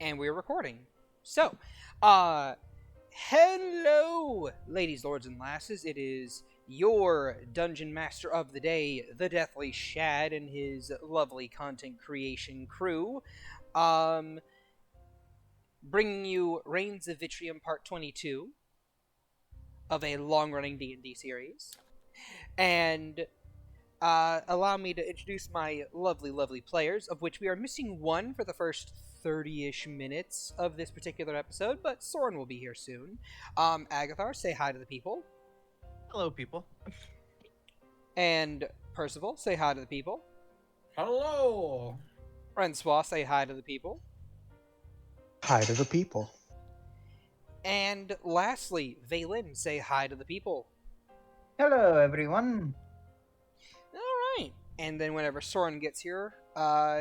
And we're recording. So, hello, ladies, lords, and lasses. It is your Dungeon Master of the Day, the Deathly Shad, and his lovely content creation crew, bringing you Rains of Vitrium Part 22 of a long-running D&D series. And allow me to introduce my lovely, lovely players, of which we are missing one for the first 30-ish minutes of this particular episode, but Soren will be here soon. Agathar, say hi to the people. Hello, people. And Percival, say hi to the people. Hello! Francois, say hi to the people. Hi to the people. And lastly, Valen, say hi to the people. Hello, everyone. Alright. And then whenever Soren gets here,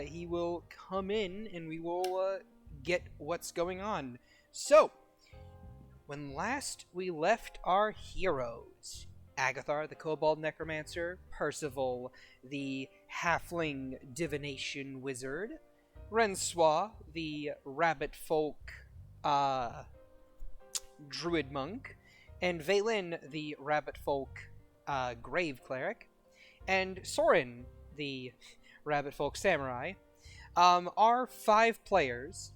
he will come in and we will get what's going on. So, when last we left our heroes, Agathar, the Kobold Necromancer, Percival, the Halfling Divination Wizard, Rensois, the Rabbit Folk Druid Monk, and Valen, the Rabbit Folk Grave Cleric, and Soren, the Rabbit Folk Samurai, our 5 players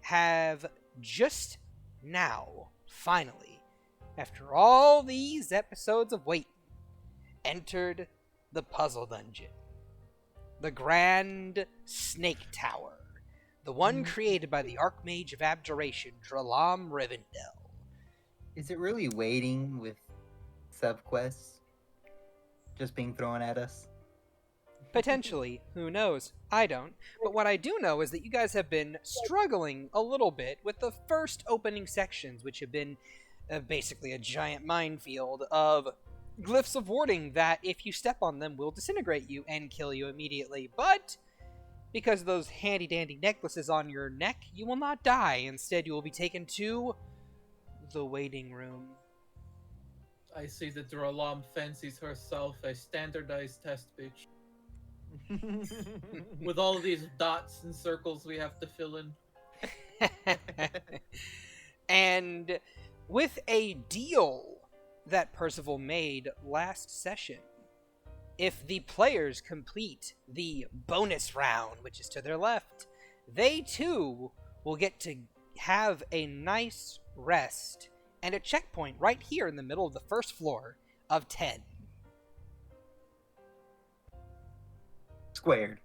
have just now, finally, after all these episodes of waiting, entered the Puzzle Dungeon. The Grand Snake Tower. The one created by the Archmage of Abjuration, Dralaam Rivendell. Is it really waiting with subquests just being thrown at us? Potentially. Who knows? I don't. But what I do know is that you guys have been struggling a little bit with the first opening sections, which have been basically a giant minefield of glyphs of warding that, if you step on them, will disintegrate you and kill you immediately. But because of those handy-dandy necklaces on your neck, you will not die. Instead, you will be taken to the waiting room. I see that Dralaam fancies herself a standardized test bitch. With all of these dots and circles we have to fill in. And with a deal that Percival made last session, if the players complete the bonus round, which is to their left, they too will get to have a nice rest and a checkpoint right here in the middle of the first floor of 10. Squared.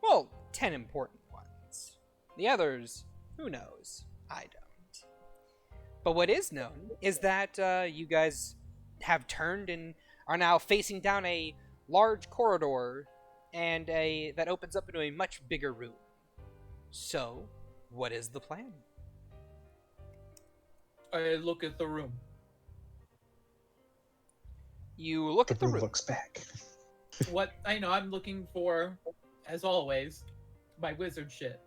Well, 10 important ones. The others, who knows? I don't. But what is known is that you guys have turned and are now facing down a large corridor and that opens up into a much bigger room. So, what is the plan? I look at the room. You look at the room. Looks back. What I know, I'm looking for, as always, my wizard shit.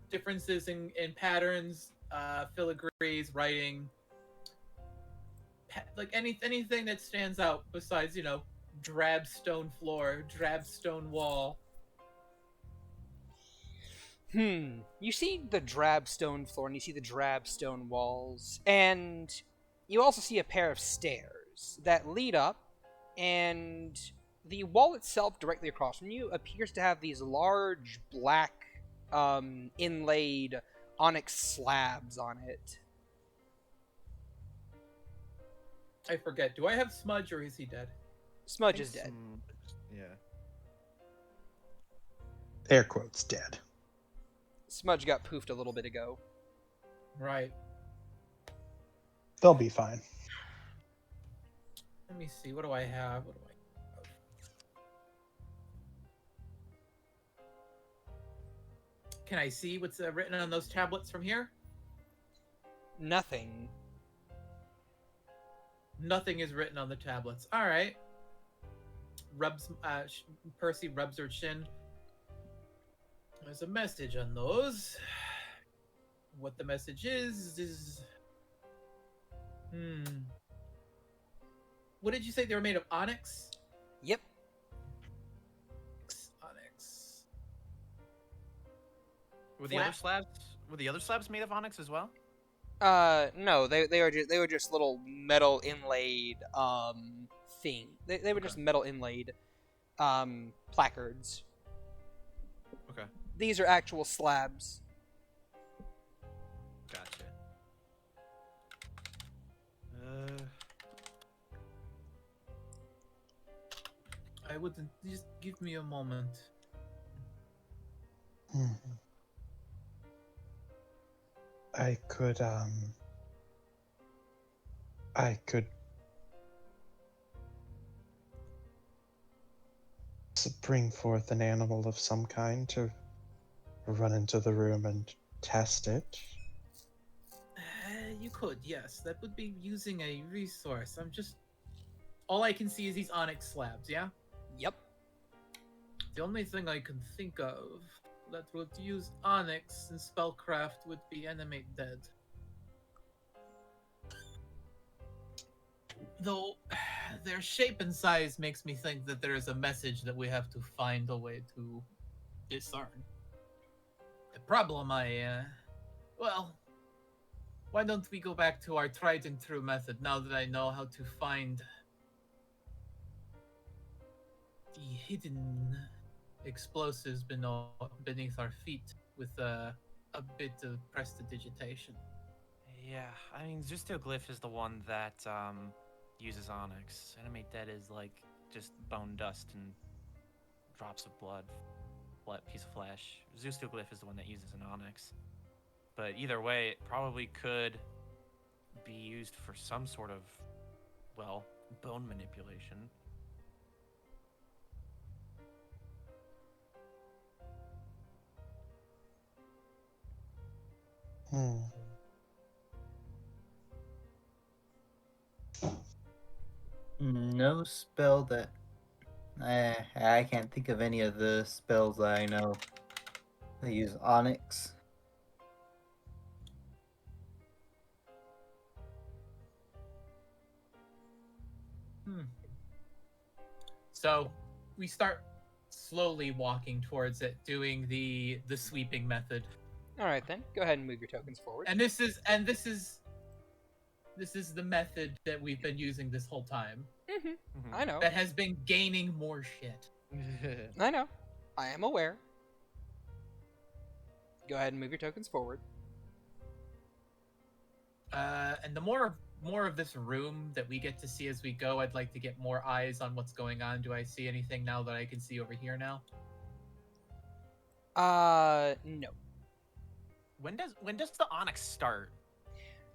Differences in patterns, filigrees, writing, like anything that stands out besides, drab stone floor, drab stone wall. You see the drab stone floor and you see the drab stone walls, and you also see a pair of stairs that lead up, and the wall itself directly across from you appears to have these large black inlaid onyx slabs on it. I forget. Do I have Smudge or is he dead? Smudge is dead. Yeah. Air quotes dead. Smudge got poofed a little bit ago. Right. They'll be fine. Let me see. What do I have? Can I see what's written on those tablets from here? Nothing. Nothing is written on the tablets. All right. Percy rubs her chin. There's a message on those. What the message is... What did you say they were made of? Onyx? Yep. Onyx. Were the other slabs made of onyx as well? No, they were just little metal inlaid thing. They were just Okay. metal inlaid placards. Okay. These are actual slabs. Gotcha. I wouldn't. Just give me a moment. Hmm. I could bring forth an animal of some kind to run into the room and test it. You could, yes. That would be using a resource. I'm just. All I can see is these onyx slabs, yeah? Yep. The only thing I can think of that would use onyx in spellcraft would be animate dead. Though their shape and size makes me think that there is a message that we have to find a way to discern. The problem well, why don't we go back to our tried and true method now that I know how to find the hidden explosives beneath our feet with a bit of prestidigitation. Yeah, I mean, ch-ldr-n is the one that uses onyx. Animate dead is like just bone dust and drops of blood, piece of flesh. ch-ldr-n is the one that uses an onyx. But either way, it probably could be used for some sort of, well, bone manipulation. No spell that. I can't think of any of the spells that I know that use onyx. So we start slowly walking towards it, doing the sweeping method. All right then. Go ahead and move your tokens forward. And this is the method that we've been using this whole time. I know. That has been gaining more shit. I know. I am aware. Go ahead and move your tokens forward. And the more of this room that we get to see as we go, I'd like to get more eyes on what's going on. Do I see anything now that I can see over here now? No. When does the onyx start?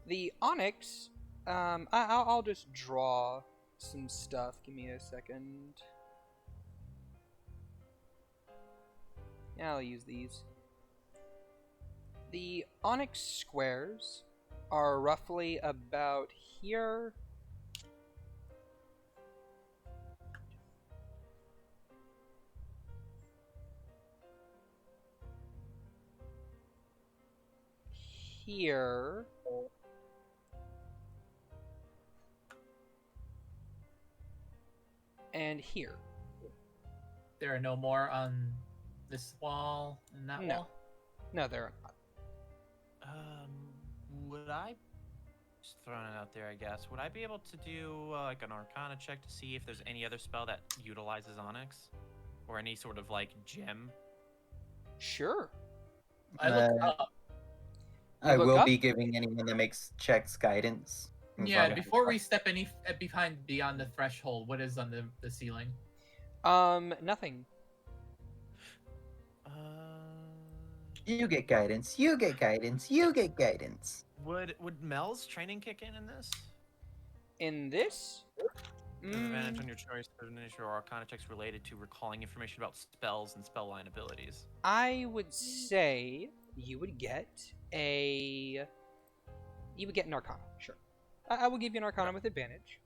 The onyx, I'll just draw some stuff. Give me a second. Yeah, I'll use these. The onyx squares are roughly about here. Here. And here. There are no more on this wall and that No. wall? No, there are not. Would I, just throwing it out there, I guess, would I be able to do like an Arcana check to see if there's any other spell that utilizes onyx, or any sort of like gem? Sure. I look up. I look will up? be giving anyone that makes checks guidance. as Yeah, long as- before we step any beyond the threshold, what is on the ceiling? Nothing. You get guidance. You get guidance. You get guidance. Would Mel's training kick in this? In this? With advantage on your choice of initial or Arcana checks related to recalling information about spells and spell line abilities. I would say you would get an Arcana. Sure. I will give you an Arcana with advantage.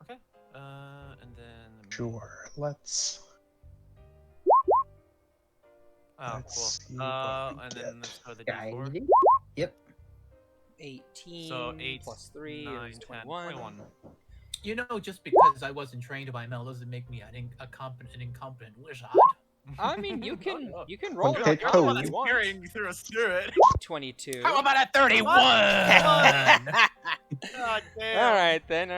Okay. And then. Sure. Let's Oh, Let's see cool. what we And then get. let's go to the D4. Guiding? Yep. 18 So 8 plus 3 9, is 10, 21. 21. You know, just because I wasn't trained by Mel doesn't make me an incompetent wizard. I mean, you can Oh, roll Okay, it You're out the cool. one if that's you want. carrying through us through it. 22. How about a 31? God damn. All right then.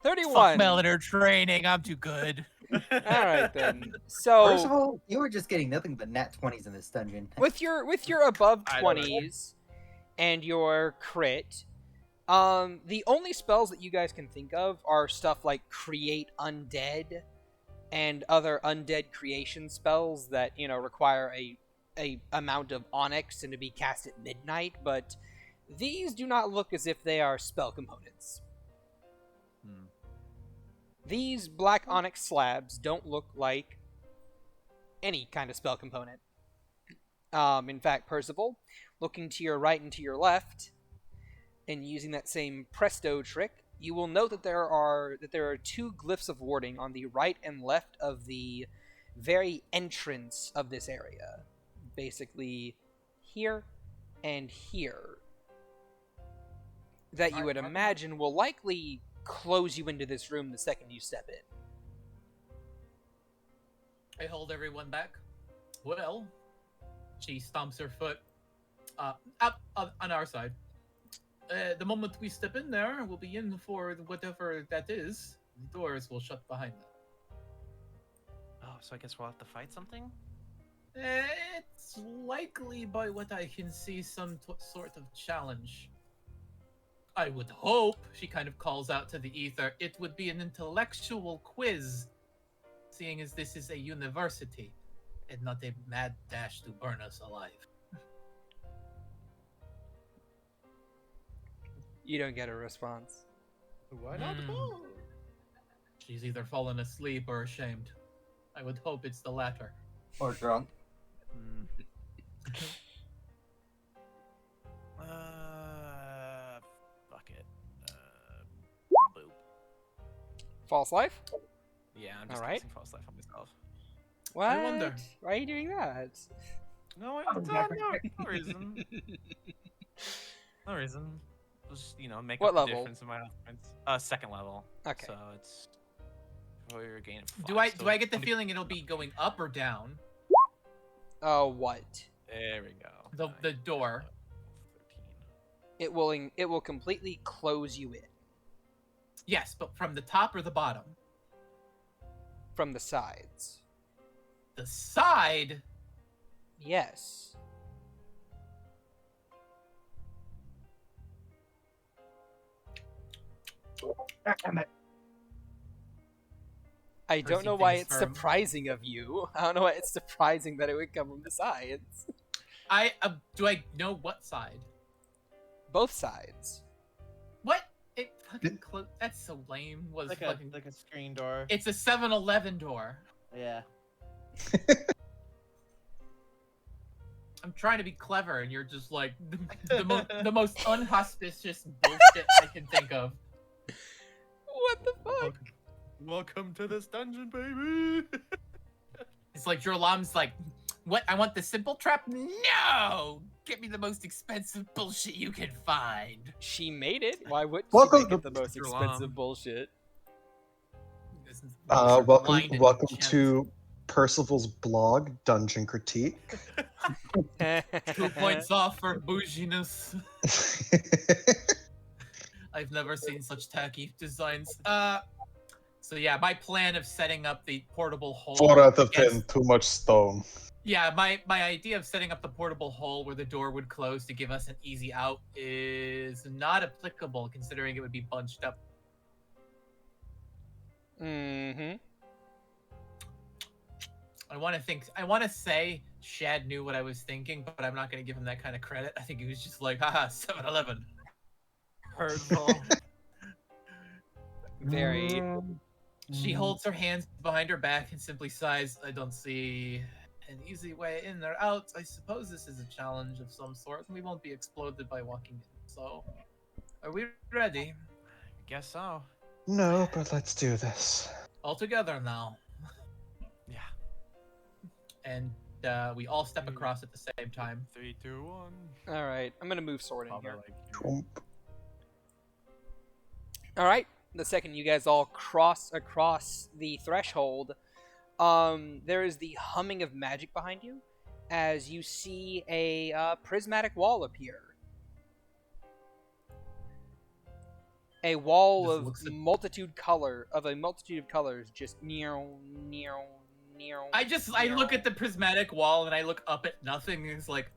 31. Fuck military training. I'm too good. All right then. So Percival, you were just getting nothing but nat 20s in this dungeon. with your above I don't know. 20s and your crit, the only spells that you guys can think of are stuff like create undead and other undead creation spells that, you know, require a amount of onyx and to be cast at midnight, but these do not look as if they are spell components. These black onyx slabs don't look like any kind of spell component. In fact, Percival, looking to your right and to your left, and using that same presto trick, you will note that there are 2 glyphs of warding on the right and left of the very entrance of this area. Basically, here and here. That you would imagine will likely close you into this room the second you step in. I hold everyone back. Well, she stomps her foot up on our side. The moment we step in there, we'll be in for whatever that is. The doors will shut behind them. Oh, so I guess we'll have to fight something? It's likely, by what I can see, some sort of challenge. I would hope, she kind of calls out to the ether, it would be an intellectual quiz, seeing as this is a university, and not a mad dash to burn us alive. You don't get a response. Why not? She's either fallen asleep or ashamed. I would hope it's the latter. Or drunk. Fuck it. Boop. False life? Yeah, I'm just Alright. casting false life on myself. What? wonder. Why are you doing that? No, no reason. No reason. Just, you know, make What up the level? difference in my offense. Second level. Okay. So it's... Oh, you're gaining Do I get the feeling it'll be going up or down? Oh, what? There we go. The door. 13. It will completely close you in Yes, but from the top or the bottom? from the sides. The side? Yes. I don't Percy know why thinks it's firm. surprising of you. I don't know why it's surprising that it would come from the sides. Do I know what side? Both sides. What? It fucking that's so lame. Was Like fucking... a screen door. It's a 7-Eleven door. Yeah. I'm trying to be clever, and you're just like the most unauspicious bullshit I can think of. What the fuck? Welcome to this dungeon, baby. It's like Dralaam's like, what? I want the simple trap? No! Get me the most expensive bullshit you can find. She made it. Why would she Welcome make it to the most Dralaam. expensive bullshit? This is Welcome blinded chance. to Percival's blog, Dungeon Critique. 2 points off for bouginess. I've never seen such tacky designs. So yeah, my plan of setting up the portable hole. 4 out of 10, against- too much stone. Yeah, my idea of setting up the portable hole where the door would close to give us an easy out is not applicable, considering it would be bunched up. Mm-hmm. I want to say Shad knew what I was thinking, but I'm not going to give him that kind of credit. I think he was just like, haha, 7-Eleven. Hurtful. Very. She holds her hands behind her back and simply sighs, I don't see an easy way in or out. I suppose this is a challenge of some sort, and we won't be exploded by walking in. So, are we ready? Guess so. No, but let's do this. All together now. Yeah. And we all step across at the same time. 3, 2, 1. All right. I'm gonna move sword in Probably here. like Trump. All right. The second you guys all cross across the threshold, there is the humming of magic behind you as you see a prismatic wall appear. A wall Just of looks at- multitude of colors, just near. I look at the prismatic wall and I look up at nothing, and it's like,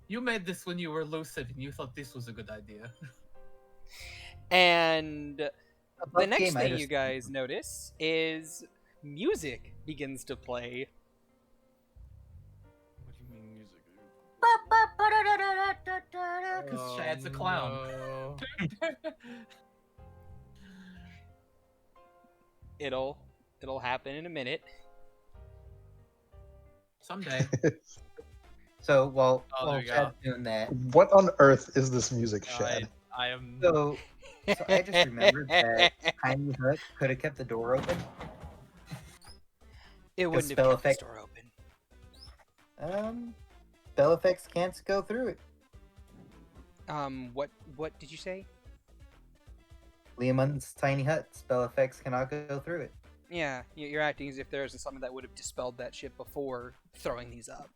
you made this when you were lucid and you thought this was a good idea. And the Above next game, I thing you just- guys notice is music begins to play. What do you mean music? Because Shad's a clown. No. It'll happen in a minute. Someday. So while Oh, there while you go. Chad's doing that, What on earth is this music, I, Shad? I am. so I just remembered that Tiny Hut could have kept the door open. It wouldn't have spell kept the effect- store open. Spell effects can't go through it. What did you say? Leomon's Tiny Hut spell effects cannot go through it. Yeah, you're acting as if there isn't something that would have dispelled that shit before throwing these up.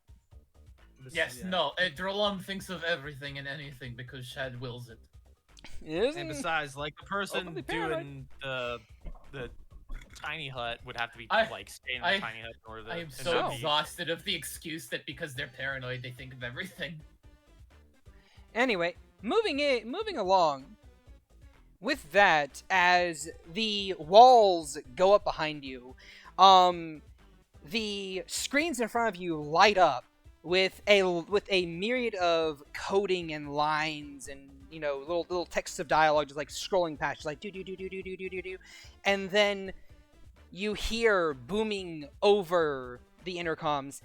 Yes, no. Dralaam thinks of everything and anything because Shad wills it. And besides, like the person Overly paranoid. doing the tiny hut would have to be I- like staying in I- the tiny hut in order to. I am and so not be- exhausted of the excuse that because they're paranoid, they think of everything. Anyway, moving along. With that, as the walls go up behind you, the screens in front of you light up with a myriad of coding and lines and little texts of dialogue just like scrolling past, just like do do do do do do do do do, and then you hear booming over the intercoms.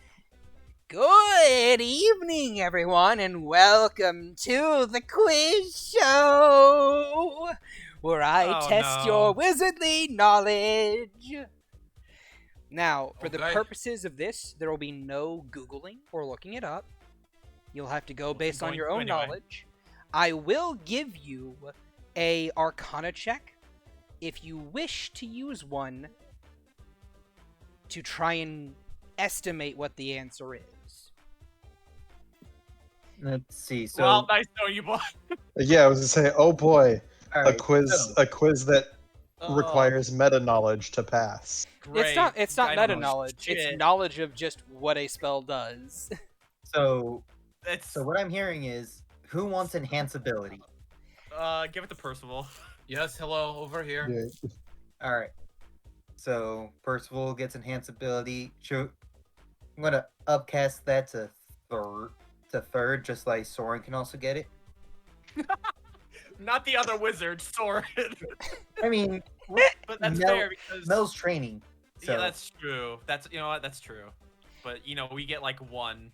Good evening, everyone, and welcome to the quiz show, where I Oh, test no. your wizardly knowledge. Now, for the Okay. purposes of this, there will be no Googling or looking it up. You'll have to go What's it based on going your to own anyway? knowledge. I will give you a Arcana check if you wish to use one to try and estimate what the answer is. Let's see. So Well, nice knowing you, boy. Yeah, I was gonna say, oh boy, all a right, quiz, so- a quiz that Oh, requires meta knowledge to pass. great. It's not I meta know knowledge. shit. It's knowledge of just what a spell does. So It's what I'm hearing is, who wants enhance ability? give it to Percival. Yes, hello, over here. Yeah. All right. So Percival gets enhance ability. I'm gonna upcast that to third, just like Soren can also get it. Not the other wizard, Soren. I mean, But that's Mel- fair because Mel's training. So yeah, that's true. That's what, that's true. But we get like one.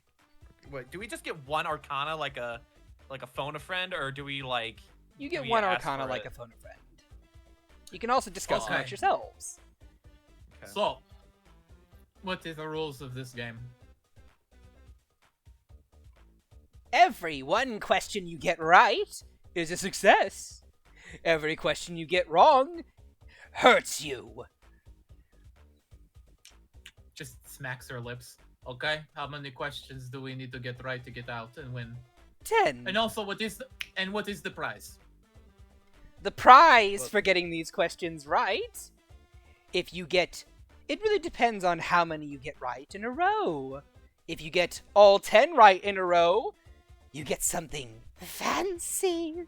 Wait, do we just get one Arcana like a phone a friend, or do we like? You get We one asked Arcana for like it. a phone a friend. You can also discuss Okay. amongst yourselves. Okay. So, what is the rules of this game? Every one question you get right is a success. Every question you get wrong hurts you. Just smacks her lips. Okay, how many questions do we need to get right to get out and win? 10. And also, what is the prize? The prize Well- for getting these questions right, if you get... It really depends on how many you get right in a row. If you get all 10 right in a row, you get something fancy.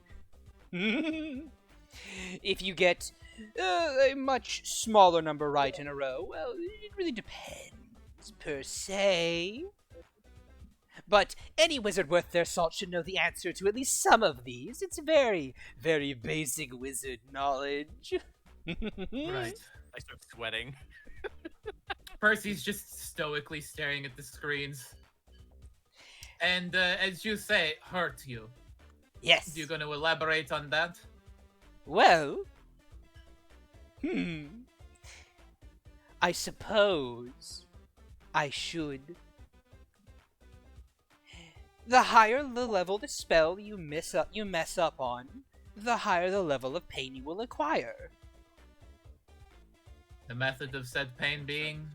If you get a much smaller number right in a row, well, it really depends, per se. But any wizard worth their salt should know the answer to at least some of these. It's very, very basic wizard knowledge. Right. I start sweating. Percy's just stoically staring at the screens. And as you say, hurt you. Yes. You gonna elaborate on that? Well, I suppose I should. The higher the level the spell you mess up on, the higher the level of pain you will acquire. The method of said pain being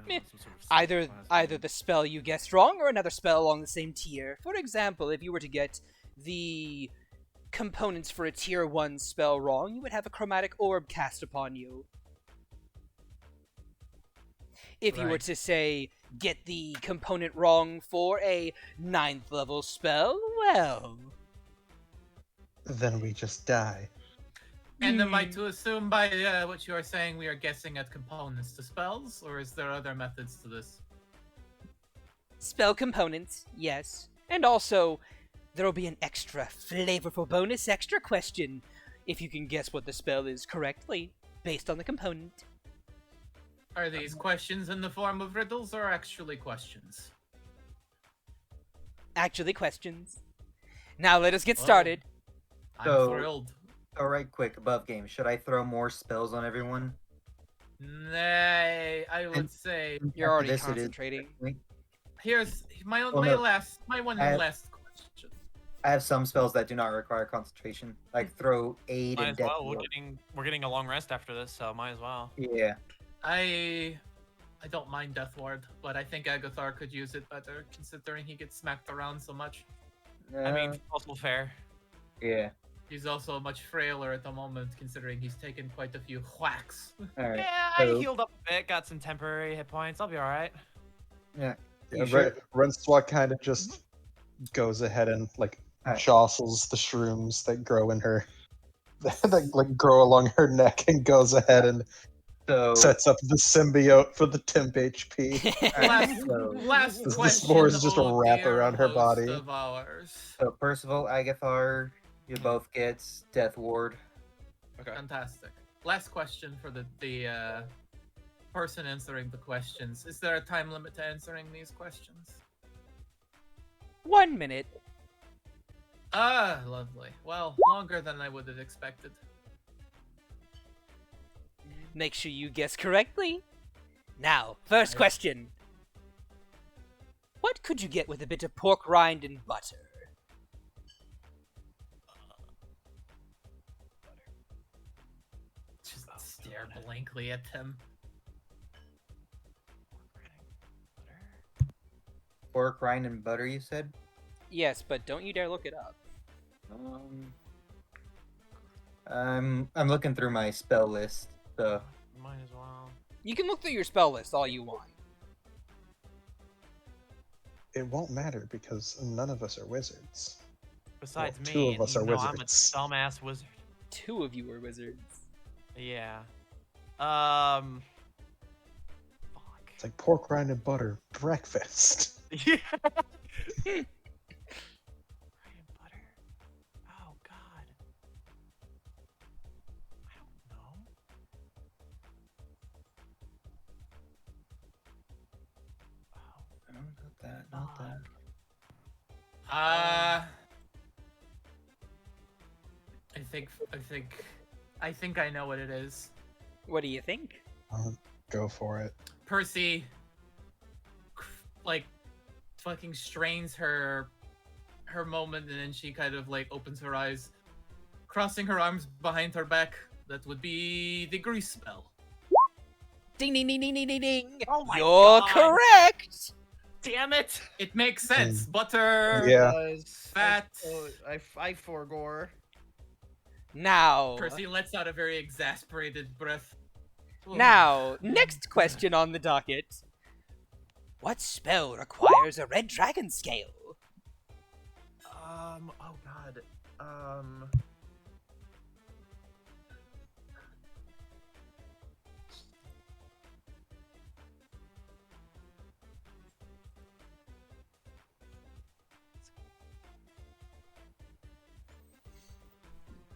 don't Meh. know, some sort of Either class either thing. the spell you guessed wrong or another spell along the same tier. For example, if you were to get the components for a tier 1 spell wrong, you would have a chromatic orb cast upon you. If you were Right. to say get the component wrong for a 9th level spell, well, Then we just die. And am I to assume by what you are saying we are guessing at components to spells, or is there other methods to this? spell components, yes. And also, there'll be an extra flavorful bonus extra question if you can guess what the spell is correctly, based on the component. Are these questions in the form of riddles or actually questions? Actually, questions. Now let us get Well, started. I'm So- thrilled. Alright, quick, above game. Should I throw more spells on everyone? Nay, I would And- say You're After already this, it is- concentrating. here's my Well, no. last question. I have some spells that do not require concentration, like throw aid Might and as death well. ward. We're getting a long rest after this, so might as well. Yeah. I don't mind Death Ward, but I think Agathar could use it better, considering he gets smacked around so much. I mean, also fair. Yeah. He's also much frailer at the moment, considering he's taken quite a few whacks. All right. Yeah, so- I healed up a bit, got some temporary hit points. I'll be all right. Yeah. Yeah, You sure? Renswa kind of just goes ahead and like Alright. jostles the shrooms that grow in her, that like grow along her neck, and goes ahead and So sets up the symbiote for the temp HP. Last, So- last The question. spores just oh wrap dear around her host body. Of ours. So Percival, Agathar, you both get death ward. Okay. Fantastic. Last question for the person answering the questions. Is there a time limit to answering these questions? 1 minute. Ah, lovely. Well, longer than I would have expected. Make sure you guess correctly. Now, first Right. question. What could you get with a bit of pork rind and butter? Just stare blankly at him. Pork, rind, and butter. You said. Yes, but don't you dare look it up. I'm looking through my spell list. So Might as well. You can look through your spell list all you want. It won't matter because none of us are wizards. Besides Well, me, two of us are no, I'm a wizards. dumbass wizard. 2 of you are wizards. Yeah. Fuck. It's like pork rind and butter breakfast. Yeah. Bread and butter. Oh God. I don't know. Oh, not that. Not that. I think I know what it is. What do you think? Go for it. Percy, like, fucking strains her moment, and then she kind of like opens her eyes, crossing her arms behind her back. That would be the grease spell. Ding ding ding ding ding ding ding! Oh my You're God. correct! damn it! It makes sense. Butter, Yeah. fat. I forgore. Now, Percy lets out a very exasperated breath. now, next question on the docket. What spell requires a red dragon scale? Oh God.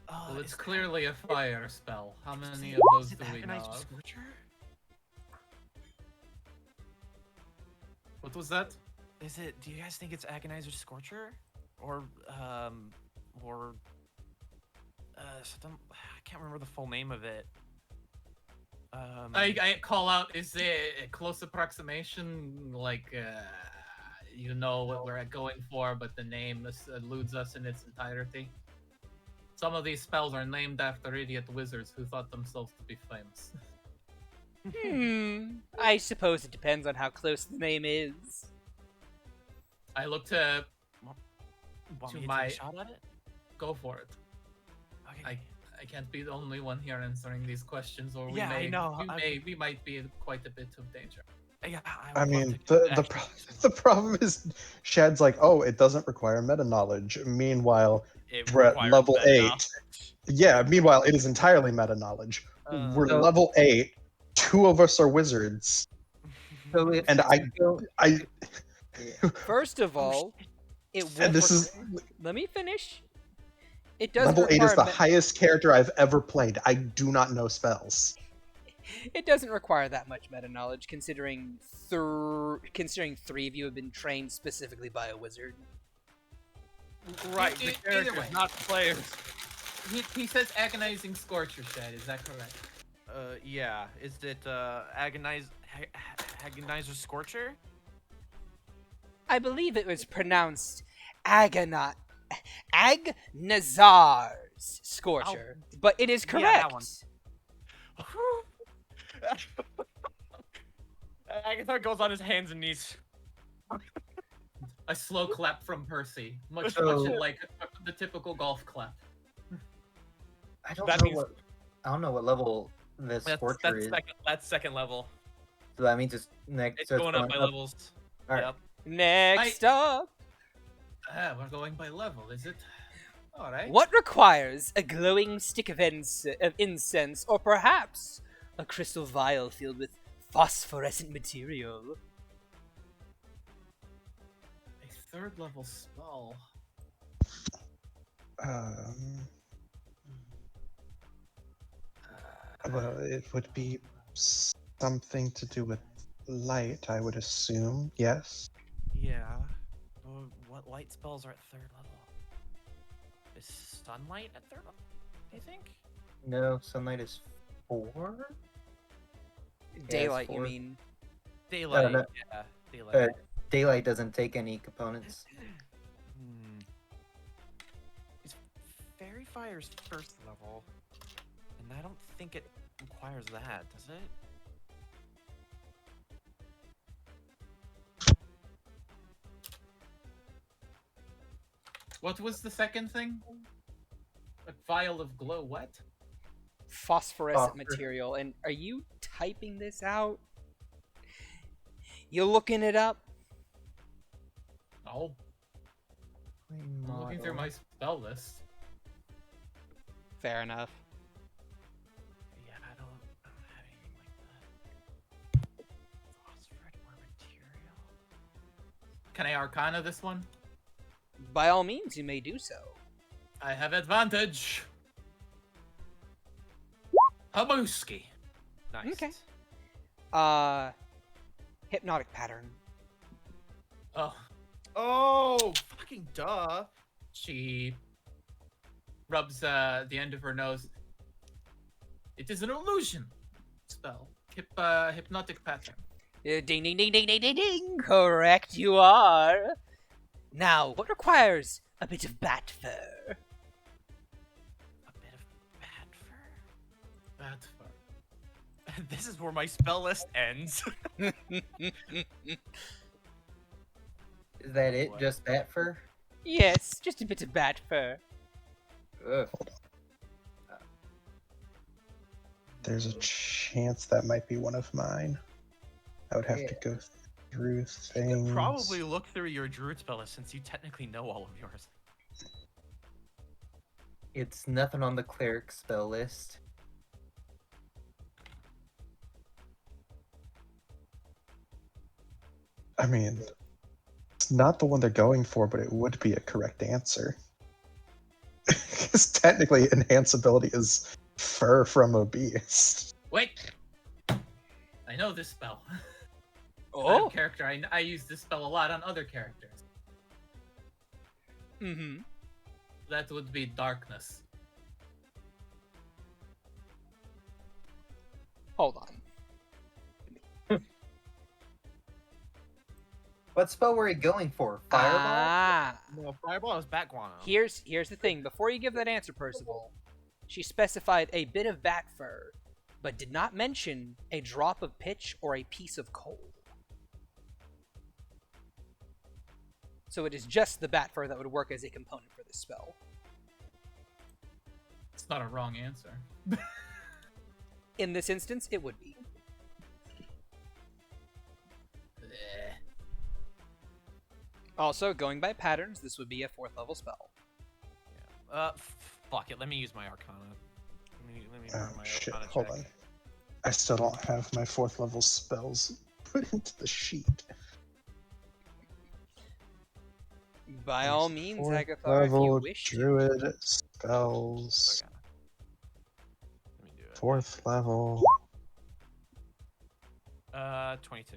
Well, it's is clearly a fire spell. How that- many of those is it do we know Agonized of? Scorcher? What was that? Is it? Do you guys think it's Agonizer Scorcher, or something? I can't remember the full name of it. I call out, is it a close approximation? Like, you know what we're going for, but the name eludes us in its entirety. Some of these spells are named after idiot wizards who thought themselves to be famous. I suppose it depends on how close the name is. I look to Want To me to my- take a shot at it? go for it. Okay. I can't be the only one here answering these questions, or Yeah, I know. we might be in quite a bit of danger. Yeah, I would love mean, to the actually- the problem is Shad's like, oh, it doesn't require meta knowledge. Meanwhile, It we're at requires level that 8. knowledge. Yeah, meanwhile, it is entirely meta knowledge. We're So- level 8. 2 of us are wizards. So if And you go- I yeah. First of Oh, all, it and won't this is Let me finish. It doesn't level 8 is require the me- highest character I've ever played. I do not know spells. It doesn't require that much meta knowledge, considering considering 3 of you have been trained specifically by a wizard. Right, the Either characters, way. not the players. He says agonizing scorcher, Shad. Is that correct? Yeah. Is it Agonizer Scorcher? I believe it was pronounced Agnazar's Scorcher, but it is Yeah, correct. that one. Agatha goes on his hands and knees. A slow clap from Percy, much So- like the typical golf clap. I don't That know means- what I don't know what level this Scorcher is. That's second level. So that means it's next. It's so going up by levels. All right. Yep. Next up, We're going by level, is it? All right. what requires a glowing stick of incense, or perhaps a crystal vial filled with phosphorescent material? A third level spell. Well, it would be something to do with light, I would assume. Yes. Yeah. What light spells are at third level? Is sunlight at third level? Do you think? No, sunlight is 4. Daylight, you 4. mean? Daylight. no. Yeah. Uh, Daylight. Daylight doesn't take any components. Is Fairy Fire's first level? And I don't think it requires that, does it? What was the second thing? A vial of glow. What? Phosphorescent Phosphor- material. And are you typing this out? You looking it up? No. I'm looking through my spell list. Fair enough. Yeah, I don't have anything like that. Phosphorate or material. Can I Arcana this one? By all means, you may do so. I have advantage. Habuski. Nice. Okay. Hypnotic pattern. Oh, Oh, fucking duh. she rubs the end of her nose. It is an illusion spell. Hypnotic pattern. Ding ding ding ding ding ding ding. Correct, you are. Now, what requires a bit of bat fur? A bit of bad fur. Bad fur. This is where my spell list ends. Is that it? What? Just that fur? Yes, just a bit of bat fur. Ugh. There's a chance that might be one of mine. I would have to Yeah. go through You things. could probably look through your druid spell list since you technically know all of yours. It's nothing on the cleric spell list. I mean, it's not the one they're going for, but it would be a correct answer. Because technically, enhanceability is fur from a beast. Wait. I know this spell. Oh. Character. I use this spell a lot on other characters. Mm-hmm. That would be darkness. Hold on. What spell were you going for? Fireball? Ah. No, Fireball is Bat Guano. Here's the thing. Before you give that answer, Percival, she specified a bit of bat fur. but did not mention a drop of pitch or a piece of coal. So it is just the bat fur that would work as a component for this spell. It's not a wrong answer. In this instance, it would be. Also, going by patterns, this would be a 4th level spell. Fuck it. Let me use my Arcana. Let me Oh run my shit, Arcana hold check. on. I still don't have my 4th level spells put into the sheet. By all means, 4th Agathar, if you level wish to. druid spells. Okay. Let me do it. 4th level. 22.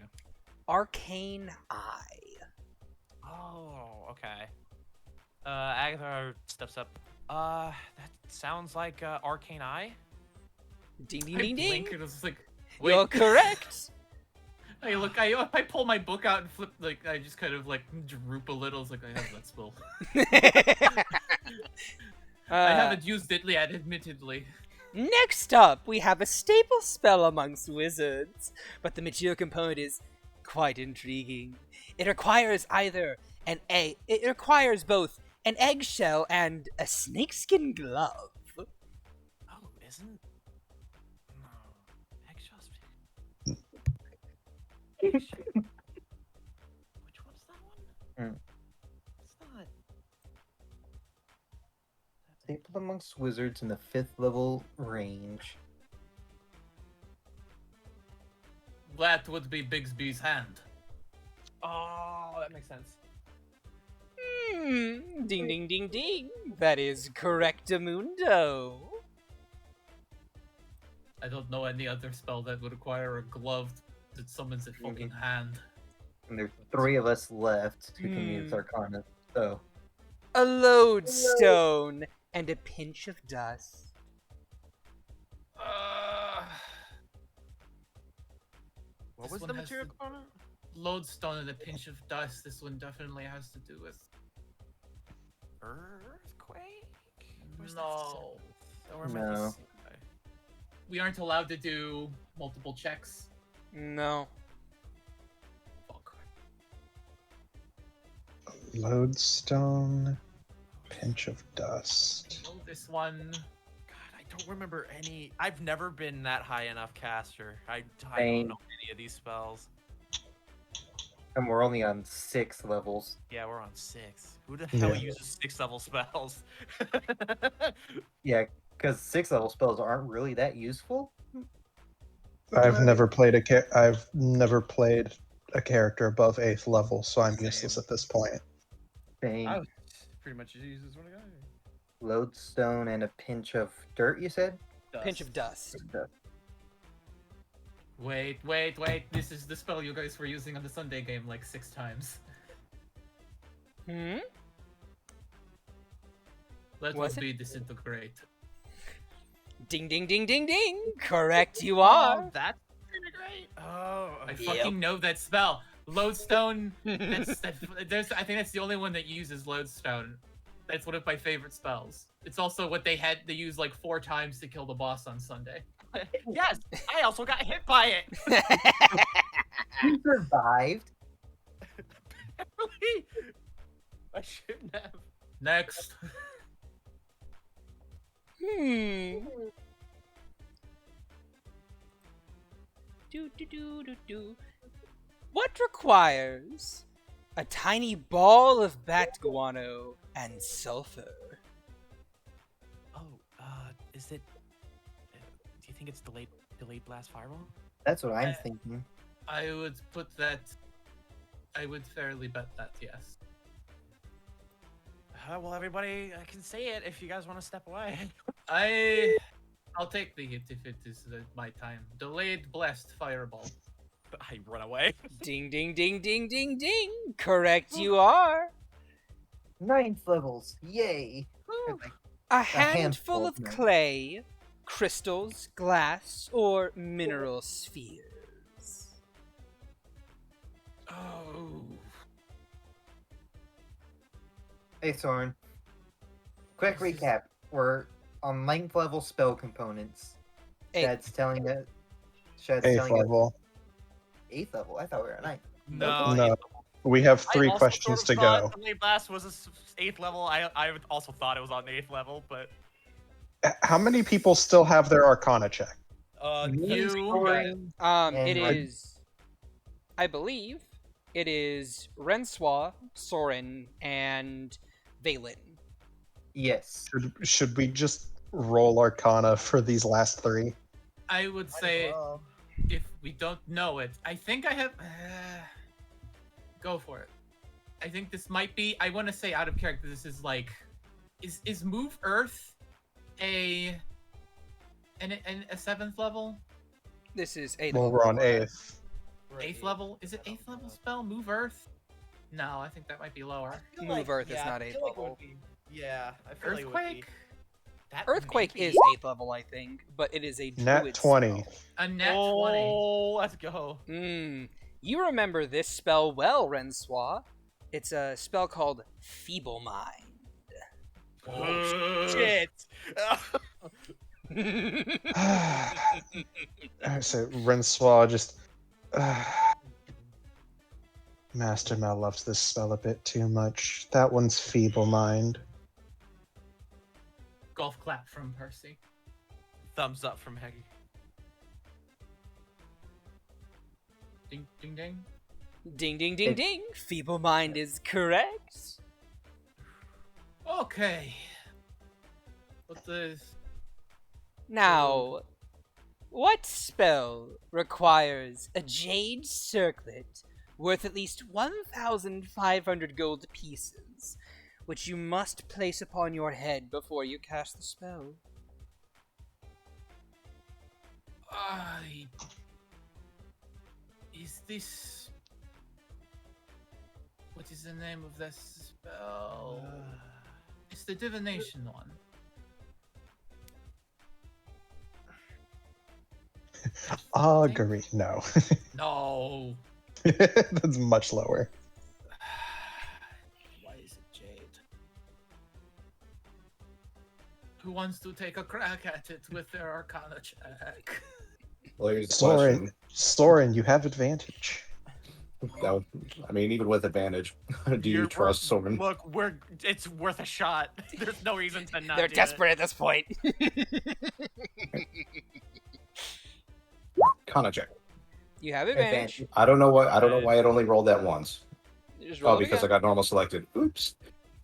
Arcane Eye. Oh, okay. Agatha steps up. That sounds like Arcane Eye. Ding, ding, I ding, ding. blink and it's like, You're wait. correct. Hey, look, I pull my book out and flip, like, I just kind of, like, droop a little. It's like, I have that spell. I haven't used it yet, admittedly. Next up, we have a staple spell amongst wizards, but the material component is quite intriguing. It requires either it requires both an eggshell and a snakeskin glove. Oh, isn't? No. Eggshells. Which one's that one? Hmm. It's not. Staple amongst wizards in the 5th level range. That would be Bigsby's hand. Oh, that makes sense. Ding, ding, ding, ding. That is correctamundo. I don't know any other spell that would require a glove that summons a fucking hand. And there are 3 of us left who can use Arcana. So, A lodestone and a pinch of dust. What This was one the has material to- component? Lodestone and a pinch of dust. This one definitely has to do with. Earthquake? Where's that No. set? Or am I No. just- okay. We aren't allowed to do multiple checks. No. Fuck. Lodestone. Pinch of dust. Oh, this one. God, I don't remember any. I've never been that high enough caster. I Same. don't know any of these spells. and we're only on 6 levels. Yeah, we're on 6. Who the hell Yeah. uses 6-level spells? Yeah, because 6 level spells aren't really that useful. I've never played a character above 8th level, so I'm useless at this point. Same. I was pretty much used as one guy. Lodestone and a pinch of dirt, you said? Pinch of dust. Wait. This is the spell you guys were using on the Sunday game like 6 times. Hmm? That Was would it? be disintegrate. Ding, ding, ding, ding, ding. Correct, you Oh, are. that's pretty great. Oh, I okay. fucking know that spell. Lodestone. I think that's the only one that uses Lodestone. That's one of my favorite spells. It's also what they use like 4 times to kill the boss on Sunday. Yes, I also got hit by it. You survived? Apparently. I shouldn't have. Next. Do. What requires a tiny ball of bat guano and sulfur? Oh, is it? Do you think it's delayed blast fireball? That's what I'm thinking. I would fairly bet that, yes. Well, everybody, I can say it if you guys want to step away. I'll take the hit if it is my time. Delayed blast fireball. I run away. Ding, ding, ding, ding, ding, ding. Correct, you are. 9th levels, yay! A handful handful of of them. clay, crystals, glass, or mineral spheres. Oh. Hey, Soren. Quick This is- recap. We're on 9th level spell components. Shad's telling us. Shad's Eighth telling us level. 8th level. I thought we were at 9th. No. No. eighth We have I 3 also questions sort of to thought go. The Blade Blast was a 8th level. I also thought it was on 8th level, but How many people still have their Arcana check? You. Soren, It and- is, I believe, it is Renswa, Soren, and Valen. Yes. Should we just roll Arcana for these last 3? I would say if we don't know it, I think I have. Go for it. I think this might be. I want to say out of character. This is like, is Move Earth a 7th level? This is 8th Well, level. we're on 8th. 8th level? Is it 8th level spell? Move Earth? No, I think that might be lower. Move Earth is not 8th level. Yeah, I feel like it would be. Earthquake? That Earthquake maybe. is 8th level, I think, but it is a Nat druid 20. spell. A nat 20. Oh, let's go. You remember this spell well, Renswa. It's a spell called Feeble Mind. Oh, shit. I say Renswa just. Master Mel loves this spell a bit too much. That one's Feeble Mind. Golf clap from Percy. Thumbs up from Heggy. Ding, ding, ding. Ding, ding, ding, ding. Feeble Mind is correct. Okay. What the? Now, what spell requires a jade circlet worth at least 1,500 gold pieces, which you must place upon your head before you cast the spell? Is this? What is the name of this spell? It's the divination one. Augury. No. No. That's much lower. Why is it Jade? Who wants to take a crack at it with their Arcana check? Well, here's the Soren, question. Soren, you have advantage. No, I mean, even with advantage, do you trust Soren? Look, it's worth a shot. There's no reason to not. They're do desperate at this point. Arcana check. You have advantage. I don't know why. I don't know why it only rolled that once. Just roll Oh, it because I again. got normal selected. Oops.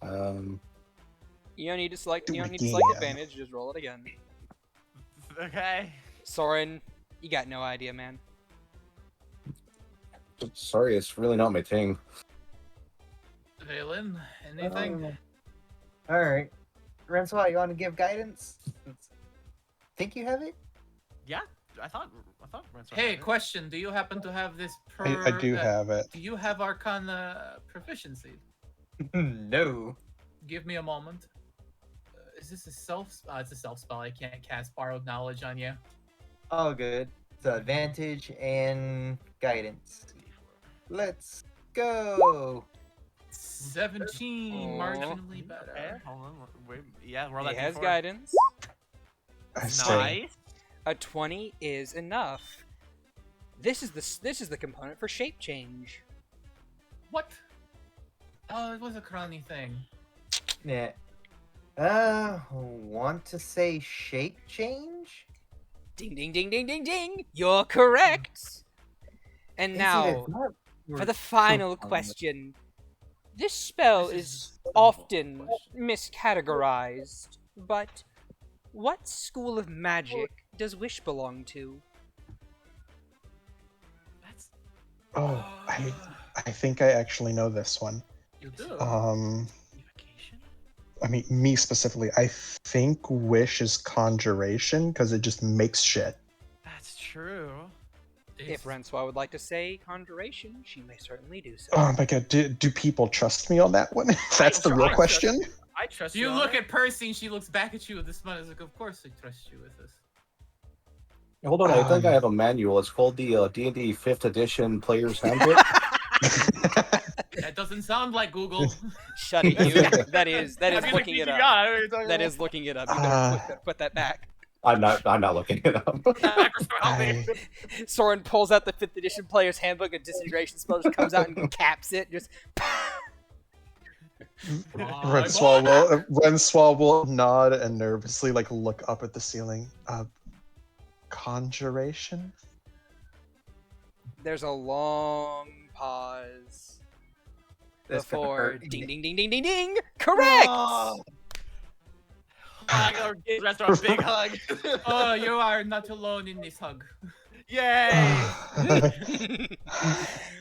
You don't need to select. Do You don't it need to select again. advantage. Just roll it again. it. Okay. Soren, you got no idea, man. Sorry, it's really not my thing. Valen, anything? Alright. Renswa, you want to give guidance? Think you have it? Yeah, I thought. Renzo Hey, had it. question. Do you happen to have this I do have it. Do you have Arcana proficiency? No. Give me a moment. Is this a self? It's a self spell. I can't cast borrowed knowledge on you. All good. So advantage and guidance. Let's go. 17, Oh. marginally Okay, better. hold on. Wait, yeah, roll He that has D4. guidance. I say, Nice. A 20 is enough. This is the component for shape change. What? Oh, it was a crony thing. Yeah. Want to say shape change? Ding ding ding ding ding ding. You're correct. And now for the final question. This spell This is often miscategorized, but what school of magic does Wish belong to? That's oh, I think I actually know this one. You do. evocation. I mean, me specifically, I think Wish is Conjuration because it just makes shit. That's true. If Renswa would like to say conjuration, she may certainly do so. Oh my god, do people trust me on that one? That's the real question. I trust You on look it. at Percy and she looks back at you with this smile. Is like, of course I trust you with this. Hold on, I think I have a manual. It's called the D&D 5th Edition Player's Handbook. That doesn't sound like Google. Shut it, you. That is I'm using looking it up. PTR, what are you talking That about? is looking it up. You better put that back. I'm not looking it up. Soren pulls out the 5th edition player's handbook, a disintegration spell just comes out and caps it. Just Renswall will nod and nervously look up at the ceiling. Conjuration? there's a long pause That's gonna before hurt. ding ding ding ding ding ding. Correct. Oh, I got a restaurant big hug. Oh, you are not alone in this hug. Yay!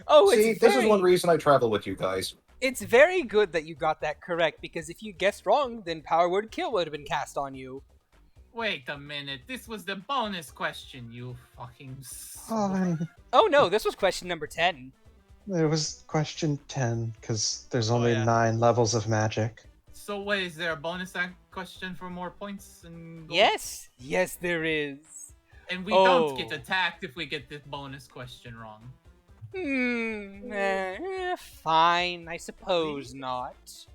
Oh, See, this is one reason I travel with you guys. It's very good that you got that correct, because if you guessed wrong, then Power Word Kill would have been cast on you. Wait a minute, this was the bonus question, you fucking... Oh no, this was question number 10. It was question 10, because there's only yeah. 9 levels of magic. So wait, is there a bonus question for more points? And gold? Yes, yes there is. And we don't get attacked if we get this bonus question wrong. Fine, I suppose not.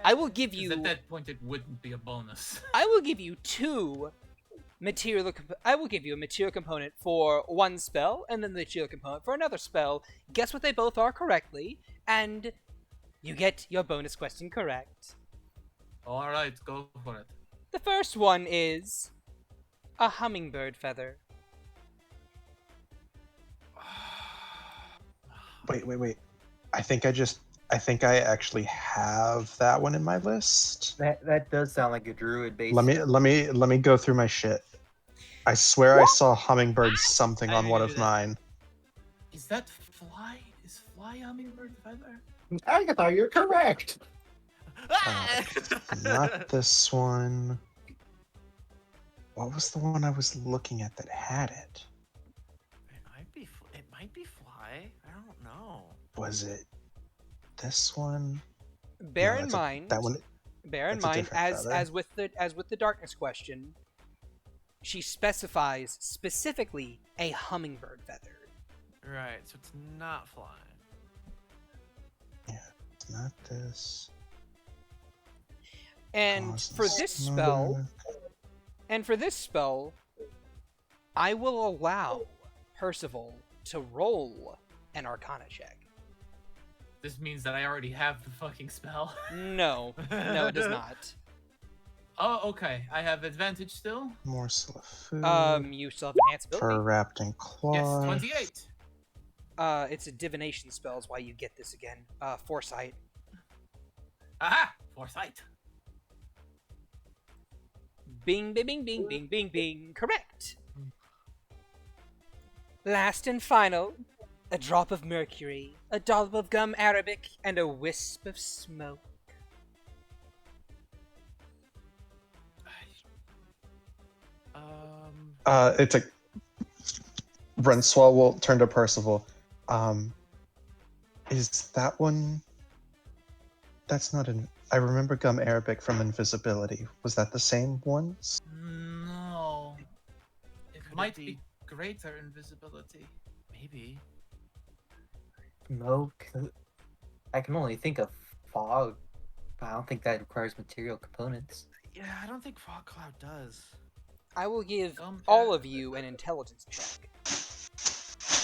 I will give 'Cause you... at that point, it wouldn't be a bonus. I will give you 2 material... I will give you a material component for one spell, and then the material component for another spell. Guess what they both are correctly, and you get your bonus question correct. Alright, go for it. The first one is a hummingbird feather. Wait. I think I actually have that one in my list. That does sound like a druid base. Let me go through my shit. I swear I saw hummingbird something I on one knew of that. mine. Is that fly? Is fly hummingbird feather? Agatha, you're correct. Not this one. What was the one I was looking at that had it? It might be fly. I don't know. Was it this one? Bear No, in that's a- mind, that one. bear in that's a mind, different as feather. as with the darkness question, she specifies specifically a hummingbird feather. Right, so it's not flying. It's not this. And for this spell, I will allow Percival to roll an Arcana check. This means that I already have the fucking spell. No, no, it does not. Oh, okay. I have advantage still. Morsel of food. You still have enhance Fur ability. wrapped in Yes, cloth. 28. It's a divination spell is why you get this again. Foresight. Aha! Foresight. Bing, bing, bing, bing, bing, bing, bing. Correct. Last and final, a drop of mercury, a dollop of gum arabic, and a wisp of smoke. It's a. Renswall will turn to Percival. Is that one? That's not an. I remember gum Arabic from invisibility. Was that the same ones? No. It Could it might be- be greater invisibility. Maybe. Smoke. I can only think of fog. But I don't think that requires material components. Yeah, I don't think fog cloud does. I will give Gum all arabic. of you an intelligence check.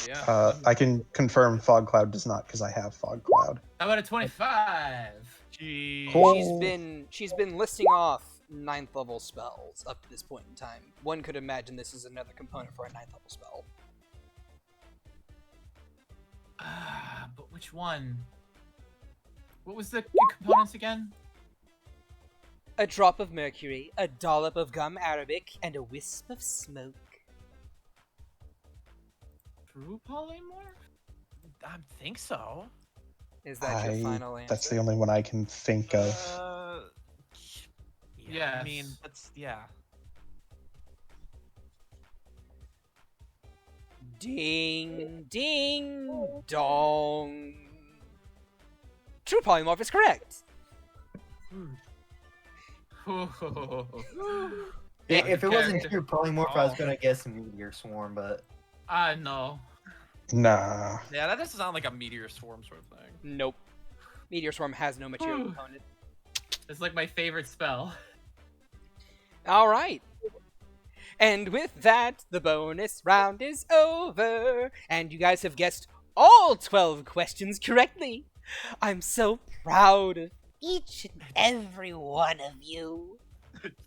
Yeah. I can confirm Fog Cloud does not because I have Fog Cloud. How about a 25? Jeez. Cool. She's been listing off 9th level spells up to this point in time. One could imagine this is another component for a 9th level spell. But which one? What was the components again? A drop of mercury, a dollop of gum arabic, and a wisp of smoke. True polymorph? I think so. Is that your final answer? That's the only one I can think of. Yeah, I mean, Yes. that's, yeah. Ding, ding, dong. True polymorph is correct. If it wasn't Character. true polymorph, I was Oh. gonna guess meteor swarm, but No. Nah. Yeah, that doesn't sound like a meteor swarm sort of thing. Nope. Meteor Swarm has no material component. It's like my favorite spell. All right. And with that, the bonus round is over, and you guys have guessed all 12 questions correctly. I'm so proud of each and every one of you.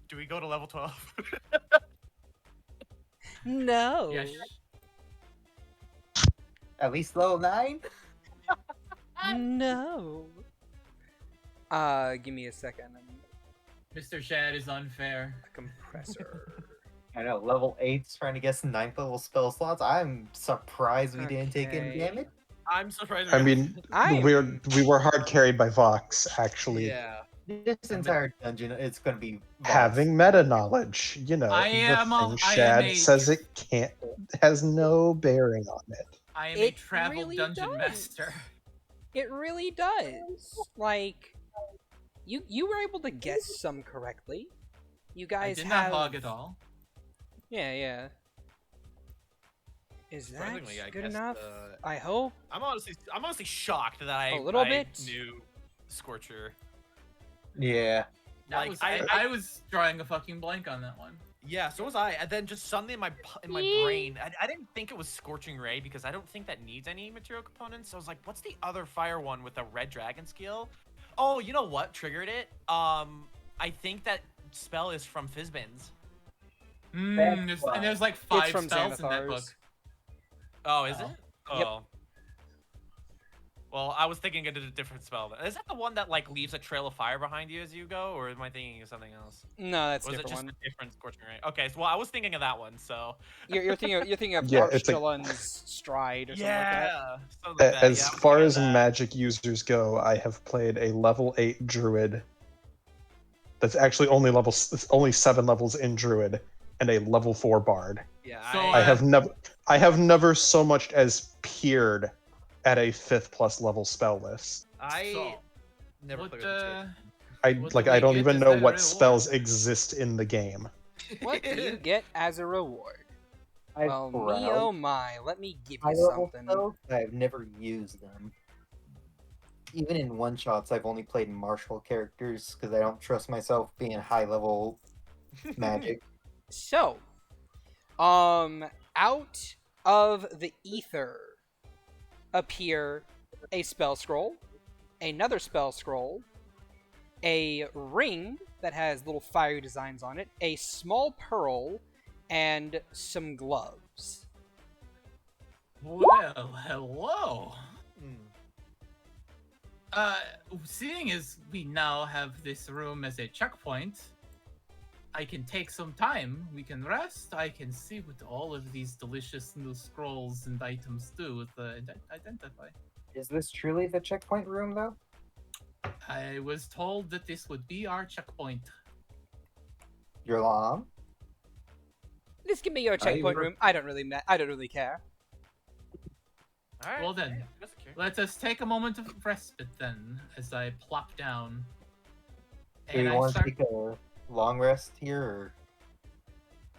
Do we go to level 12? No. Yes. At least level 9? No. Give me a second. Mr. Shad is unfair. A compressor. I know, level 8's trying to guess 9th level spell slots. I'm surprised we didn't take any Okay. damage. I'm surprised. I mean, we were hard carried by Vox, actually. Yeah. This entire dungeon, it's gonna be Vox. Having meta knowledge, you know, I am a- the thing I am Shad a- says it can't, has no bearing on it. I am a It travel really dungeon does. master. It really does. Like, you were able to guess some correctly. You I guys did have... not hog it all. Yeah. Is that Surprisingly, I good guessed, enough? I hope. I'm honestly shocked that I A little bit. knew Scorcher. Yeah. That Like, was, I- I was drawing a fucking blank on that one. Yeah, so was I. And then just suddenly in my brain, I didn't think it was Scorching Ray because I don't think that needs any material components. So I was like, what's the other fire one with the red dragon skill? Oh, you know what triggered it? I think that spell is from Fizzbins. And there's like 5 from spells in that book. Xanathar's. Oh, is Oh. it? Yep. Oh. Well, I was thinking it did a different spell. Is that the one that like leaves a trail of fire behind you as you go, or am I thinking of something else? No, that's a Or is it different just one. a different Scorching Ray? Okay, so well, I was thinking of that one. So You're thinking of Yeah, it's like- Archulon's stride or something like that. yeah, something like that. As Yeah, I was far thinking as of that. magic users go, I have played a level 8 druid. That's actually only 7 levels in druid, and a level 4 bard. Yeah, So, I have never so much as peered at a 5th plus level spell list. I So, never what, played with this I What like do I we don't get even as know a what reward? spells exist in the game. What do you get as a reward? I've Well, me browsed oh my, let me give high you level something. spells, but I've never used them. Even in one shots, I've only played martial characters because I don't trust myself being high level magic. So, out of the ether appear a spell scroll, another spell scroll, a ring that has little fiery designs on it, a small pearl, and some gloves. well, hello. Hmm. Seeing as we now have this room as a checkpoint, I can take some time. We can rest. I can see what all of these delicious new scrolls and items do with the identify. Is this truly the checkpoint room, though? I was told that this would be our checkpoint. Dralaam? This can be your checkpoint were- room. I don't really care. All right. Well then, yeah, that's okay. let us take a moment of respite then, as I plop down. Do you And I want to start. take a long rest here, or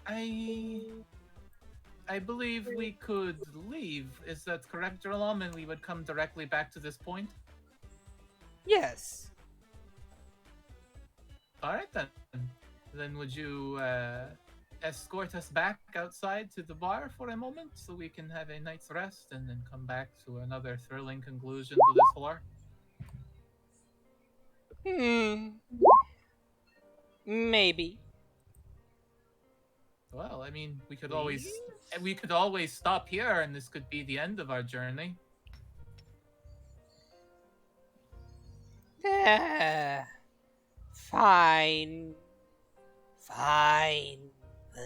I believe we could leave. Is that correct, Dralaam? And we would come directly back to this point? Yes. Alright then. Then would you escort us back outside to the bar for a moment so we can have a night's rest and then come back to another thrilling conclusion to this lore? Maybe. Well, I mean, we could always stop here and this could be the end of our journey. Fine. Ugh.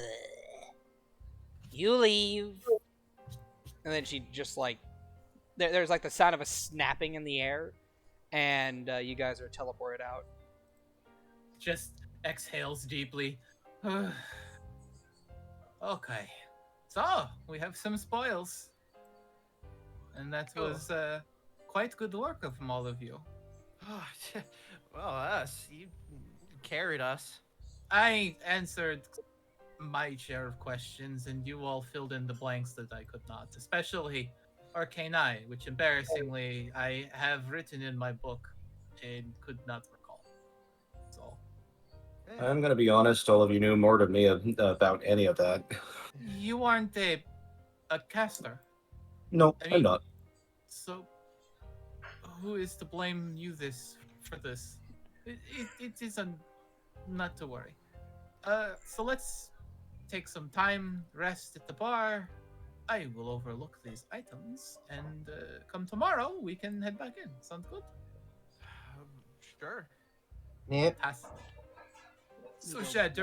You leave. And then she just like there's like the sound of a snapping in the air, and you guys are teleported out. Just exhales deeply. Okay. So, we have some spoils. And that Cool. was quite good work from all of you. Well, us. You carried us. I answered my share of questions, and you all filled in the blanks that I could not, especially Arcanine, which embarrassingly I have written in my book and could not recall. So, I'm gonna be honest, all of you knew more than me about any of that. You aren't a caster. No, I I'm mean- not. So, who is to blame you for this? It isn't, not to worry. So let's take some time, rest at the bar. I will overlook these items, and come tomorrow, we can head back in. Sounds good? Sure. Yep. So, Shad,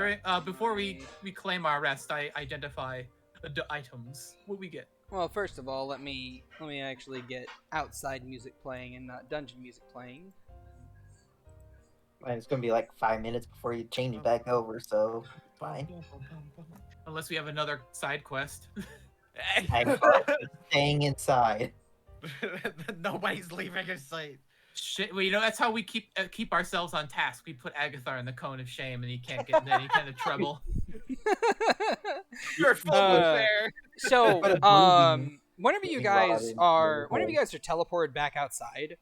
before we claim our rest, I identify the items. What we get? Well, first of all, let me actually get outside music playing and not dungeon music playing. And it's gonna be like 5 minutes before you change it back over, so fine. Unless we have another side quest. I'm staying inside. Nobody's leaving his sight. Shit, well, you know, that's how we keep ourselves on task. We put Agathar in the cone of shame, and he can't get in any kind of trouble. You're full there. So, Put a brooding whenever you rod guys in are the hole. teleported back outside,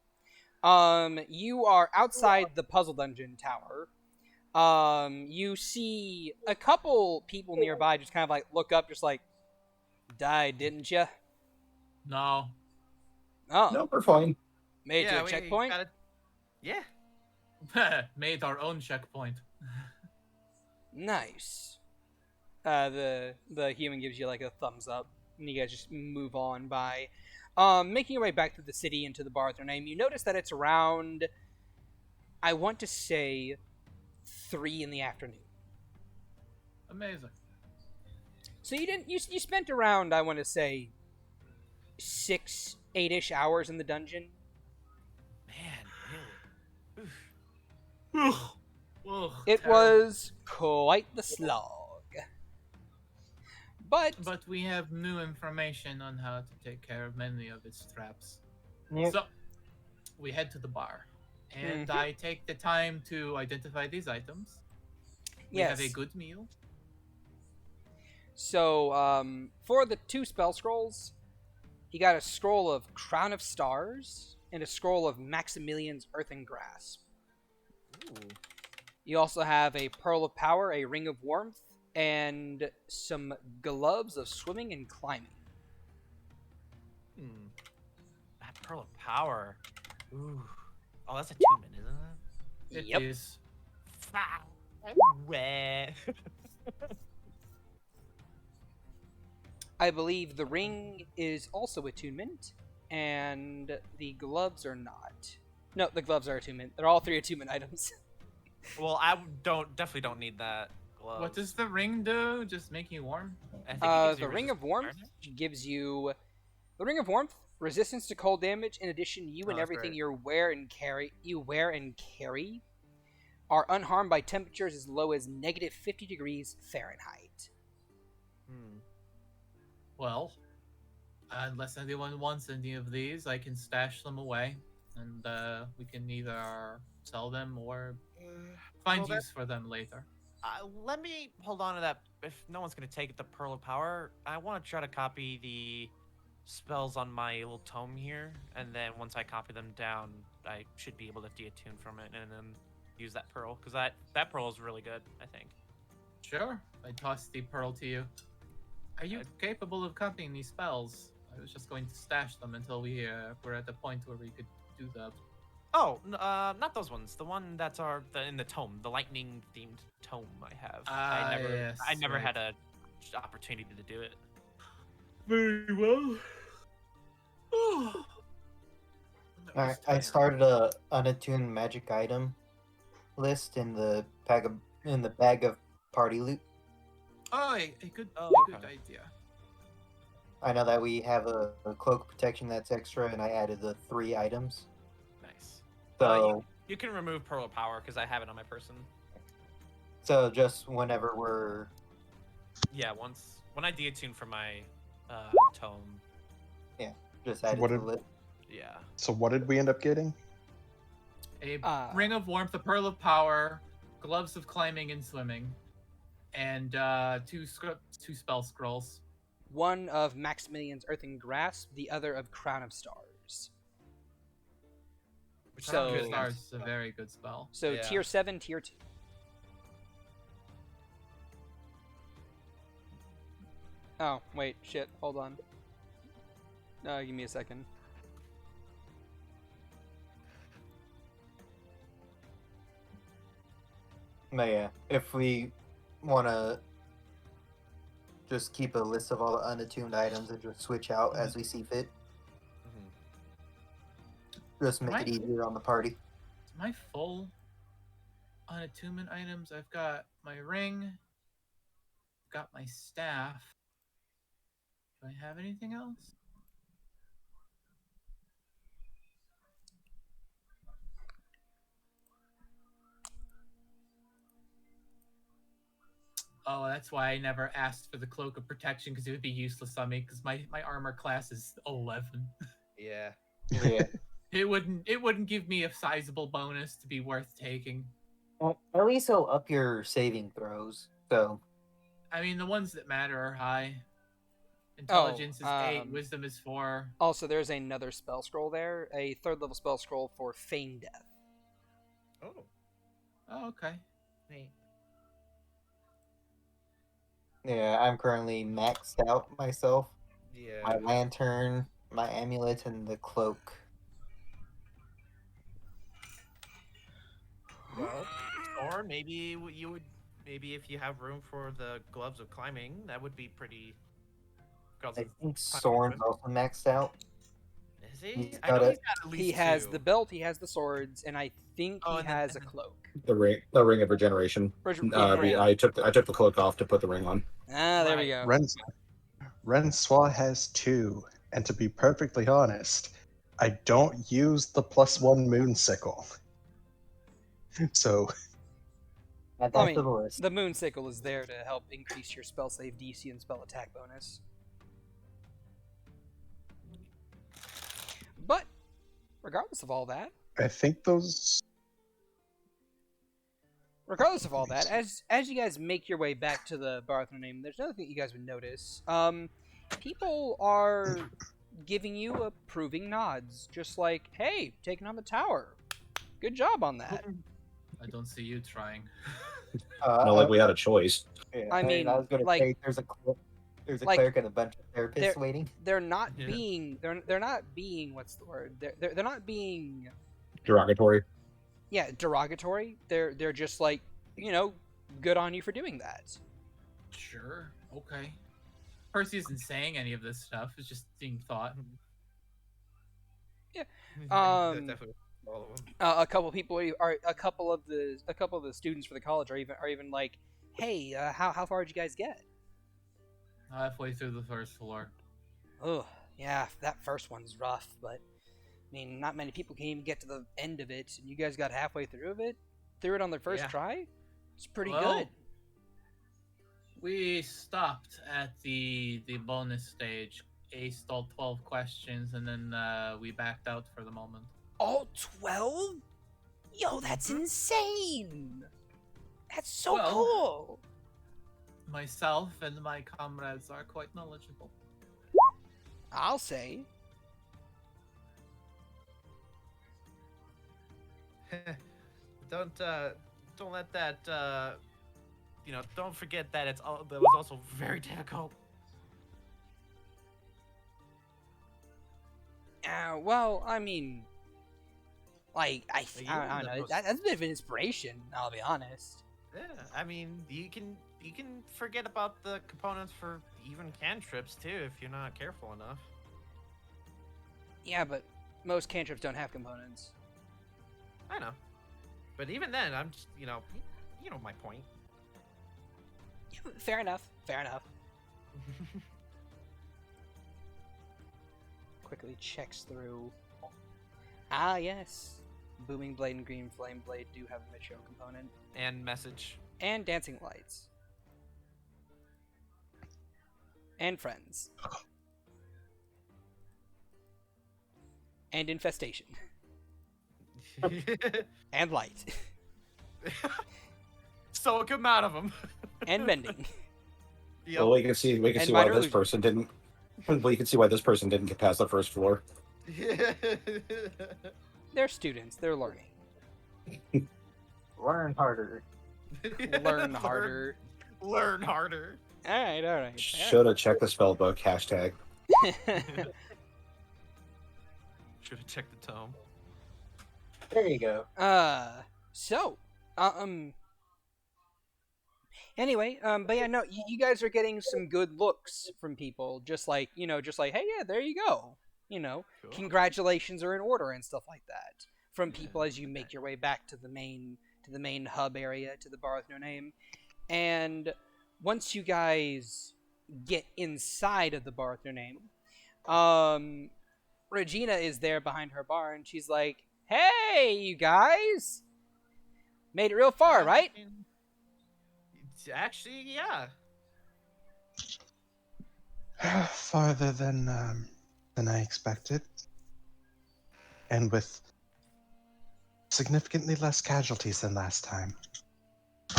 you are outside the puzzle dungeon tower. You see a couple people nearby just kind of like look up, just like, died, didn't you? No. Oh, No, we're fine. made to a checkpoint. Yeah. Made our own checkpoint. Nice. The human gives you like a thumbs up, and you guys just move on by. Making your way back through the city into the bar with their name, you notice that it's around, I want to say, 3 in the afternoon. Amazing. So you spent around, I want to say, 6, 8-ish hours in the dungeon. Man, really? Oof. Ugh, It terrible. was quite the slog. But we have new information on how to take care of many of its traps. Yep. So, we head to the bar, and Mhm. I take the time to identify these items. We yes. have a good meal. So, for the 2 spell scrolls, you got a scroll of Crown of Stars and a scroll of Maximilian's Earthen Grasp. Ooh. You also have a Pearl of Power, a Ring of Warmth, and some gloves of swimming and climbing. That Pearl of Power. Ooh. Oh, that's a 2-minute, isn't it? It is. Wah. I believe the ring is also attunement, and the gloves are not. No, the gloves are attunement. They're all 3 attunement items. Well, I definitely don't need that glove. What does the ring do? Just make you warm? I think it gives you The Ring of resistance Warmth fire. gives you... The Ring of Warmth, resistance to cold damage. In addition, you and that's everything great. you wear and carry are unharmed by temperatures as low as negative 50 degrees Fahrenheit. Well, unless anyone wants any of these, I can stash them away, and we can either sell them or find well, use for them later. Let me hold on to that. If no one's going to take the Pearl of Power, I want to try to copy the spells on my little tome here, and then once I copy them down, I should be able to deattune from it and then use that pearl, because that pearl is really good, I think. Sure, I toss the pearl to you. Are you capable of copying these spells? I was just going to stash them until we were at the point where we could do that. Oh, not those ones. The one that's in the tome, the lightning themed tome I have. I never right. had a opportunity to do it. Very well. Alright, I started a unattuned magic item list in the bag of party loot. Oh, a good okay. idea. I know that we have a cloak protection that's extra, and I added the 3 items. Nice. So, You can remove Pearl of Power because I have it on my person. so just whenever we're Yeah, when I deattune from my tome. just added What to the did- list. Yeah. So what did we end up getting? A ring of warmth, a pearl of power, gloves of climbing and swimming, and 2 spell scrolls. One of Maximilian's Earthen Grasp, the other of Crown of Stars. Which So- Two stars is a very good spell. So Yeah. tier 7, tier 2. Oh, wait, shit, hold on. Give me a second. But yeah, if we want to just keep a list of all the unattuned items and just switch out as we see fit, just make it easier on the party. Am I full on attunement items? I've got my ring, got my staff. Do I have anything else? Oh, that's why I never asked for the cloak of protection, because it would be useless on me, because my armor class is 11. Yeah. Yeah. It wouldn't give me a sizable bonus to be worth taking. Well, at least it'll up your saving throws. So I mean, the ones that matter are high. Intelligence is 8, wisdom is 4. Also, there's another spell scroll there, a 3rd level spell scroll for Feign Death. Oh, okay. Neat. yeah, I'm currently maxed out myself. Yeah. My lantern, my amulet, and the cloak. Well, or maybe you would, maybe if you have room for the gloves of climbing, that would be pretty. Gloves I of think climbing Soren's equipment. also maxed out. Is he? He's I know got he's got at least He has 2. the belt, he has the swords, and I think Oh, he and then- has a and then- cloak. The ring of regeneration. Ring. I took the cloak off to put the ring on. Ah, there we Right. go. Rensois has 2, and to be perfectly honest, I don't use the +1 moon sickle. So Add that I to mean, the list. the Moon Sickle is there to help increase your spell save DC and spell attack bonus. But, regardless of all that, I think those. as you guys make your way back to the Barthon name, there's another thing you guys would notice. People are giving you approving nods, just like, "Hey, taking on the tower. Good job on that." I don't see you trying. Not like we had a choice. Yeah, I mean, I was gonna like- say there's a like, cleric and a bunch of therapists they're- waiting. They're not Yeah. being they're not being what's the word? They're not being Derogatory. derogatory. They're just like, good on you for doing that. Sure. Okay. Percy isn't saying any of this stuff. It's just being thought. Definitely all of them. A couple of people are a couple of the students for the college are even like, "Hey, how far did you guys get?" Halfway through the first floor. Oh, yeah, that first one's rough, but I mean, not many people can even get to the end of it, and you guys got halfway through it on their first Yeah. try. It's pretty Well, good. We stopped at the bonus stage. Aced all 12 questions, and then we backed out for the moment. All 12? Yo, that's insane! That's so Well- cool! Myself and my comrades are quite knowledgeable. I'll say. Don't let that don't forget that that was also very difficult. Well, I mean, like, I You don't were the know. most- That's a bit of an inspiration, I'll be honest. Yeah, I mean, you can forget about the components for even cantrips too if you're not careful enough. Yeah, but most cantrips don't have components. I know, but even then, I'm just you know my point. Yeah, fair enough. Quickly checks through. Ah, yes. Booming Blade and Green Flame Blade do have a material component. And message. And Dancing Lights. And Friends. And Infestation. And Light. So a good amount of them. And Mending. Well, we can see And why minor this illusion. person didn't. Well, you can see why this person didn't get past the first floor. They're students. They're learning. Learn harder. Learn harder. Learn harder. All right. Should have checked the spell book. Hashtag. Should have checked the tome. There you go. So, anyway, but yeah, no, you guys are getting some good looks from people, just like, hey, yeah, there you go. Cool. Congratulations are in order and stuff like that from people as you make your way back to the main hub area, to the bar with no name. And once you guys get inside of the bar with no name, Regina is there behind her bar, and she's like, "Hey, you guys, made it real far, right?" Actually, yeah. Farther than I expected, and with significantly less casualties than last time.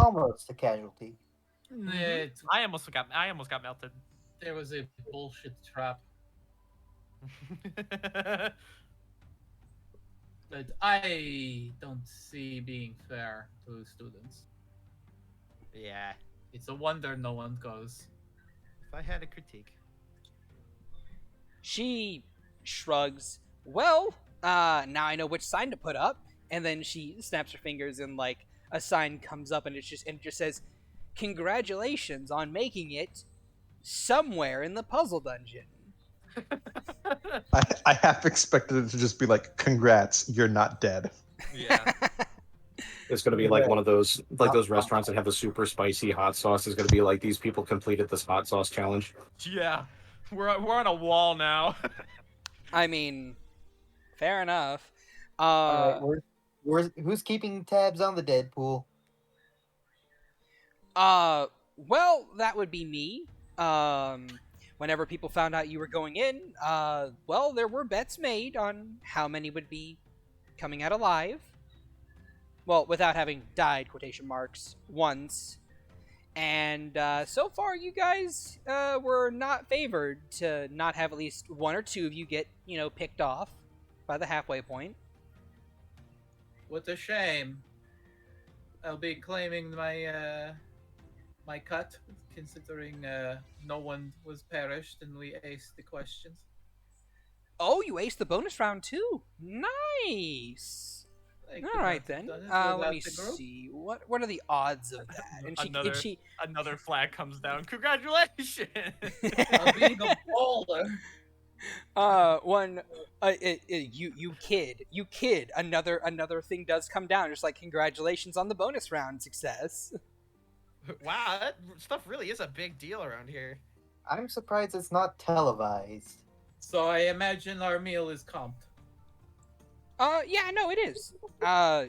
Almost a casualty. I almost got melted. There was a bullshit trap. But I don't see being fair to students. Yeah. It's a wonder no one goes. If I had a critique. She shrugs. Well, now I know which sign to put up. And then she snaps her fingers, and like a sign comes up, and it just says, "Congratulations on making it somewhere in the puzzle dungeon." I half expected it to just be like, "Congrats, you're not dead." Yeah. It's going to be like one of those, like those restaurants that have the super spicy hot sauce. Is going to be like, these people completed this hot sauce challenge. Yeah. We're on a wall now. I mean, fair enough. Who's keeping tabs on the Deadpool? Well, that would be me. Whenever people found out you were going in, well, there were bets made on how many would be coming out alive. Well, without having died, quotation marks, once. And so far, you guys were not favored to not have at least one or two of you get, picked off by the halfway point. What a shame. I'll be claiming my my cut, considering no one was perished and we aced the questions. Oh, you aced the bonus round too. Nice. All right then. Let me see. What are the odds of that? And another flag comes down. Congratulations. Being a baller. You kid. Another thing does come down. Just like, congratulations on the bonus round success. Wow, that stuff really is a big deal around here. I'm surprised it's not televised. So I imagine our meal is comped. Yeah, no, it is.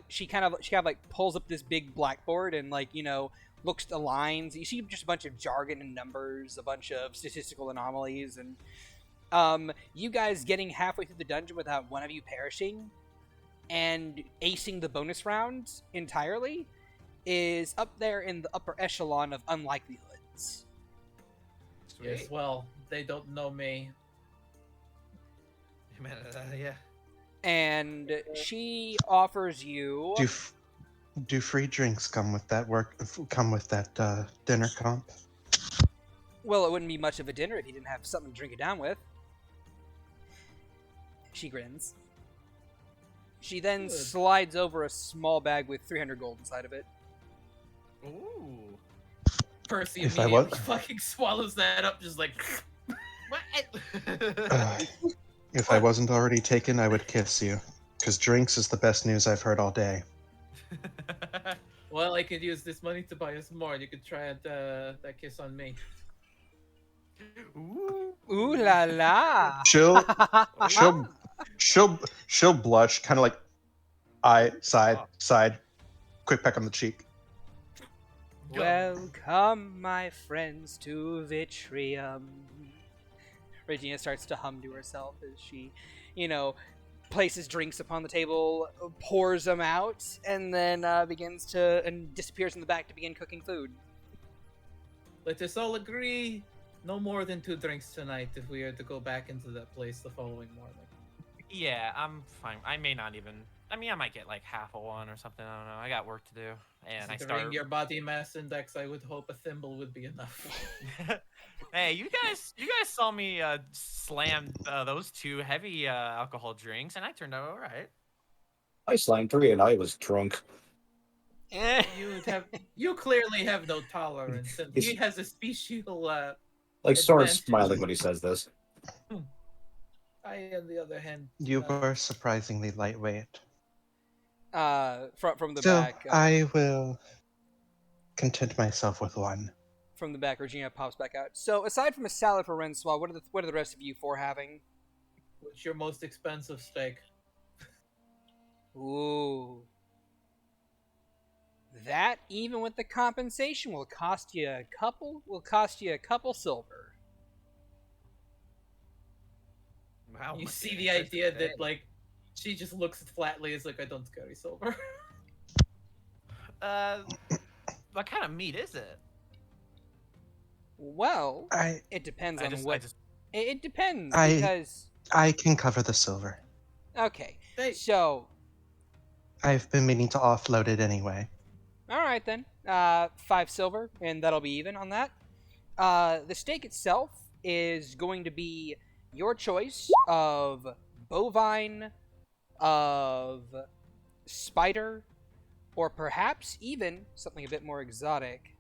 She kind of like pulls up this big blackboard and looks at the lines. You see just a bunch of jargon and numbers, a bunch of statistical anomalies, and you guys getting halfway through the dungeon without one of you perishing and acing the bonus round entirely is up there in the upper echelon of unlikelihoods. Sweet. Yes, well, they don't know me. Man, yeah. And she offers you. Do free drinks come with that dinner comp? Well, it wouldn't be much of a dinner if you didn't have something to drink it down with. She grins. She then slides over a small bag with 300 gold inside of it. Ooh. Percy If I immediately was- fucking swallows that up, just like. What? If I wasn't already taken, I would kiss you. Because drinks is the best news I've heard all day. Well, I could use this money to buy us more. You could try that kiss on me. Ooh. Ooh la la! She'll blush, kind of like eye, side, quick peck on the cheek. Welcome, my friends, to Vitrium. Regina starts to hum to herself as she, places drinks upon the table, pours them out, and then disappears in the back to begin cooking food. Let us all agree, no more than 2 drinks tonight if we are to go back into that place the following morning. Yeah, I'm fine. I may not even I mean, I might get like half a one or something. I don't know. I got work to do, and I Considering start. your body mass index, I would hope a thimble would be enough. Hey, you guys saw me slam those two heavy alcohol drinks, and I turned out all right. I slammed 3 and I was drunk. You clearly have no tolerance, and he It's- has a special. Like Soren's Advantage. smiling when he says this. I, on the other hand, You were surprisingly lightweight. From the Still, back. I will content myself with 1. From the back, Regina pops back out. So, aside from a salad for Renswa, what are the rest of you four having? what's your most expensive steak? Ooh. That, even with the compensation, will cost you a couple silver. Wow. You see the idea that like she just looks flatly as like I don't carry silver. What kind of meat is it? Well, I it depends I on just, what. I just It depends I- because. I can cover the silver. Okay, They, so I've been meaning to offload it anyway. all right then. 5 silver, and that'll be even on that. The steak itself is going to be your choice of bovine, of spider, or perhaps even something a bit more exotic.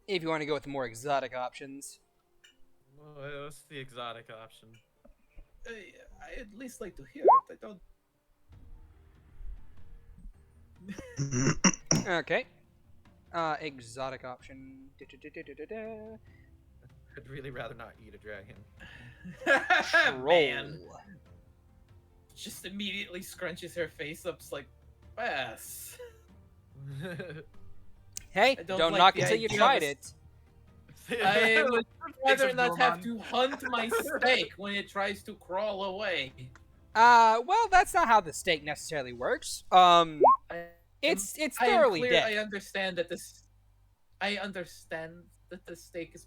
If you want to go with the more exotic options. what's the exotic option? I at least like to hear it. I don't. Okay. Exotic option. I'd really rather not eat a dragon. Man, Roll. just immediately scrunches her face up. It's like, yes. Hey, I don't don't like knock the until you idea tried of it. I would rather of not have Dralaam. to hunt my steak when it tries to crawl away. Well, that's not how the steak necessarily works. It's I am thoroughly clear. dead. I understand that this. I understand that the steak is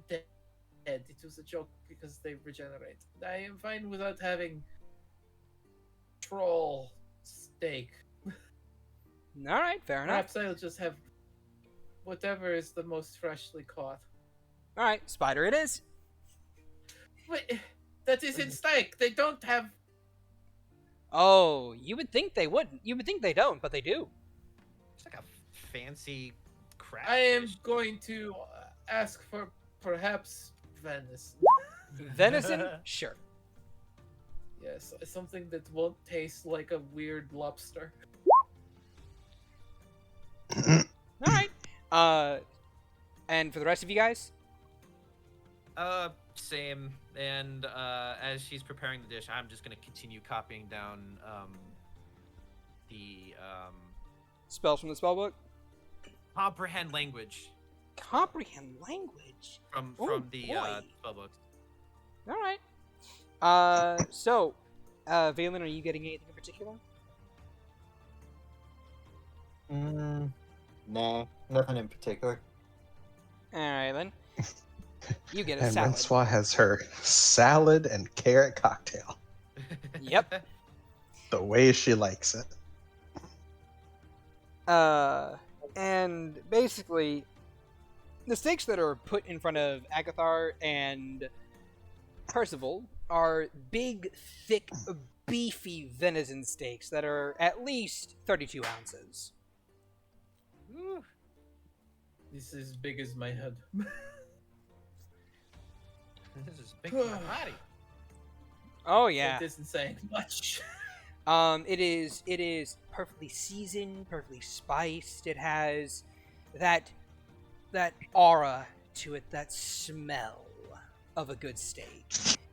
dead. It was a joke because they regenerate. I am fine without having troll steak. All right, fair enough. Perhaps I'll just have whatever is the most freshly caught. All right, spider it is. Wait, that isn't steak. They don't have. Oh, you would think they wouldn't. You would think they don't, but they do. It's like a fancy crab. I am dish. going to ask for perhaps venison. Venison? Sure. Yes, something that won't taste like a weird lobster. All right. And for the rest of you guys? Same. And as she's preparing the dish, I'm just gonna continue copying down the Spells from the spellbook? comprehend language Comprehend language. from Oh, the boy. spellbooks. All right. So, Valen, are you getting anything in particular? Nah, nothing in particular. All right, then. You get a And salad. Renswa has her salad and carrot cocktail. Yep. The way she likes it. And basically, the steaks that are put in front of Agathar and Percival are big, thick, beefy venison steaks that are at least 32 ounces. Woo. This is big as my head. This is big for my body. Oh yeah. That isn't saying much. It is perfectly seasoned, perfectly spiced. It has that aura to it, that smell of a good steak.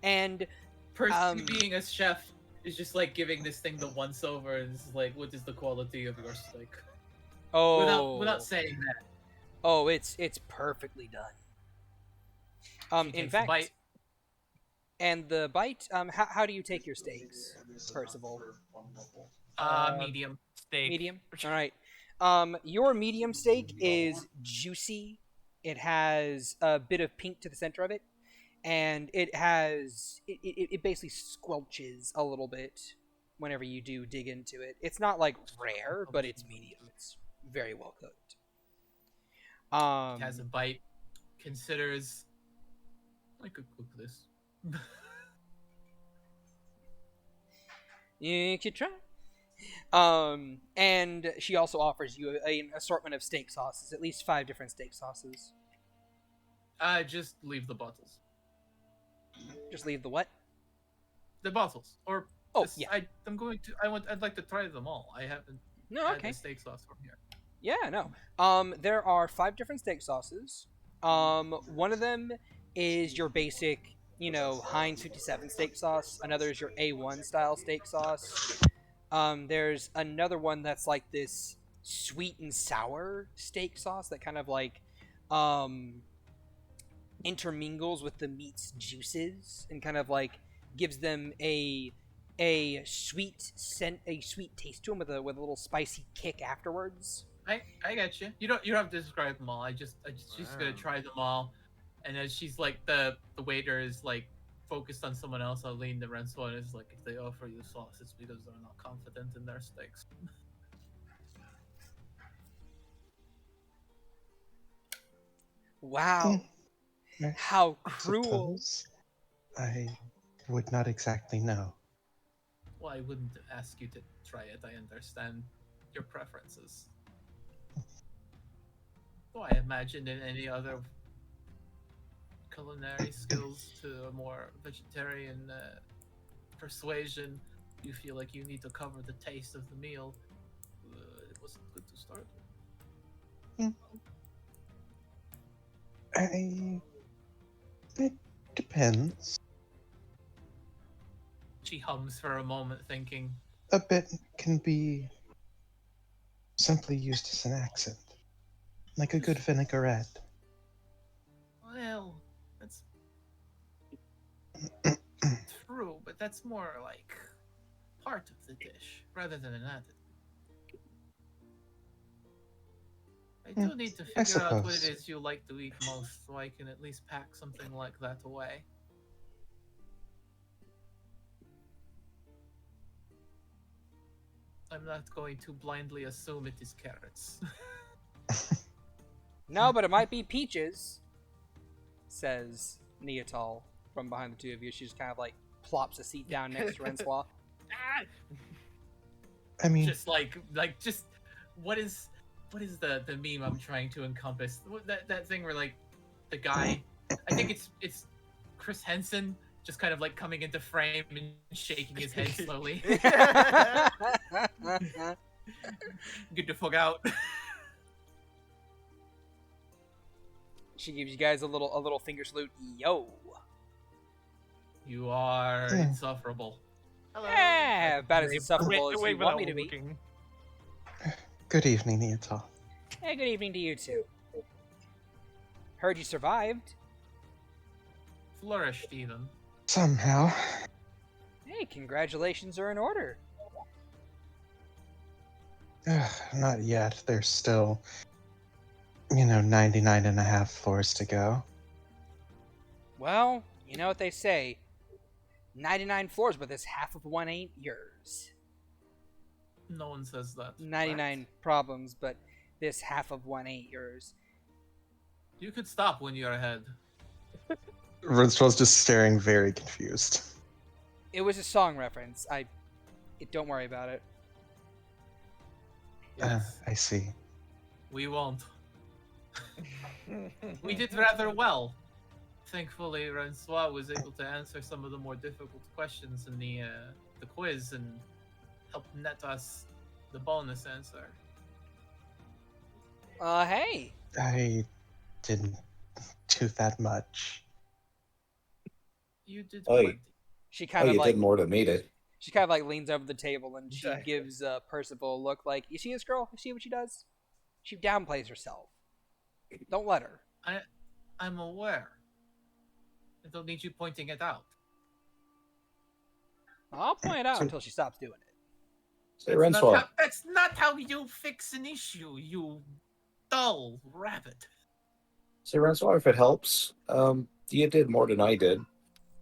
And Percy being a chef is just like giving this thing the once over and it's like, what is the quality of your steak? Without saying that. Oh, it's perfectly done. She In takes a fact, bite. and the bite. How do you take your steaks, Percival? Medium. Steak. Medium. All right. Your medium steak is juicy It has a bit of pink to the center of it, and it basically squelches a little bit whenever you do dig into it. It's not like rare, but it's medium. It's very well cooked. Has a bite, considers, I could cook this. You could try. And she also offers you an assortment of steak sauces, at least 5 different steak sauces. Just leave the bottles. Just leave the what? The bottles, or yeah. I'd like to try them all. I haven't had the steak sauce from here. Yeah, no. There are 5 different steak sauces. One of them is your basic, Heinz 57 steak sauce. Another is your A1 style steak sauce. There's another one that's like this sweet and sour steak sauce that kind of like intermingles with the meat's juices and kind of like gives them a sweet taste to them with a little spicy kick afterwards. I got you. You don't have to describe them all. She's gonna try them all, and as she's like the waiter is like focused on someone else, I'll lean to Renzo and it's like, if they offer you sauce, it's because they're not confident in their steaks. Wow. How cruel. I would not exactly know. Well, I wouldn't ask you to try it. I understand your preferences. Well, I imagine in any other culinary skills to a more vegetarian persuasion, you feel like you need to cover the taste of the meal. It wasn't good to start with. It depends. She hums for a moment, thinking. A bit can be simply used as an accent, like a good vinaigrette. Well, that's true, but that's more like part of the dish rather than an added. I do need to figure out what it is you like to eat most, so I can at least pack something like that away. I'm not going to blindly assume it is carrots. No, but it might be peaches, says Neatal from behind the two of you. She just kind of like plops a seat down next to Rensois. I mean, just what is the meme I'm trying to encompass? That thing where like the guy, I think it's Chris Henson, just kind of like coming into frame and shaking his head slowly. Get the fuck out. She gives you guys a little finger salute. Yo. You are insufferable. Hello. Yeah, about as insufferable as you want me to be. Good evening, Neatal. Hey, good evening to you too. Heard you survived. Flourished even. Somehow. Hey, congratulations are in order. Not yet. There's still, 99 and a half floors to go. Well, you know what they say. 99 floors, but this half of one ain't yours. No one says that. 99 problems, but this half of one ain't yours. You could stop when you're ahead. Rinstrel's just staring very confused. It was a song reference. Don't worry about it. Yes. I see. We won't. We did rather well. Thankfully, Francois was able to answer some of the more difficult questions in the quiz and help net us the bonus answer. Hey. I didn't do that much. You did Oh, plenty. She kind of you like did more to meet it. she kind of like leans over the table and she gives Percival a look like, you see this girl? You see what she does? She downplays herself. Don't let her. I'm aware. I don't need you pointing it out. I'll point it out until she stops doing it. Say, Rensois. That's not how you fix an issue, you dull rabbit. So, Renzo, if it helps, you did more than I did.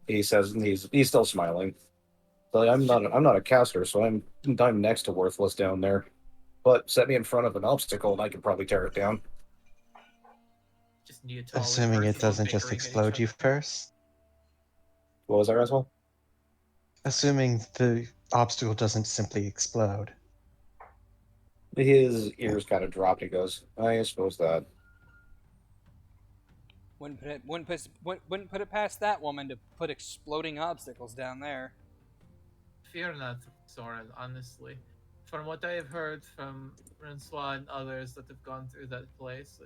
He says, and he's still smiling. So I'm not a caster, so I'm next to worthless down there. But set me in front of an obstacle, and I can probably tear it down. Just Neatal and Assuming it Percival doesn't just bickering at each explode you other. first. What was that, Renzo? Assuming the obstacle doesn't simply explode. His ears kind of dropped. He goes, I suppose that. Wouldn't put it past that woman to put exploding obstacles down there. Fear not, Soren, honestly. From what I have heard from Francois and others that have gone through that place,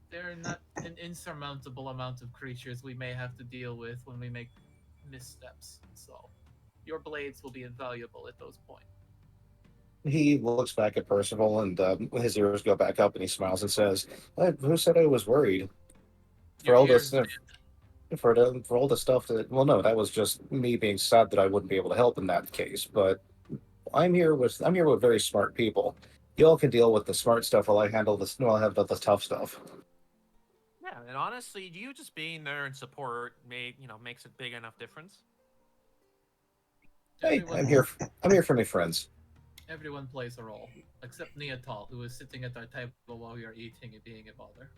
there are not an insurmountable amount of creatures we may have to deal with when we make missteps. So, your blades will be invaluable at those points. He looks back at Percival, and his ears go back up, and he smiles and says, "Who said I was worried? For Your all ears, this, for all the stuff that, well, no, that was just me being sad that I wouldn't be able to help in that case. But I'm here with very smart people. You all can deal with the smart stuff while I handle this. While I have the tough stuff." Yeah, and honestly, you just being there and support makes a big enough difference. Hey, everyone, I'm here for my friends. everyone plays a role, except Neatal, who is sitting at our table while we are eating and being a bother.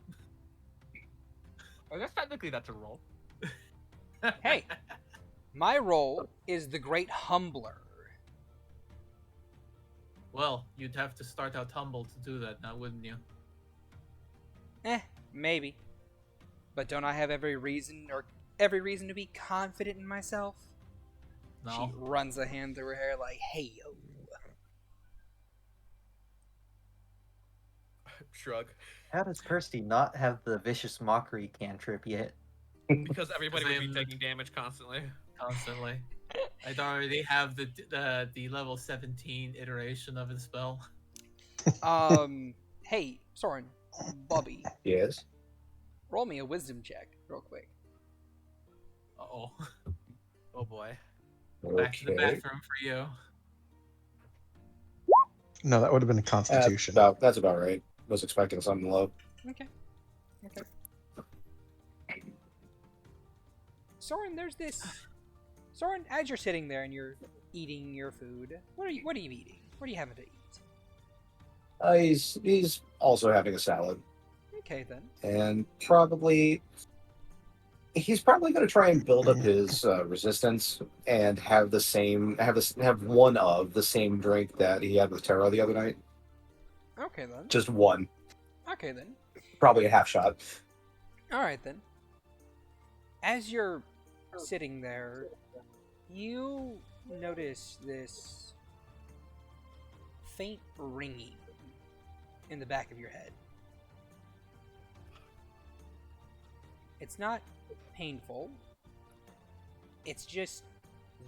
I guess technically that's a role. Hey, my role is the Great Humbler. Well, you'd have to start out humble to do that now, wouldn't you? Maybe. But don't I have every reason to be confident in myself? No. She runs a hand through her hair like, hey, yo. Shrug. How does Percy not have the vicious mockery cantrip yet? Because everybody would be taking damage constantly. Constantly. I'd already have the level 17 iteration of the spell. Hey, Soren, Bubby, Yes. roll me a wisdom check real quick. Uh-oh. Oh boy. Back to the bathroom for you. No, that would have been a constitution. That's about right. Was expecting something low. Okay. Soren, Soren, as you're sitting there and you're eating your food, what are you eating? What are you having to eat? He's also having a salad, Okay then. and he's probably going to try and build up his resistance and have one of the same drink that he had with Tara the other night. Okay then. Just one, Okay then. probably a half shot. All right then. As you're sitting there, you notice this faint ringing in the back of your head. It's not painful. It's just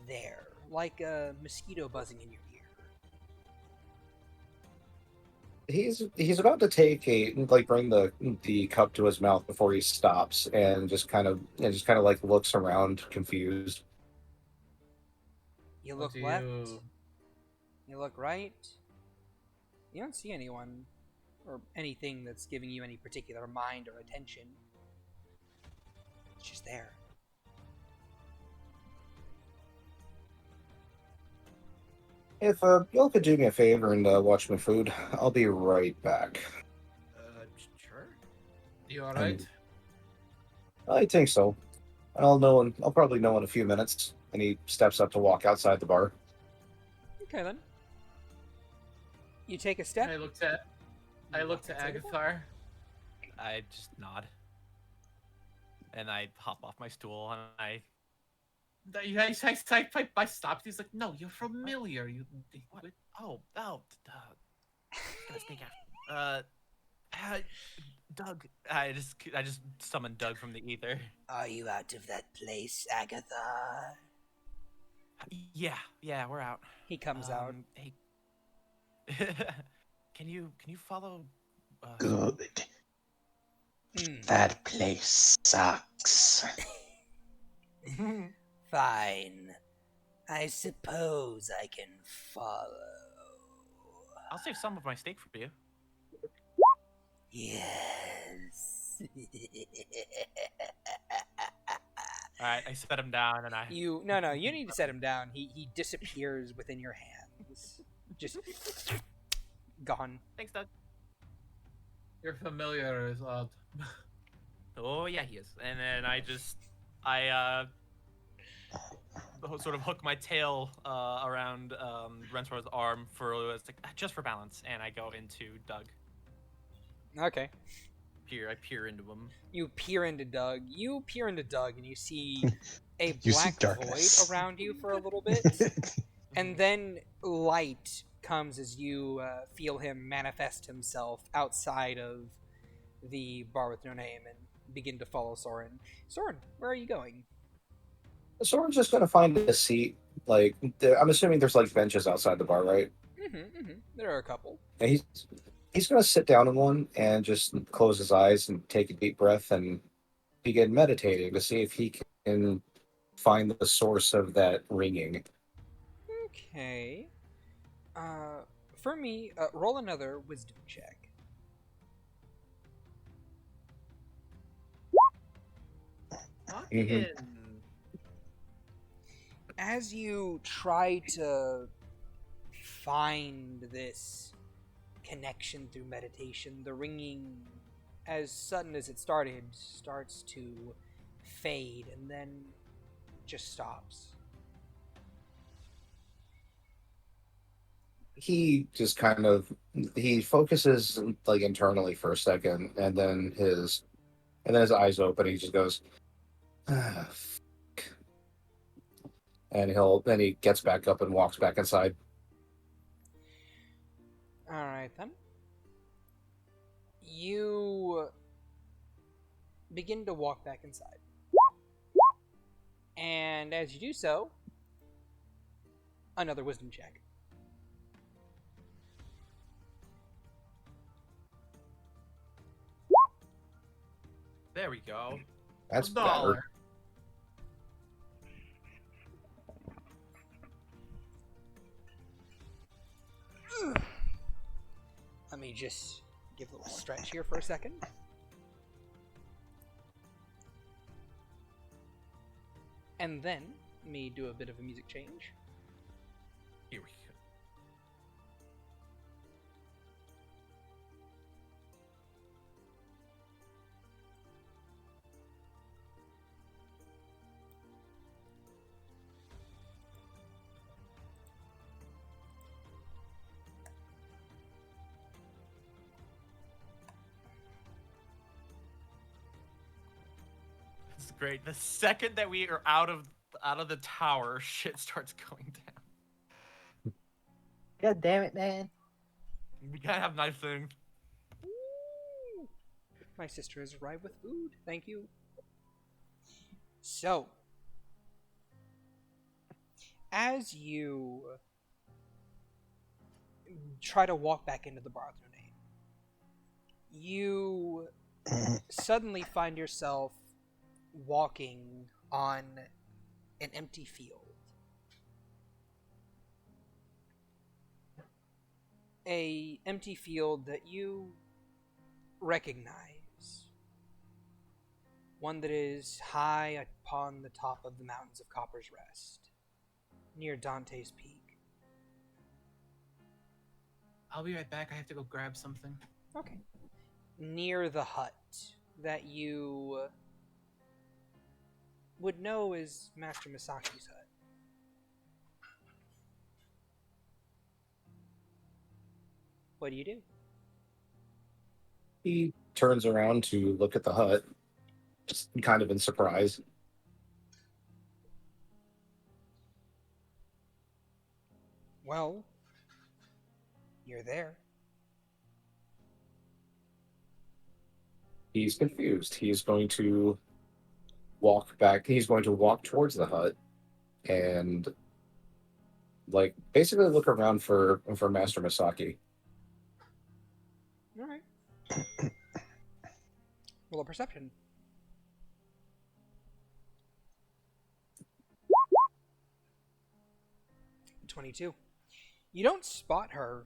there, like a mosquito buzzing in your ear. He's about to bring the cup to his mouth before he stops and just kind of like looks around confused. You What look do left. you- You look right. You don't see anyone or anything that's giving you any particular mind or attention. It's just there. If y'all could do me a favor and watch my food, I'll be right back. Sure. You alright? I think so. I'll probably know in a few minutes. And he steps up to walk outside the bar. Okay then. You take a step. I looked at Agathar. I just nod. And I hop off my stool and I I stopped. He's like, "No, you're familiar. You." what? Gonna sneak out. Doug. I just summoned Doug from the ether. Are you out of that place, Agatha? Yeah, we're out. He comes out. Hey, can you follow? Good. Mm, That place sucks. fine. I suppose I can follow. I'll save some of my steak for you. Yes. All right, I set him down, and I. You need to set him down. He disappears within your hands, just gone. Thanks, Doug. Your familiar is odd. Oh yeah, he is. And then I sort of hook my tail around Rensor's arm just for balance, and I go into Doug. Okay. I peer into him. You peer into Doug, and you see a You see black darkness. void around you for a little bit, and then light comes as you feel him manifest himself outside of the bar with no name and begin to follow Soren. Soren, where are you going? So we're just gonna find a seat. Like, I'm assuming there's like benches outside the bar, right? There are a couple. And he's gonna sit down in one and just close his eyes and take a deep breath and begin meditating to see if he can find the source of that ringing. Okay. For me, roll another wisdom check. Fucking. As you try to find this connection through meditation, the ringing, as sudden as it started, starts to fade and then just stops. He just kind of he focuses like internally for a second, and then his eyes open. He just goes, ah, fuck. And he gets back up and walks back inside. All right then. You begin to walk back inside, and as you do so, another wisdom check. There we go. That's better. $1. Let me just give a little stretch here for a second. And then, let me do a bit of a music change. Here we go. This is great. The second that we are out of the tower, shit starts going down. God damn it, man. We can't have nice things. Ooh. My sister has arrived with food. Thank you. So, as you try to walk back into the bar with your name, you suddenly find yourself walking on an empty field. A empty field that you recognize. One that is high upon the top of the mountains of Copper's Rest, near Dante's Peak. I'll be right back. I have to go grab something. Okay. Near the hut that you would know as Master Misaki's hut. What do you do? He turns around to look at the hut, just kind of in surprise. Well, you're there. He's confused. He's going to walk back. He's going to walk towards the hut and, like, basically look around for Master Misaki. All right. Roll a perception. 22. You don't spot her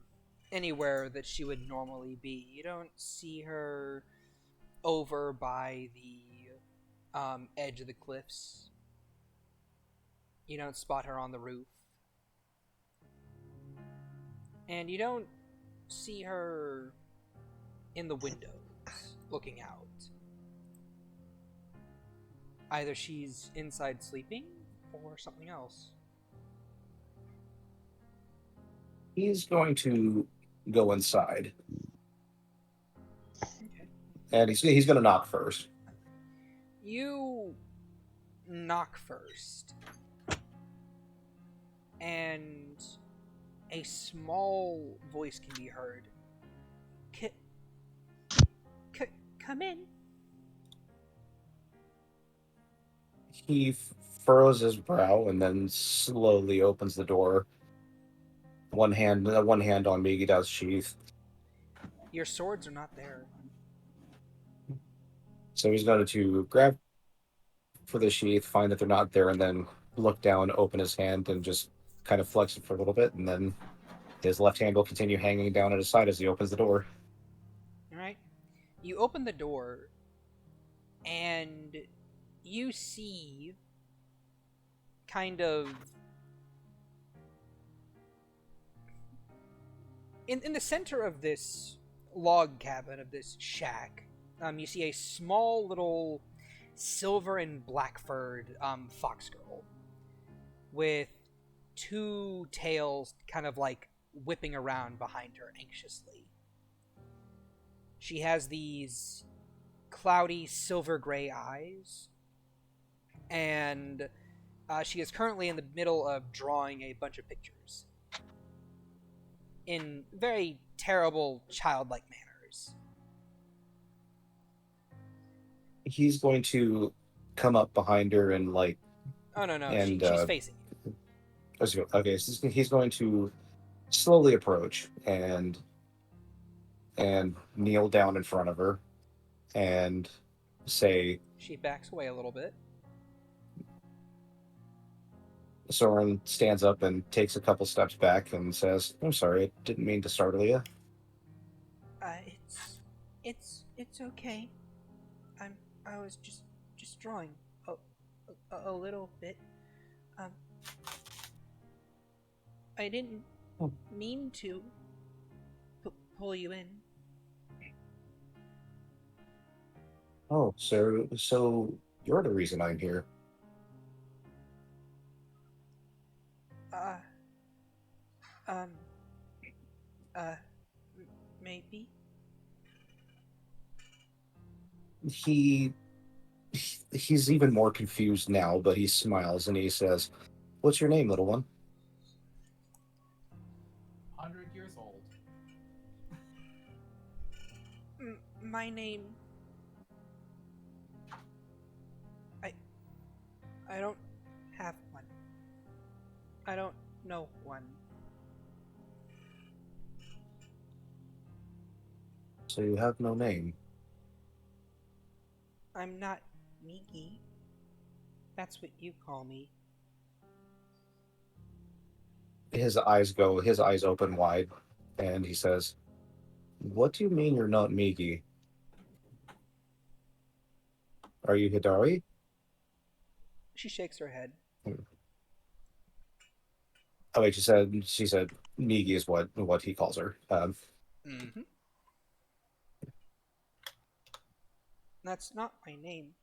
anywhere that she would normally be. You don't see her over by the edge of the cliffs. You don't spot her on the roof. And you don't see her in the windows looking out. Either she's inside sleeping or something else. He's going to go inside. Okay. And he's going to knock first. You knock first. And a small voice can be heard. Come in. He furrows his brow and then slowly opens the door. One hand on Migida's sheath. Your swords are not there. So he's going to grab for the sheath, find that they're not there, and then look down, open his hand, and just kind of flex it for a little bit, and then his left hand will continue hanging down at his side as he opens the door. Alright. You open the door, and you see kind of in the center of this log cabin, of this shack, you see a small little silver and black furred fox girl with two tails kind of like whipping around behind her anxiously. She has these cloudy silver gray eyes, and she is currently in the middle of drawing a bunch of pictures in very terrible childlike manners. He's going to come up behind her and Oh no, and, she's facing you. Okay, so he's going to slowly approach and kneel down in front of her and say, She backs away a little bit. Soren stands up and takes a couple steps back and says, I'm sorry, I didn't mean to startle you. It's okay. I was just drawing a little bit. I didn't mean to pull you in. Oh, so you're the reason I'm here. Maybe. He's even more confused now, but he smiles and he says, What's your name, little one? 100 years old. My name... I don't have one. I don't know one. So you have no name. I'm not Miki. That's what you call me. His eyes open wide, and he says, What do you mean you're not Miki? Are you Hidari? She shakes her head. Oh wait, she said Miki is what he calls her. Mm-hmm. That's not my name.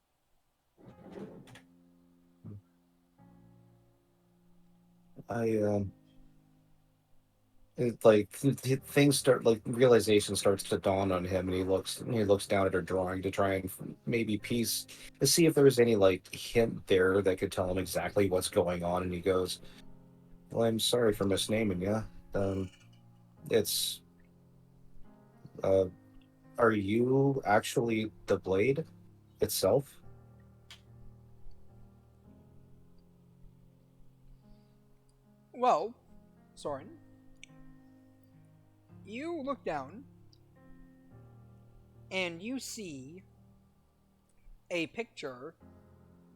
Things start, realization starts to dawn on him, and he looks down at her drawing to try and maybe to see if there's any hint there that could tell him exactly what's going on, and he goes, Well, I'm sorry for misnaming you. It's are you actually the blade itself? Well, Soren, you look down and you see a picture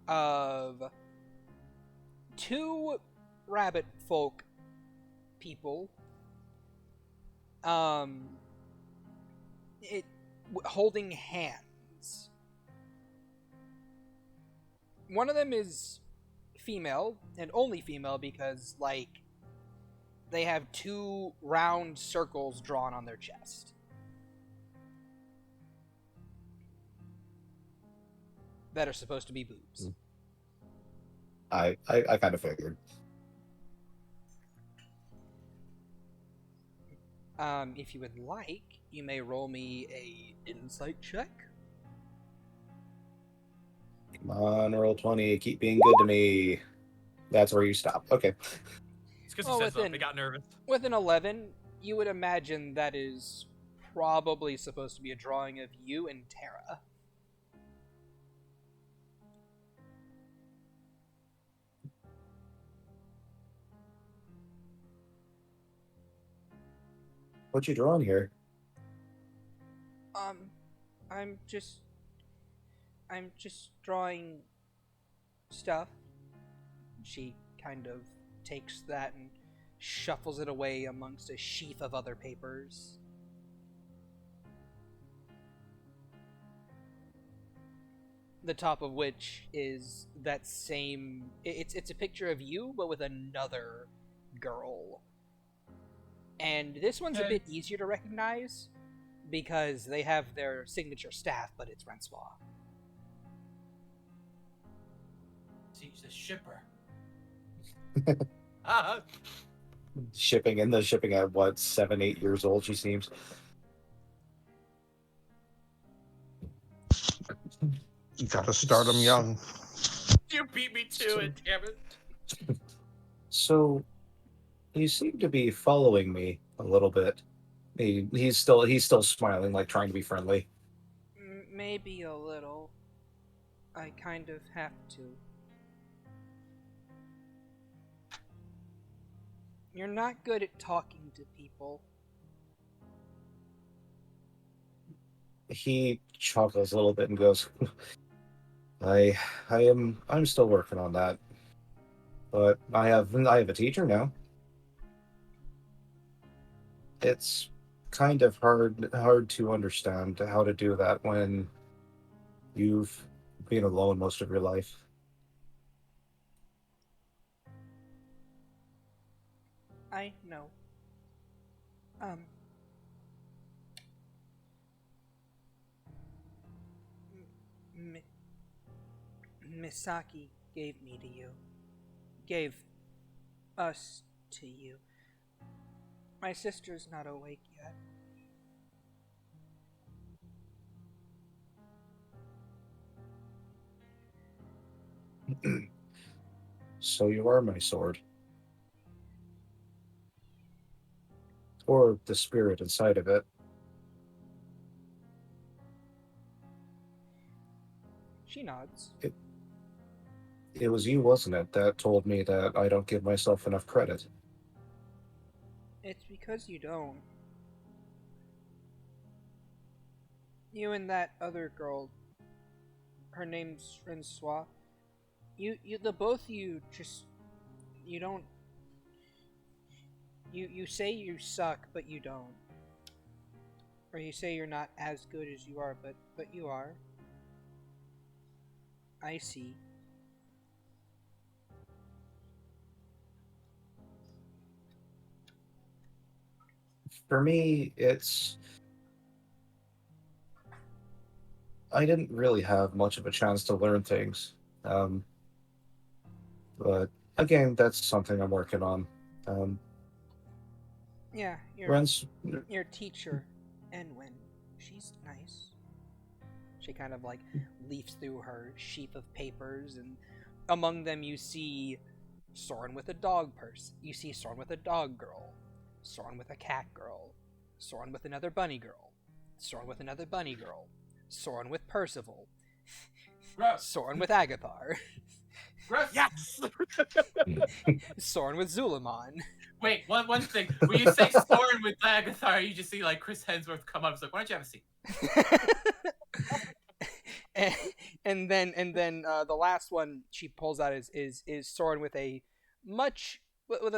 of two rabbit folk people holding hands One of them is female, and only female because, like, they have 2 round circles drawn on their chest. That are supposed to be boobs. I kind of figured. If you would like, you may roll me a insight check. Come on, roll 20. Keep being good to me. That's where you stop. Okay. It's because Well, he says within- they got nervous. With an 11, you would imagine that is probably supposed to be a drawing of you and Tara. What you drawing here? I'm just drawing stuff. She kind of takes that and shuffles it away amongst a sheaf of other papers. The top of which is that same... It's a picture of you, but with another girl. And this one's a bit easier to recognize, because they have their signature staff, but it's Francois. She's a shipper. Shipping at what, 7, 8 years old, she seems. You gotta start them young. You beat me to it, damn it. So, you seem to be following me a little bit. He's still smiling, like trying to be friendly. Maybe a little. I kind of have to. You're not good at talking to people. He chuckles a little bit and goes, I'm still working on that. But I have a teacher now. It's kind of hard to understand how to do that when you've been alone most of your life. I know. Misaki gave me to you. Gave us to you. My sister's not awake yet. So you are my sword. Or the spirit inside of it. She nods. It was you, wasn't it, that told me that I don't give myself enough credit. It's because you don't. You and that other girl, her name's Francois. The both of you just, you don't. You say you suck, but you don't. Or you say you're not as good as you are, but you are. I see. For me, I didn't really have much of a chance to learn things. But again, that's something I'm working on. Yeah, your teacher, Enwin, she's nice. She kind of like leafs through her sheaf of papers, and among them you see Soren with a dog purse. You see Soren with a dog girl, Soren with a cat girl, Soren with another bunny girl, Soren with another bunny girl, Soren with Percival, Gross. Soren with Agathar, Gross. Yes! Soren with Zulaman. Wait, one thing. When you say Soren with Agathar, you just see like Chris Hemsworth come up. It's like, why don't you have a seat? and then the last one she pulls out is Soren with a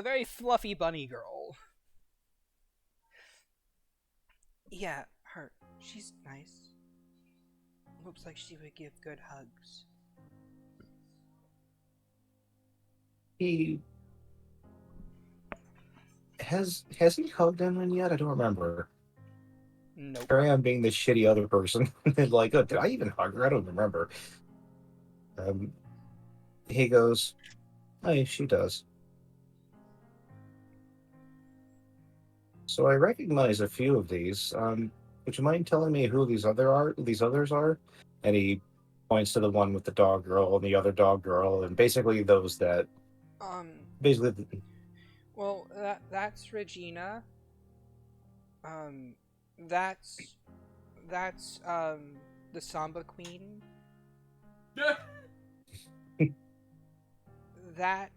very fluffy bunny girl. Yeah, her. She's nice. Looks like she would give good hugs. he has he hugged anyone yet? I don't remember. Nope. Here I am being the shitty other person. Like, oh, did I even hug her? I don't remember. He goes, "Hey, she does." So I recognize a few of these. Would you mind telling me who these others are? And he points to the one with the dog girl and the other dog girl, and basically those that basically. Well, that's Regina. That's the Samba Queen. That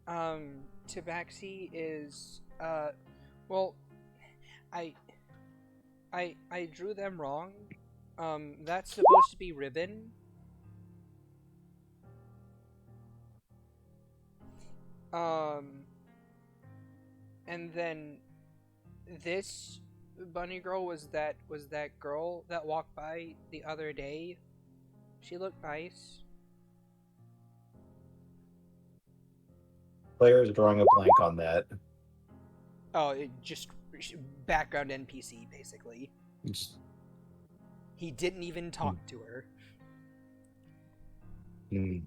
Tabaxi is well, I I drew them wrong. That's supposed to be Ribbon. And then this bunny girl was that girl that walked by the other day. She looked nice. Player is drawing a blank on that. Oh, it just background NPC basically. It's- He didn't even talk to her. hmm.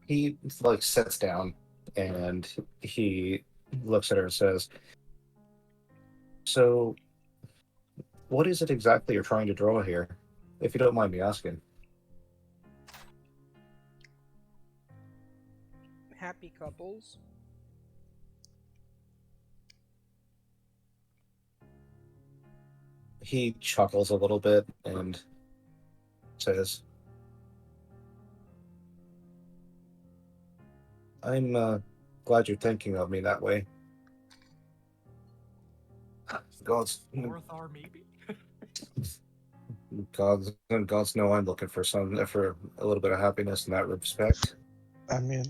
He like sits down and he looks at her and says, "So, what is it exactly you're trying to draw here, if you don't mind me asking?" Happy couples. He chuckles a little bit and says, "I'm glad you're thinking of me that way." Gods, Orthar, maybe? gods know I'm looking for a little bit of happiness in that respect. I mean,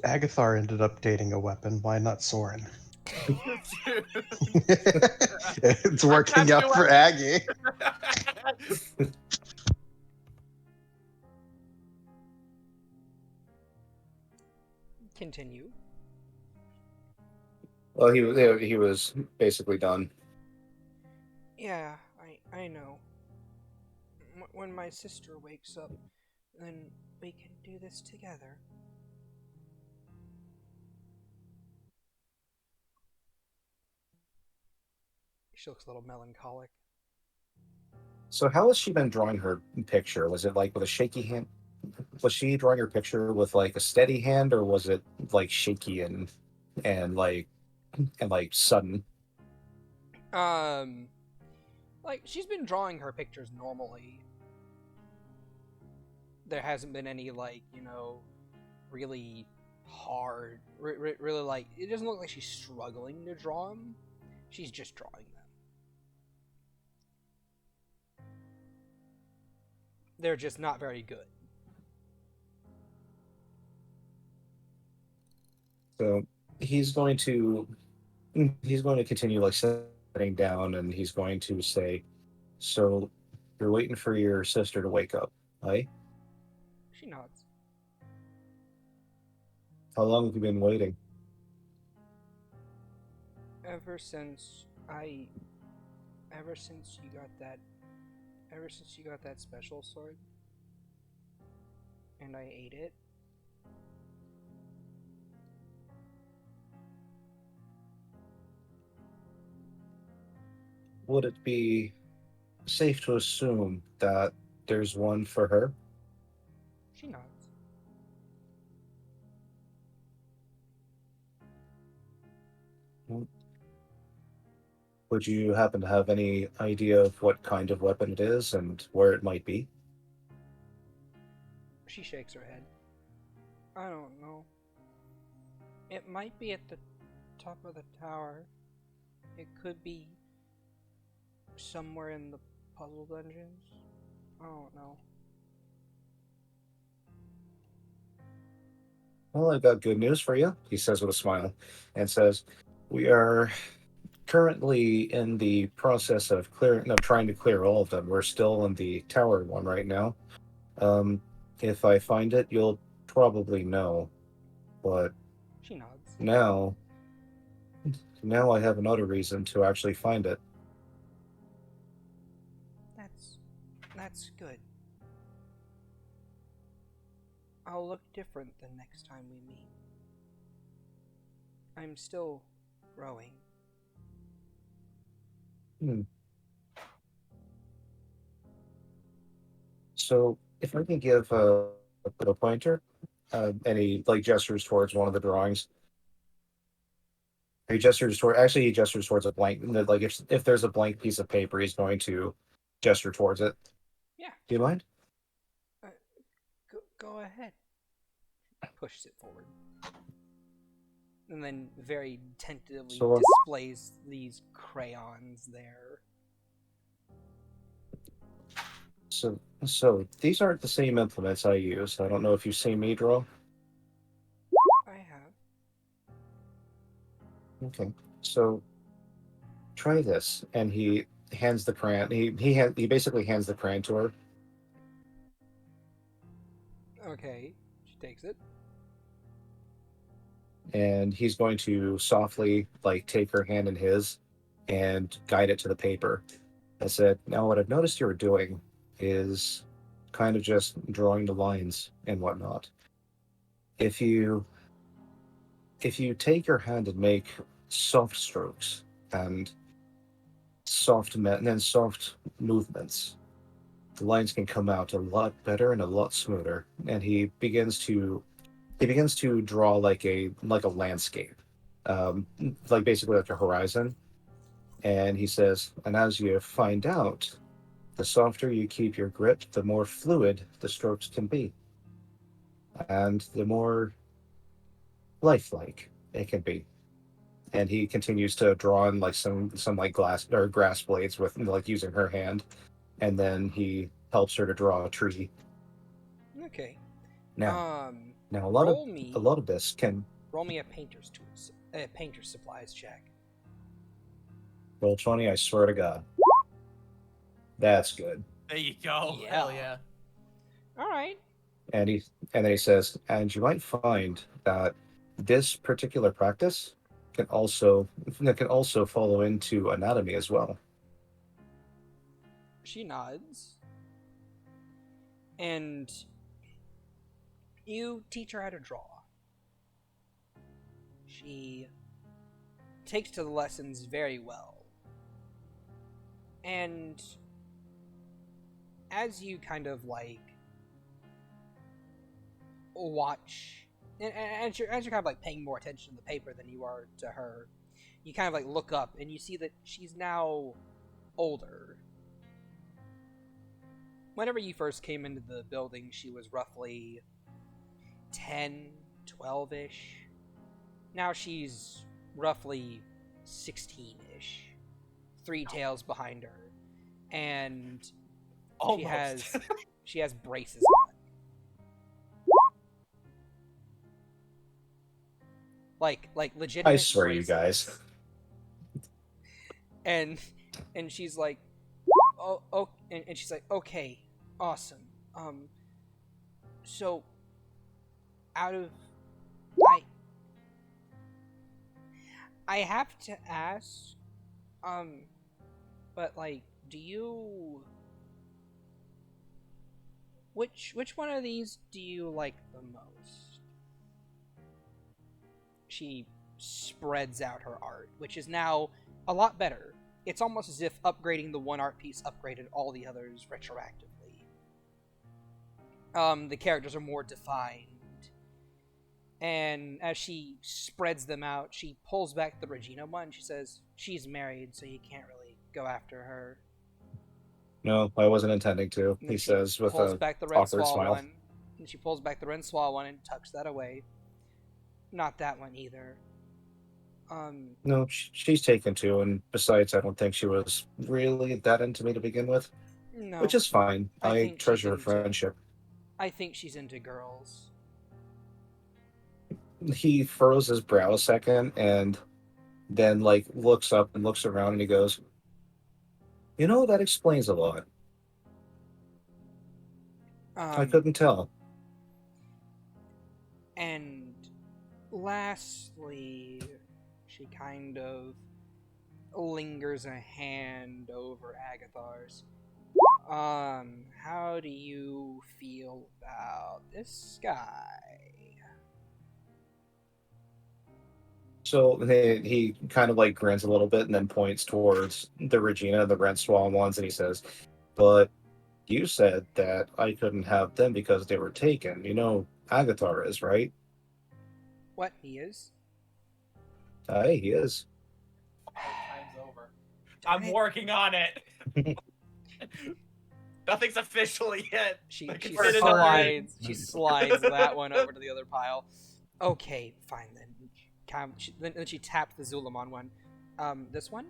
Agathar ended up dating a weapon. Why not Soren? It's working out for Aggie. Continue. Well, he was basically done. Yeah, I know. When my sister wakes up, then we can do this together. She looks a little melancholic. So how has she been drawing her picture? Was it like with a shaky hand? Was she drawing her picture with like a steady hand, or was it like shaky and like sudden? Like she's been drawing her pictures normally. There hasn't been any really hard, really like. It doesn't look like she's struggling to draw them. She's just drawing them. They're just not very good. So he's going to continue like sitting down, and he's going to say, "So you're waiting for your sister to wake up, right? She nods. How long have you been waiting?" Ever since you got that special sword, and I ate it. Would it be safe to assume that there's one for her? She nods. Would you happen to have any idea of what kind of weapon it is and where it might be? She shakes her head. I don't know. It might be at the top of the tower. It could be somewhere in the puzzle dungeons. I don't know. Well, I've got good news for you, he says with a smile, and says, "We are currently in the process of trying to clear all of them. We're still in the tower one right now. If I find it, you'll probably know. But She nods. now I have another reason to actually find it. That's good. I'll look different the next time we meet. I'm still growing. So, if I can give a pointer, and he like gestures towards one of the drawings. He gestures toward. Actually, he gestures towards a blank. Like if there's a blank piece of paper, he's going to gesture towards it. Yeah. Do you mind? Go ahead. Pushes it forward. And then very tentatively So, displays these crayons there. So these aren't the same implements I use. I don't know if you've seen me draw. I have. Okay. So try this, and he hands the crayon. He basically hands the crayon to her. Okay. She takes it. And he's going to softly like take her hand in his and guide it to the paper. I said, now what I've noticed you were doing is kind of just drawing the lines and whatnot. If you take your hand and make soft strokes and soft movements, the lines can come out a lot better and a lot smoother. And he begins to draw like a landscape, like basically like a horizon. And he says, and as you find out, the softer you keep your grip, the more fluid the strokes can be, and the more lifelike it can be. And he continues to draw on like some like glass or grass blades with like using her hand, and then he helps her to draw a tree. Okay. Now a roll me lot of this can a painter's tools, painter's supplies check. roll 20. I swear to God, that's good. There you go. Yeah. Hell yeah. All right. And then he says, and you might find that this particular practice can also follow into anatomy as well. She nods. And you teach her how to draw. She takes to the lessons very well. And as you kind of like watch, and as you're kind of like paying more attention to the paper than you are to her, you kind of like look up and you see that she's now older. Whenever you first came into the building, she was roughly 10, 12-ish. Now she's roughly 16-ish. 3 tails behind her. And Almost. she has braces on. Like legitimate I swear, braces. you guys. And she's like, oh, and she's like, okay, awesome. So out of I have to ask, but like, do you which one of these do you like the most? She spreads out her art, which is now a lot better. It's almost as if upgrading the one art piece upgraded all the others retroactively. The characters are more defined. And as she spreads them out, she pulls back the Regina one. She says, she's married, so you can't really go after her. No, I wasn't intending to, he says with a back the awkward smile. one. And she pulls back the Renswall one and tucks that away. Not that one either. No, she's taken too, and besides, I don't think she was really that into me to begin with. No. Which is fine. I think treasure her she's into- friendship. I think she's into girls. He furrows his brow a second and then like looks up and looks around and he goes, you know, that explains a lot. I couldn't tell. And lastly, she kind of lingers a hand over Agathar's. How do you feel about this guy? So he kind of like grins a little bit and then points towards the Regina, the Red Swan ones, and he says, "But you said that I couldn't have them because they were taken. You know, Agathar is, right?" What he is? Aye, he is. Time's over. Darn I'm it. working on it. Nothing's official yet. She I can she fit it on it. slides that one over to the other pile. Okay, fine then. Then she tapped the Zulamon one. This one?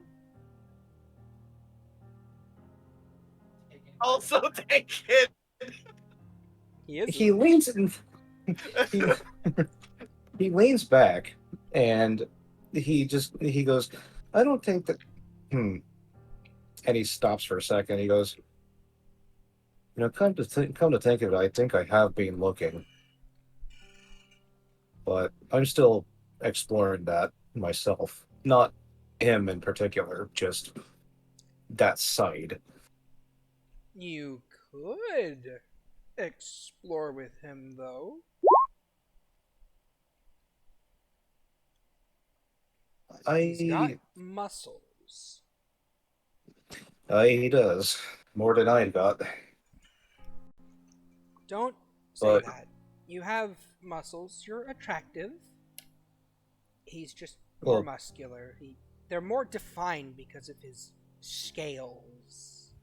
Also take it. He is. He leans in, he, he leans back and he goes, "I don't think that and he stops for a second. He goes, "You know, come to think of it, I think I have been looking. But I'm still exploring that myself. Not him in particular, just that side." You could explore with him, though. He's got I muscles. he does. More than I got. Don't say But- that. You have muscles. You're attractive. He's just more Well- muscular. They're more defined because of his scales.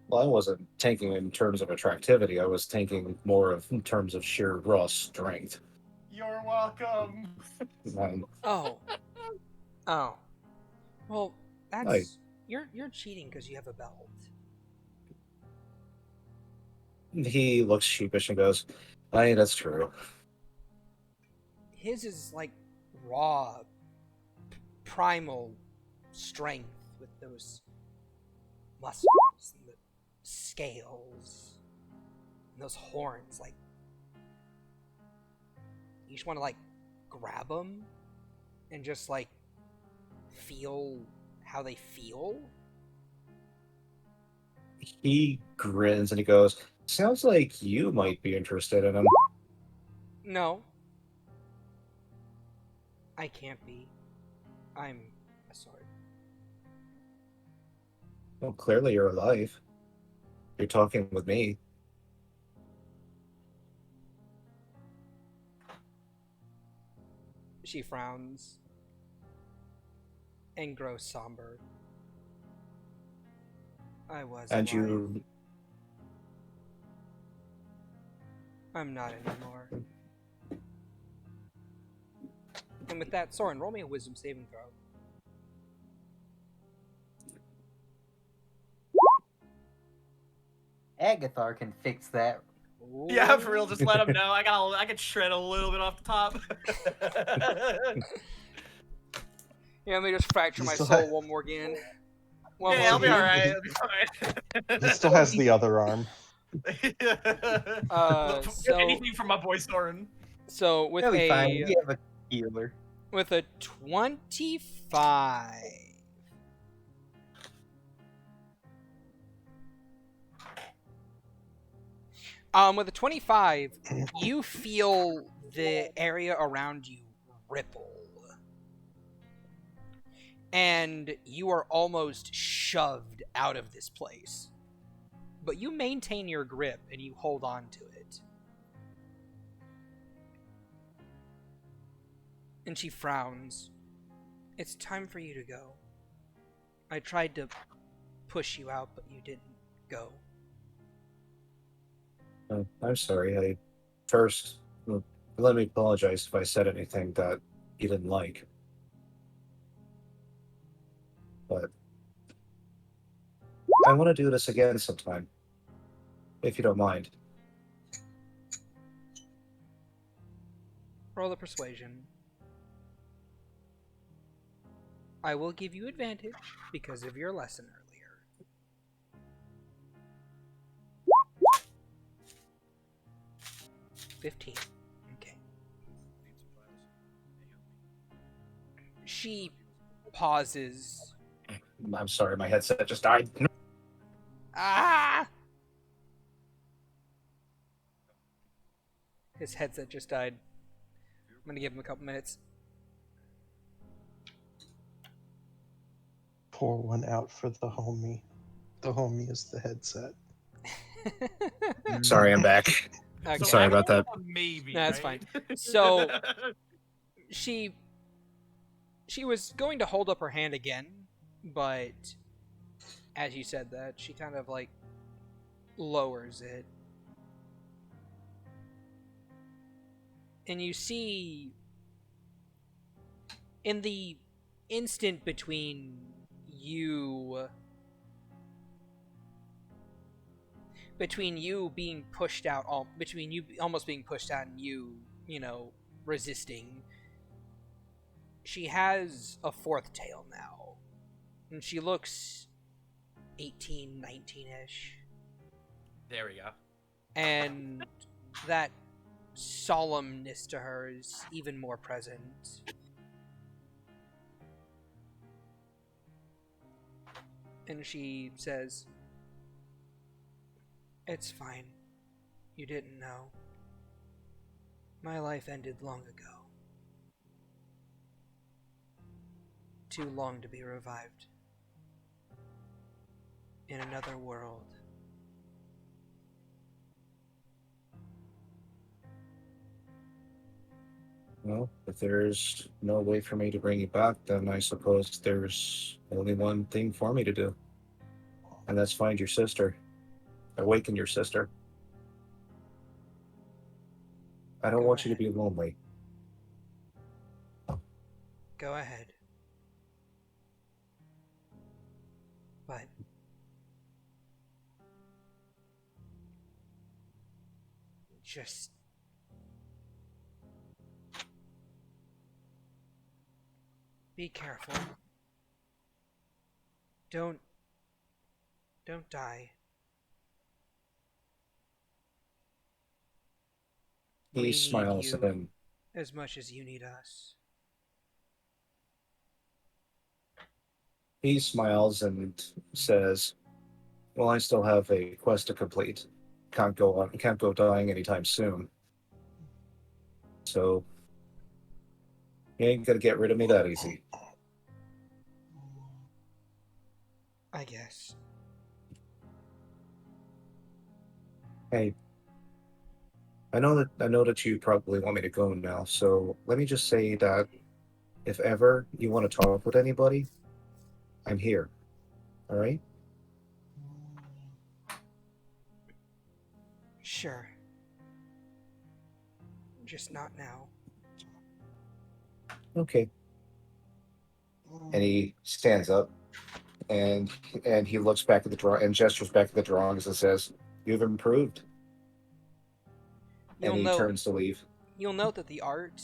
Well, I wasn't thinking in terms of attractivity. I was thinking more of in terms of sheer raw strength. You're welcome. Oh. Oh. Well, that's Aye. you're cheating because you have a belt. He looks sheepish and goes, "Aye, that's true." His is like raw, primal strength with those muscles and the scales and those horns. Like, you just want to like grab them and just like feel how they feel. He grins and he goes, "Sounds like you might be interested in him." No, I can't be. I'm a sword. Well, clearly you're alive. You're talking with me. She frowns and grows somber. I was And alive. you I'm not anymore. And with that, Soren, roll me a wisdom saving throw. Agathar can fix that. Yeah, for real. Just let him know. I could shred a little bit off the top. Yeah, let me just fracture You my still soul have- one more again. Yeah, more I'll be again. alright. I'll be alright. He still has the other arm. Look, so- anything from my boy Soren. So with He'll be fine. a We have a healer. with a 25. With a 25, you feel the area around you ripple. And you are almost shoved out of this place. But you maintain your grip and you hold on to it. And she frowns. It's time for you to go. I tried to push you out, but you didn't go. I'm sorry. Let me apologize if I said anything that you didn't like. But I want to do this again sometime, if you don't mind. Roll the persuasion. I will give you advantage because of your lesson earlier. 15. Okay. She pauses. I'm sorry, my headset just died. Ah! His headset just died. I'm gonna give him a couple minutes. Pour one out for the homie. The homie is the headset. Sorry, I'm back. Okay. Sorry about that. Maybe. No, that's right? fine. So she was going to hold up her hand again, but as you said that, she kind of like lowers it. And you see in the instant between you being pushed out, between you almost being pushed out and you resisting, she has a fourth tail now. And she looks 18, 19-ish. There we go. And that solemnness to her is even more present. And she says, "It's fine. You didn't know. My life ended long ago. Too long to be revived. In another world." Well, if there's no way for me to bring you back, then I suppose there's only one thing for me to do. And that's find your sister. Awaken your sister. I don't Go want you to ahead. be lonely. Go ahead. But just be careful. Don't die. We He need smiles you at him. as much as you need us. He smiles and says, "Well, I still have a quest to complete. Can't go dying anytime soon. So you ain't gonna get rid of me that easy." I guess. Hey, I know that you probably want me to go now, so let me just say that if ever you want to talk with anybody, I'm here. All right? Sure. Just not now. Okay. And he stands up and he looks back at the draw and gestures back at the drawings and says, "You've improved." And he turns to leave. You'll note that the art,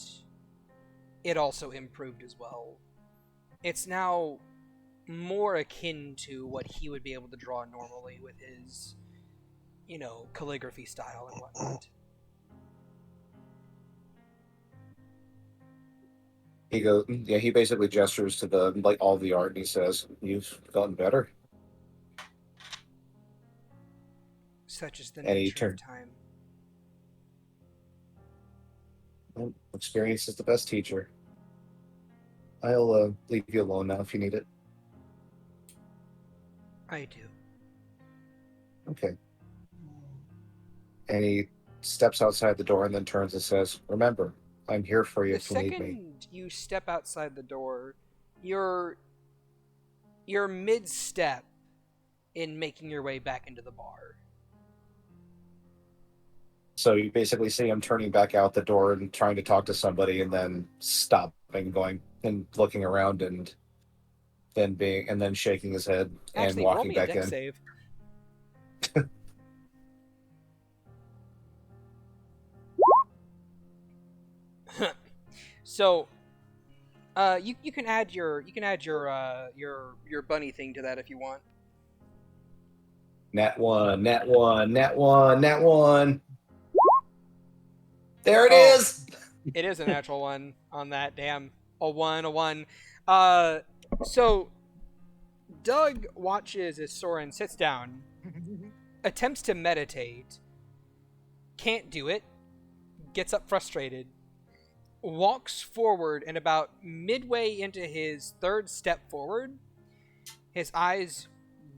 it also improved as well. It's now more akin to what he would be able to draw normally with his, calligraphy style and whatnot. He goes, yeah, he basically gestures to all the art and he says, "You've gotten better." Such is the And he nature of turned. time. Well, experience is the best teacher. I'll leave you alone now if you need it. I do. Okay. And he steps outside the door and then turns and says, "Remember, I'm here for you The if you need me." second you step outside the door, you're mid-step in making your way back into the bar. So you basically see him turning back out the door and trying to talk to somebody and then stopping, going and looking around and then shaking his head and Actually, roll walking me a back dex in. save. So, you can add your bunny thing to that if you want. Nat 1, nat 1, nat 1, nat 1. There it Oh. is! It is a natural one on that. Damn, a one. So Doug watches as Soren sits down, attempts to meditate, can't do it, gets up frustrated, walks forward, and about midway into his third step forward, his eyes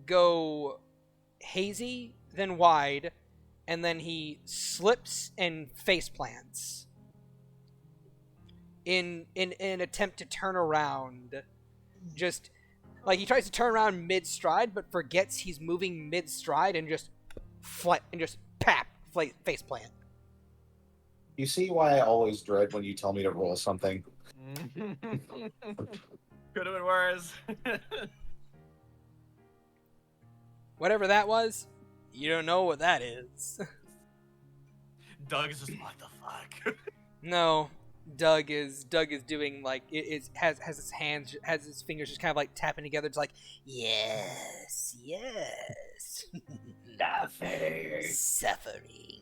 go hazy, then wide, and then he slips and face plants in an attempt to turn around. Just like he tries to turn around mid stride, but forgets he's moving mid stride and just face plant. You see why I always dread when you tell me to roll something. Could have been worse. Whatever that was, you don't know what that is. Doug is just what the fuck. No, Doug is doing like has his fingers just kind of like tapping together. It's like yes, suffering.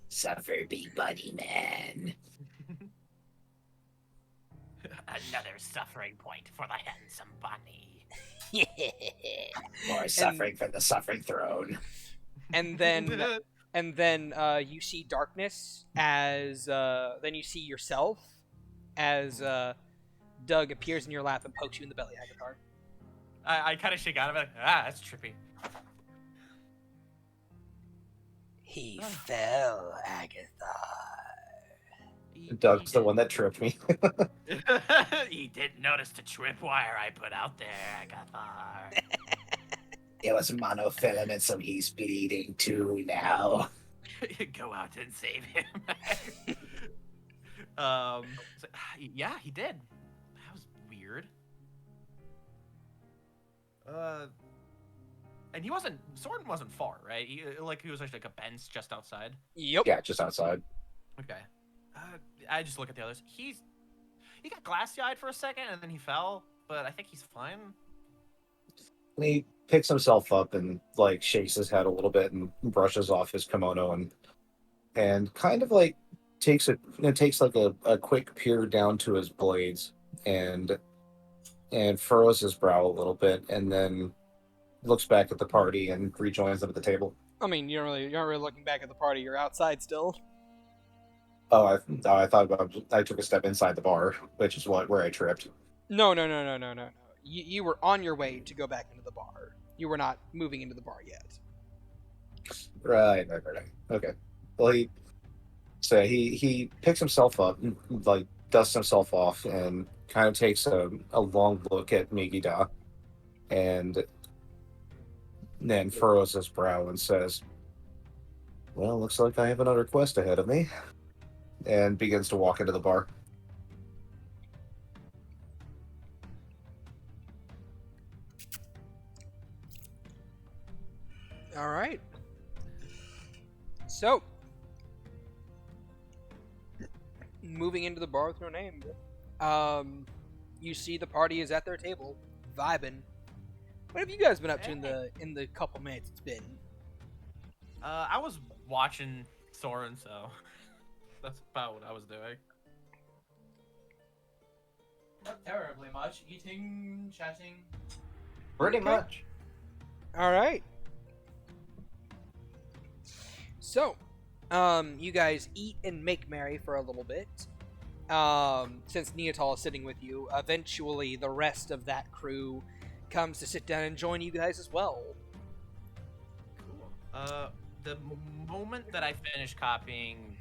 Suffer, big buddy man. Another suffering point for the handsome bunny. More suffering for the suffering throne. And then you see darkness as then you see yourself as Doug appears in your lap and pokes you in the belly, Agathar. I kind of shake out of it. That's trippy. He fell, Agathar. Doug's the one that tripped me. He didn't notice the tripwire I put out there, Agathar. It was monofilament, so he's bleeding too now. Go out and save him. Yeah, he did. That was weird. And Soren wasn't far, right? He was actually like a bench just outside. Yep. Yeah, just outside. Okay. I just look at the others. He got glassy-eyed for a second, and then he fell, but I think he's fine. He picks himself up and like shakes his head a little bit and brushes off his kimono and kind of like takes like a quick peer down to his blades and furrows his brow a little bit and then looks back at the party and rejoins them at the table. I mean, you're not really looking back at the party. You're outside still. Oh, I thought I took a step inside the bar, which is where I tripped. No. You were on your way to go back into the bar. You were not moving into the bar yet. Right. Okay. Well, he picks himself up, like dusts himself off, and kind of takes a long look at Megiddo, and then furrows his brow and says, "Well, looks like I have another quest ahead of me," and begins to walk into the bar. All right. So, moving into the bar with no name, you see the party is at their table, vibing. What have you guys been up to in the couple minutes it's been? I was watching Soren, so that's about what I was doing. Not terribly much. Eating, chatting. Pretty Okay. much. All right. So, you guys eat and make merry for a little bit. Since Neotal is sitting with you, eventually the rest of that crew comes to sit down and join you guys as well. Cool. The moment that I finish copying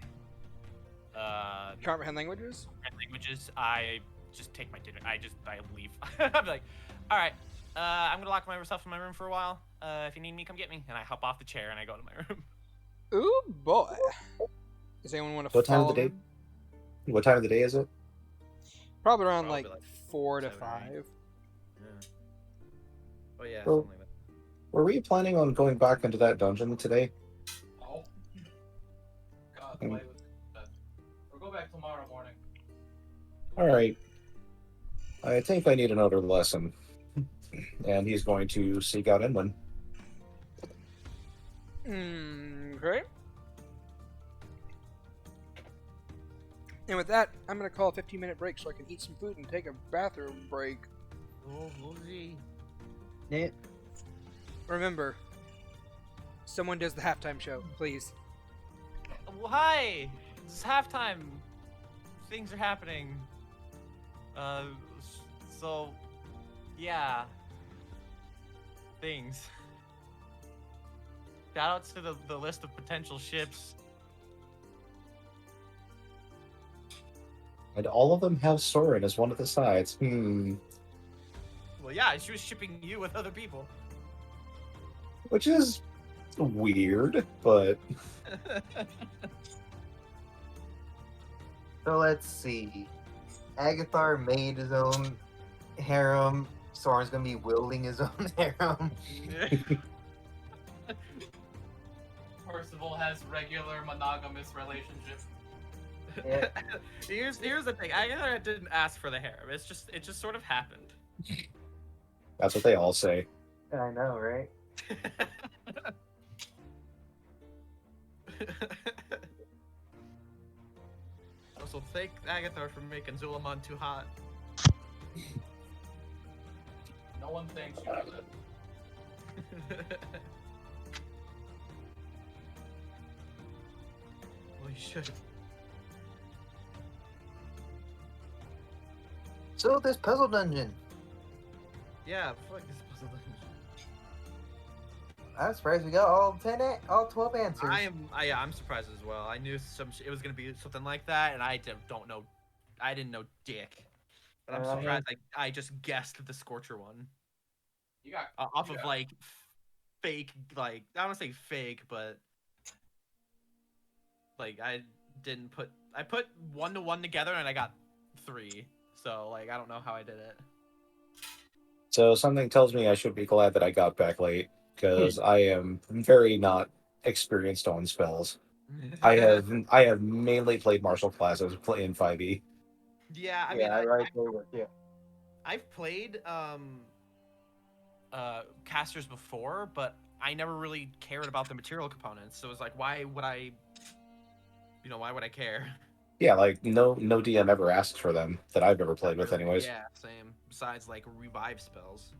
Comprehend languages? languages, I just take my dinner. I leave. I'm like, all right, I'm gonna lock myself in my room for a while. If you need me, come get me. And I hop off the chair and I go to my room. Ooh, boy. Does anyone want to What time of follow the day? him? What time of the day is it? Probably around Probably like like 4 to 7 or 8. 5. Yeah. Oh yeah, Well- something like that. Were we planning on going back into that dungeon today? No. God, why would that? We'll go back tomorrow morning. All right. I think I need another lesson. And he's going to seek out Inland. Okay. And with that, I'm gonna call a 15-minute break so I can eat some food and take a bathroom break. Oh, we'll see. Yeah. Remember, someone does the halftime show, please. Well, hi! It's halftime. Things are happening. So, yeah. Things. Shout out to the list of potential ships. And all of them have Soren as one of the sides. Well, yeah, she was shipping you with other people. Which is weird, but So let's see. Agathar made his own harem. Soren's gonna be wielding his own harem. Percival has regular monogamous relationship. Yeah. Here's the thing. I didn't ask for the harem. It just sort of happened. that's what they all say. I know, right? Also, thank Agathar for making Zulamon too hot. No one thinks you do that. Well, you should. So this puzzle dungeon. Yeah, fuck this puzzle dungeon. I'm surprised we got all 12 answers. I'm surprised as well. I knew it was gonna be something like that, and I don't know. I didn't know dick. But I'm surprised I just guessed the Scorcher one. You got Off of like fake, like I don't want to say fake, but like I put 1 to 1 together and I got 3. So like I don't know how I did it. So something tells me I should be glad that I got back late, because I am very not experienced on spells. I have mainly played martial classes in 5e. Yeah, I yeah, mean, right there with you. I've played casters before, but I never really cared about the material components. So it's like, why would I care? Yeah, like no DM ever asks for them that I've ever played with, anyways. Yeah, same. Besides like revive spells.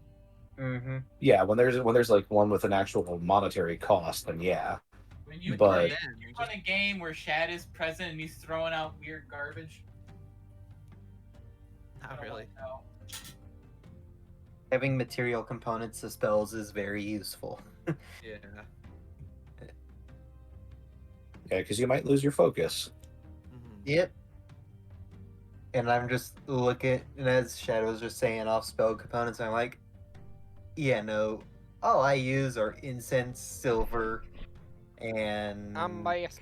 Mm-hmm. Yeah, when there's like one with an actual monetary cost, then yeah. when you But- run a game where Shad is present and he's throwing out weird garbage. Not really. No. Having material components to spells is very useful. Yeah. Yeah, because you might lose your focus. Yep. And I'm just looking, and as Shadow was just saying off spell components, I'm like, yeah, no. All I use are incense, silver, and I'm biased.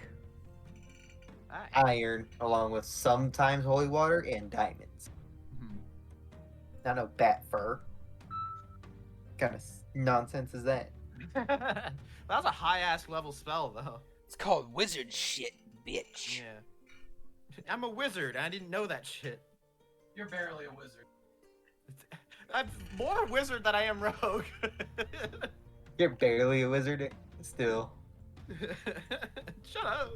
iron, along with sometimes holy water and diamonds. Not no bat fur. Kind of nonsense is that? That was a high ass level spell though. It's called wizard shit, bitch. Yeah. I'm a wizard. I didn't know that shit. You're barely a wizard. I'm more wizard than I am rogue. You're barely a wizard still. Shut up.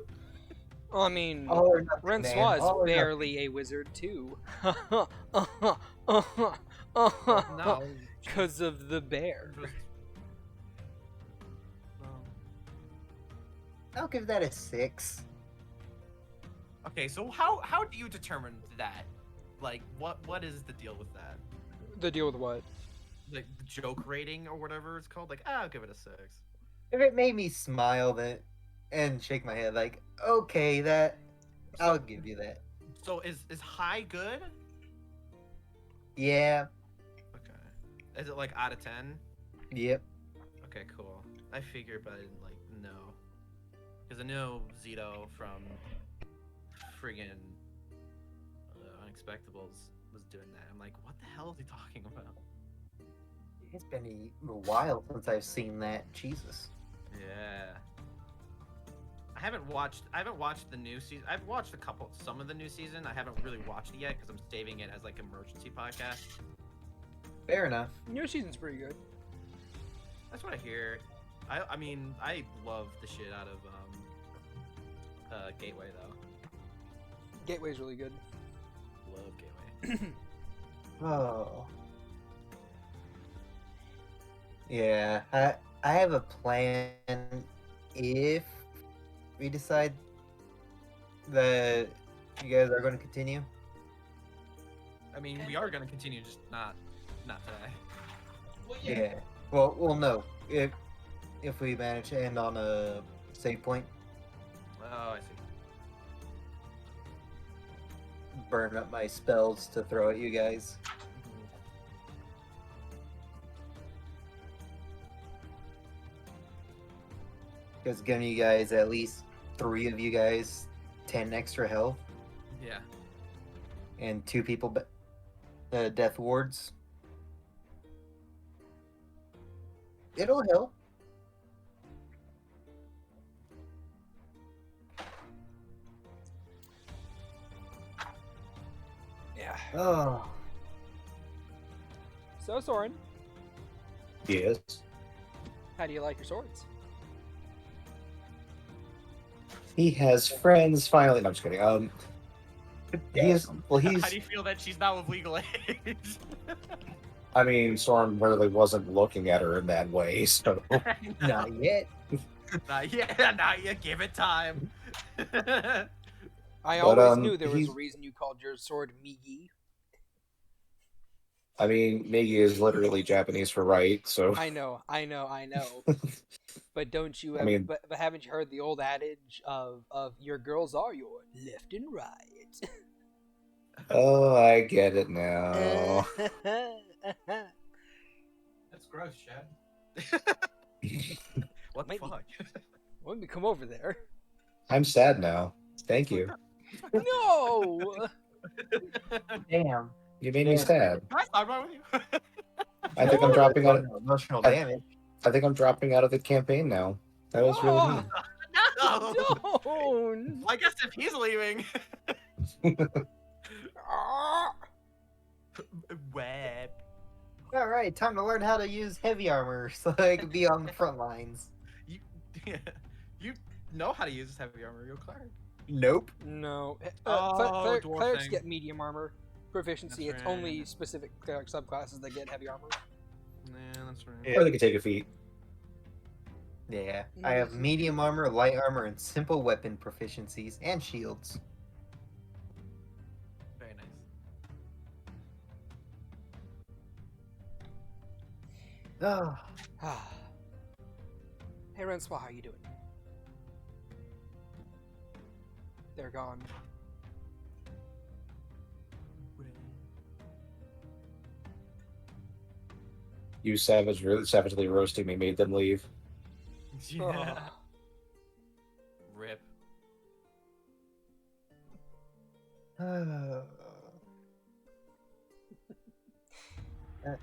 Well, I mean, All or nothing, man. Francois is All or nothing. barely a wizard too. No. Because of the bear. I'll give that a 6. Okay, so how do you determine that? Like, what is the deal with that? The deal with what? Like the joke rating or whatever it's called? Like, I'll give it a 6. If it made me smile then and shake my head like, okay, that I'll give you that. So is high good? Yeah. Okay. Is it like out of 10? Yep. Okay, cool. I figured, but I didn't like know. Because I know Zito from friggin' Unexpectables was doing that. I'm like, what the hell is he talking about? It's been a while since I've seen that. Jesus. Yeah. I haven't watched the new season. I've watched some of the new season. I haven't really watched it yet because I'm saving it as like emergency podcast. Fair enough. New season's pretty good. That's what I hear. I mean, I love the shit out of Gateway though. Gateway's really good. Love Gateway. Oh. Yeah, I have a plan if we decide that you guys are going to continue. I mean, we are gonna continue, just not today. Well, Yeah. Well, no. If we manage to end on a save point, Oh, I see. burn up my spells to throw at you guys. Because giving you guys at least 3 of you guys 10 extra health Yeah. and 2 people death wards. It'll help. Yeah. Oh. So, Soren, Yes. how do you like your swords? He has friends finally. No, I'm just kidding. He is. Well, How he's. do you feel that she's not of legal age? I mean, Storm really wasn't looking at her in that way, so. Not yet. Not yet. Not yet. Give it time. I But, always knew there was a he's- reason you called your sword Migi. I mean, Migi is literally Japanese for right, so. I know. But don't you? I Ever, mean- but haven't you heard the old adage of your girls are your left and right? Oh, I get it now. That's gross, Shad. What the Maybe. fuck? When we come over there. I'm sad now. Thank you. No. Damn. You made me Yeah. sad. Can I talk about with you? I think I'm dropping out. Emotional I- damage. I think I'm dropping out of the campaign now. That was really mean. No. Don't. Well, I guess if he's leaving. Web. All right, time to learn how to use heavy armor so I can be on the front lines. You, you know how to use this heavy armor, you're cleric. Nope. No. Oh, dwarf Clerics thing. get medium armor proficiency. That's It's only right. specific cleric subclasses that get heavy armor. Yeah, that's right. Yeah. Or they could take a feat. Yeah, I have medium armor, light armor, and simple weapon proficiencies and shields. Very nice. Oh, Hey, Renswa, how you doing? They're gone. You savagely roasting me made them leave. Yeah. Rip.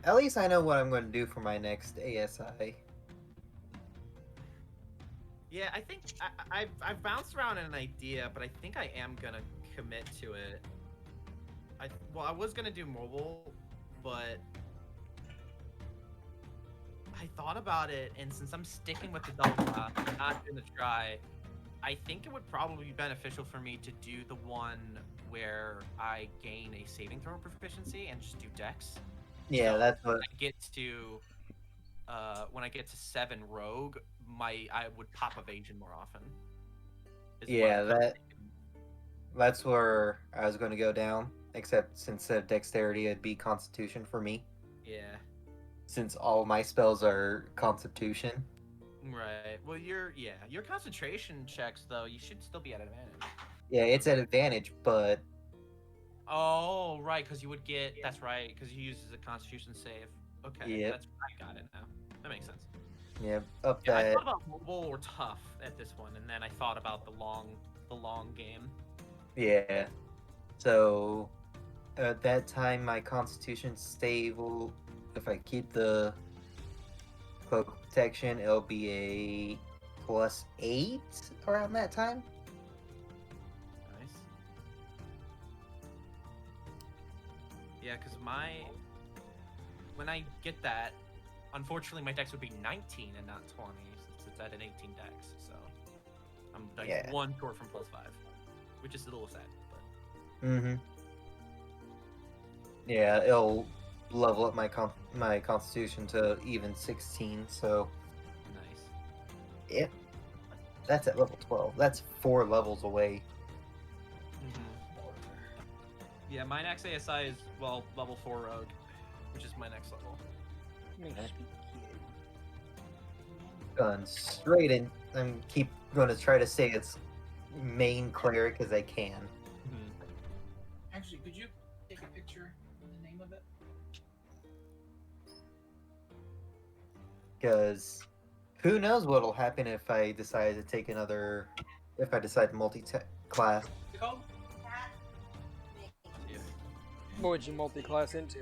At least I know what I'm going to do for my next ASI. Yeah, I think I've bounced around an idea, but I think I am gonna commit to it. I was gonna do mobile, but I thought about it, and since I'm sticking with the double class, not doing the try, I think it would probably be beneficial for me to do the one where I gain a saving throw proficiency and just do dex. Yeah, So that's what. when I get to 7 rogue, I would pop evasion more often. is what Yeah, I'm kinda that- thinking. That's where I was going to go down. Except instead of dexterity, it'd be constitution for me. Yeah. Since all my spells are constitution. Right. Well, your concentration checks though, you should still be at advantage. Yeah, it's at advantage, but Oh, right, because you would get. That's right, because you use a Constitution save. Okay. Yep. I got it now. That makes sense. yeah, up Yeah, I that. thought about mobile or tough at this one, and then I thought about the long game. Yeah. So at that time, my constitution save will, if I keep the cloak of protection, it'll be a +8 around that time. Nice. Yeah, because when I get that, unfortunately my dex would be 19 and not 20 since it's at an 18 dex. So I'm like Yeah. 1 short from +5, which is a little sad. Mm-hmm. Yeah, it'll level up my constitution to even 16. So Nice. yeah, that's at level 12. That's 4 levels away. Yeah, my next ASI is level 4 rogue, which is my next level. Going straight in. I'm keep going to try to say it's main cleric as I can. Actually, could you take a picture of the name of it? Because who knows what'll happen if I decide to take another. If I decide multi-class. What's it called? What would you multi-class into?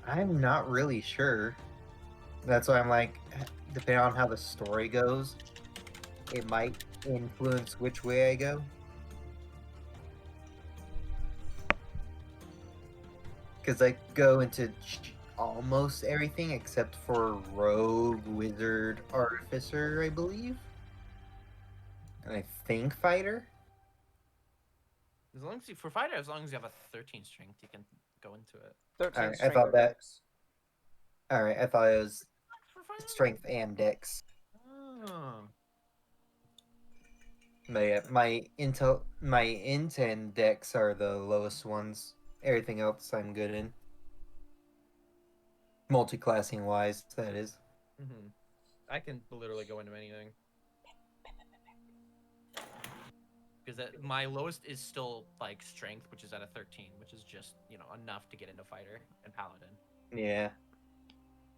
I'm not really sure. That's why I'm like, depending on how the story goes, it might influence which way I go. Because I go into almost everything except for rogue, wizard, artificer, I believe. And I think fighter. As long as you have a 13 strength, you can go into it. 13 Alright, I strength thought or that- dex. Alright, I thought it was For fighter? strength and dex. Oh. But yeah, my int and dex are the lowest ones. Everything else I'm good in. Multi-classing wise, that is. I can literally go into anything. Because my lowest is still like strength, which is at a 13, which is just enough to get into fighter and paladin. Yeah.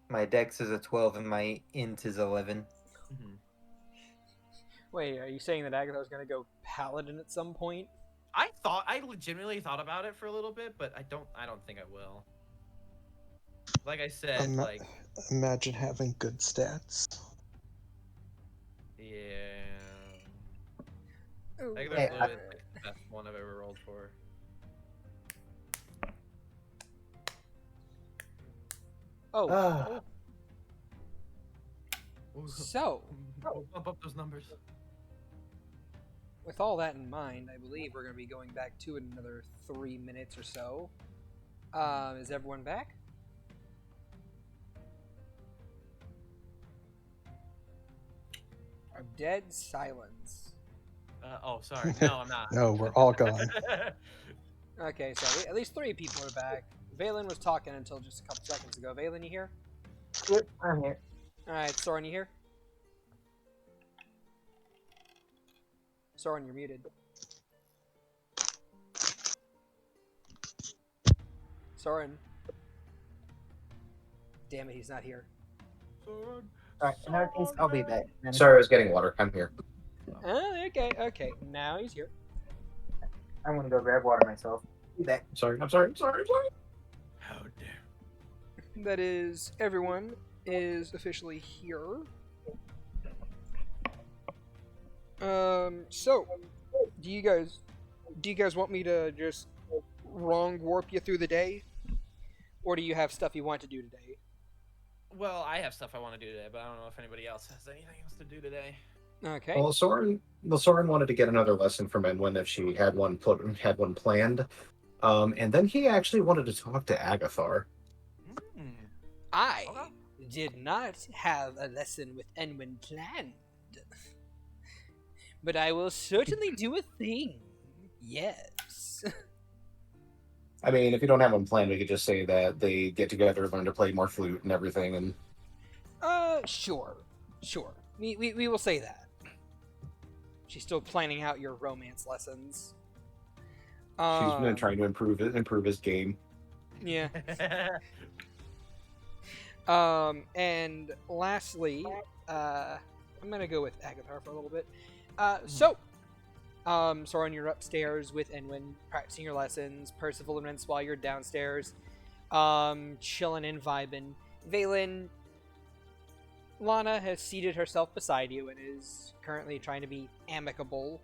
My dex is a 12 and my int is 11. Wait, are you saying that Agatha was gonna go paladin at some point? I legitimately thought about it for a little bit, but I don't think I will. Like I said, Imagine having good stats. yeah. Ooh, I think Yeah, that's literally the best one I've ever rolled for. Oh, Ah. so We'll bump up those numbers. with all that in mind, I believe we're gonna be going back to it in another 3 minutes or so. Is everyone back? A dead silence. Sorry. No, I'm not. No, we're all gone. Okay, so at least 3 people are back. Valen was talking until just a couple seconds ago. Valen, you here? Yep, I'm here. Alright, Soren, you here? Soren, you're muted. Soren. Damn it, he's not here. Alright, in that case, I'll be back. Sorry, I was getting water. I'm here. Okay. Now he's here. I'm gonna go grab water myself. Be back. I'm sorry. How dare. That is, everyone is officially here. So, do you guys want me to just wrong warp you through the day? Or do you have stuff you want to do today? Well, I have stuff I want to do today, but I don't know if anybody else has anything else to do today. Okay. Well, Soren wanted to get another lesson from Enwyn if she had one planned. And then he actually wanted to talk to Agathar. I did not have a lesson with Enwyn planned. But I will certainly do a thing. Yes. I mean, if you don't have one planned, we could just say that they get together, learn to play more flute and everything, and... Sure. We will say that. She's still planning out your romance lessons. She's been trying to improve his game. Yeah. And lastly, I'm gonna go with Agathar for a little bit. Soren, you're upstairs with Enwyn, practicing your lessons. Percival and Rents while you're downstairs, chilling and vibing. Valen, Lana has seated herself beside you and is currently trying to be amicable.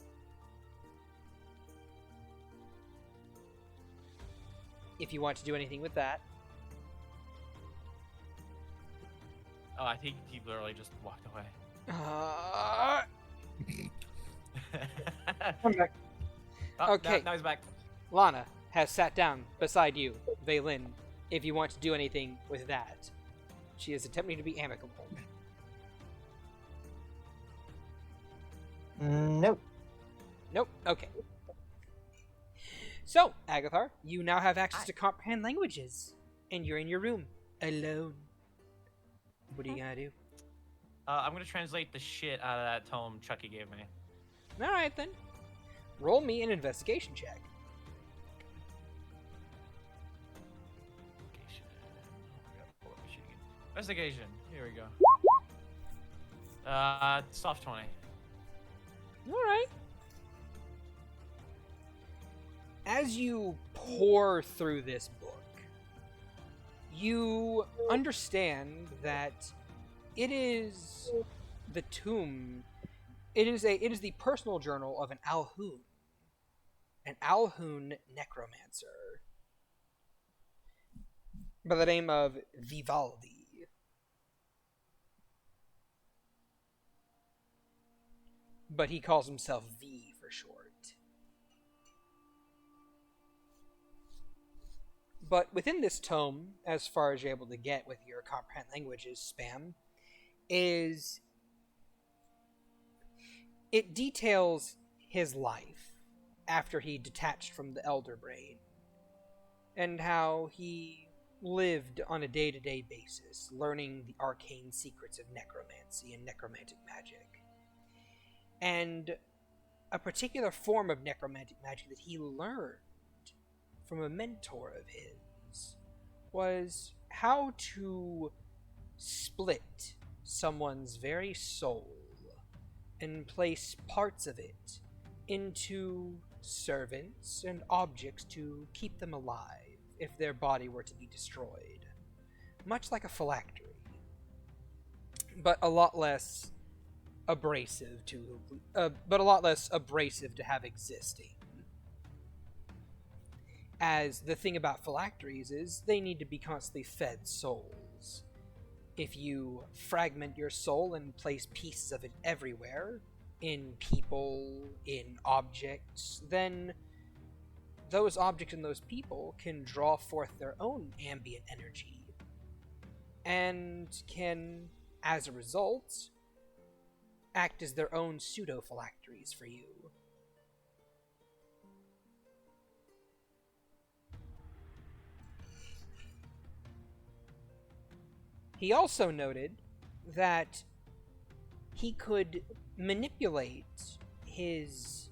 If you want to do anything with that. Oh, I think he literally just walked away. Uh, I'm back. Oh, Okay. Now he's back. Lana has sat down beside you, Vaylin, if you want to do anything with that. She is attempting to be amicable. Nope. Nope. Okay. So, Agathar, you now have access to comprehend languages, and you're in your room, alone. What are you gonna do? I'm gonna translate the shit out of that tome Chucky gave me. Alright then. Roll me an investigation check. Investigation. Here we go. Soft 20. Alright. As you pour through this book, you understand that it is the tomb. It is the personal journal of an Alhoon necromancer by the name of Vivaldi. But he calls himself V for short. But within this tome, as far as you're able to get with your comprehend languages spam, is it details his life after he detached from the Elder Brain, and how he lived on a day-to-day basis, learning the arcane secrets of necromancy and necromantic magic. And a particular form of necromantic magic that he learned from a mentor of his was how to split someone's very soul and place parts of it into servants and objects to keep them alive if their body were to be destroyed. Much like a phylactery, but a lot less abrasive to have existing. As the thing about phylacteries is they need to be constantly fed souls. If you fragment your soul and place pieces of it everywhere, in people, in objects, then those objects and those people can draw forth their own ambient energy, and can, as a result, act as their own pseudo-phylacteries for you. He also noted that he could manipulate his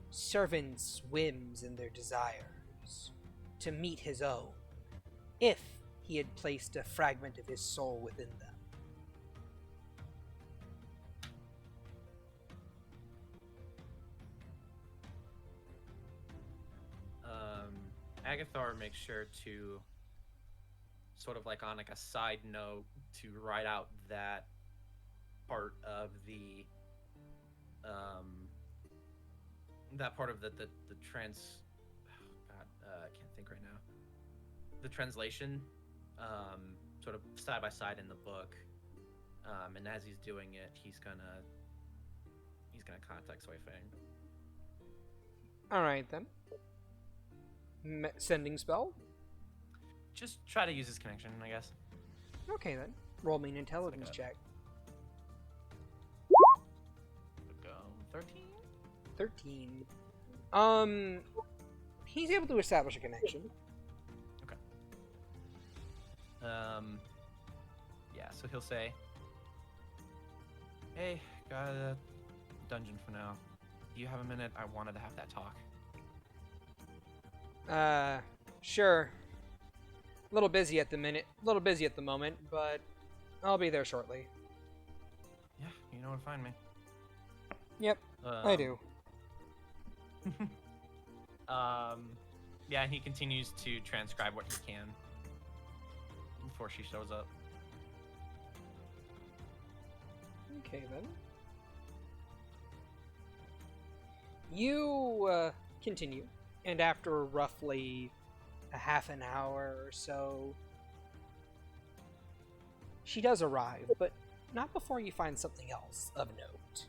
servants' whims and their desires to meet his own, if he had placed a fragment of his soul within them. Agathar makes sure to sort of like on like a side note to write out that part of the trans I can't think right now, the translation sort of side by side in the book, and as he's doing it he's gonna contact Soy Fang. Alright then. Sending spell? Just try to use his connection, I guess. Okay then. Roll me an intelligence check. Go 13. 13. He's able to establish a connection. Okay. Yeah, so he'll say, "Hey, got a dungeon for now. Do you have a minute? I wanted to have that talk." Sure. A little busy at the moment, but I'll be there shortly. Yeah, you know where to find me. Yep, I do. Yeah, he continues to transcribe what he can before she shows up. Okay then. You continue, and after roughly a half an hour or so, she does arrive, but not before you find something else of note.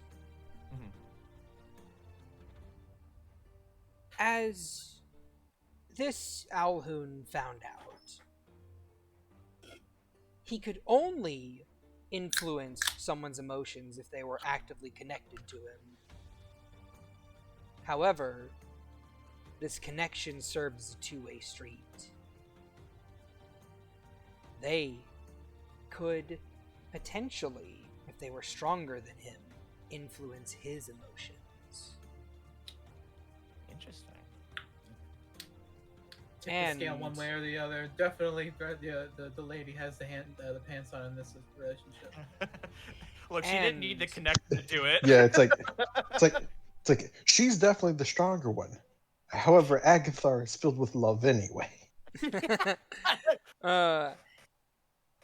As this Alhoon found out, he could only influence someone's emotions if they were actively connected to him. However, this connection serves as a two-way street. They could potentially, if they were stronger than him, influence his emotions. Interesting. Take the scale one way or the other. Definitely, the lady has the pants on in this relationship. Look, she didn't need the connection to do it. Yeah, it's like she's definitely the stronger one. However, Agathar is filled with love anyway.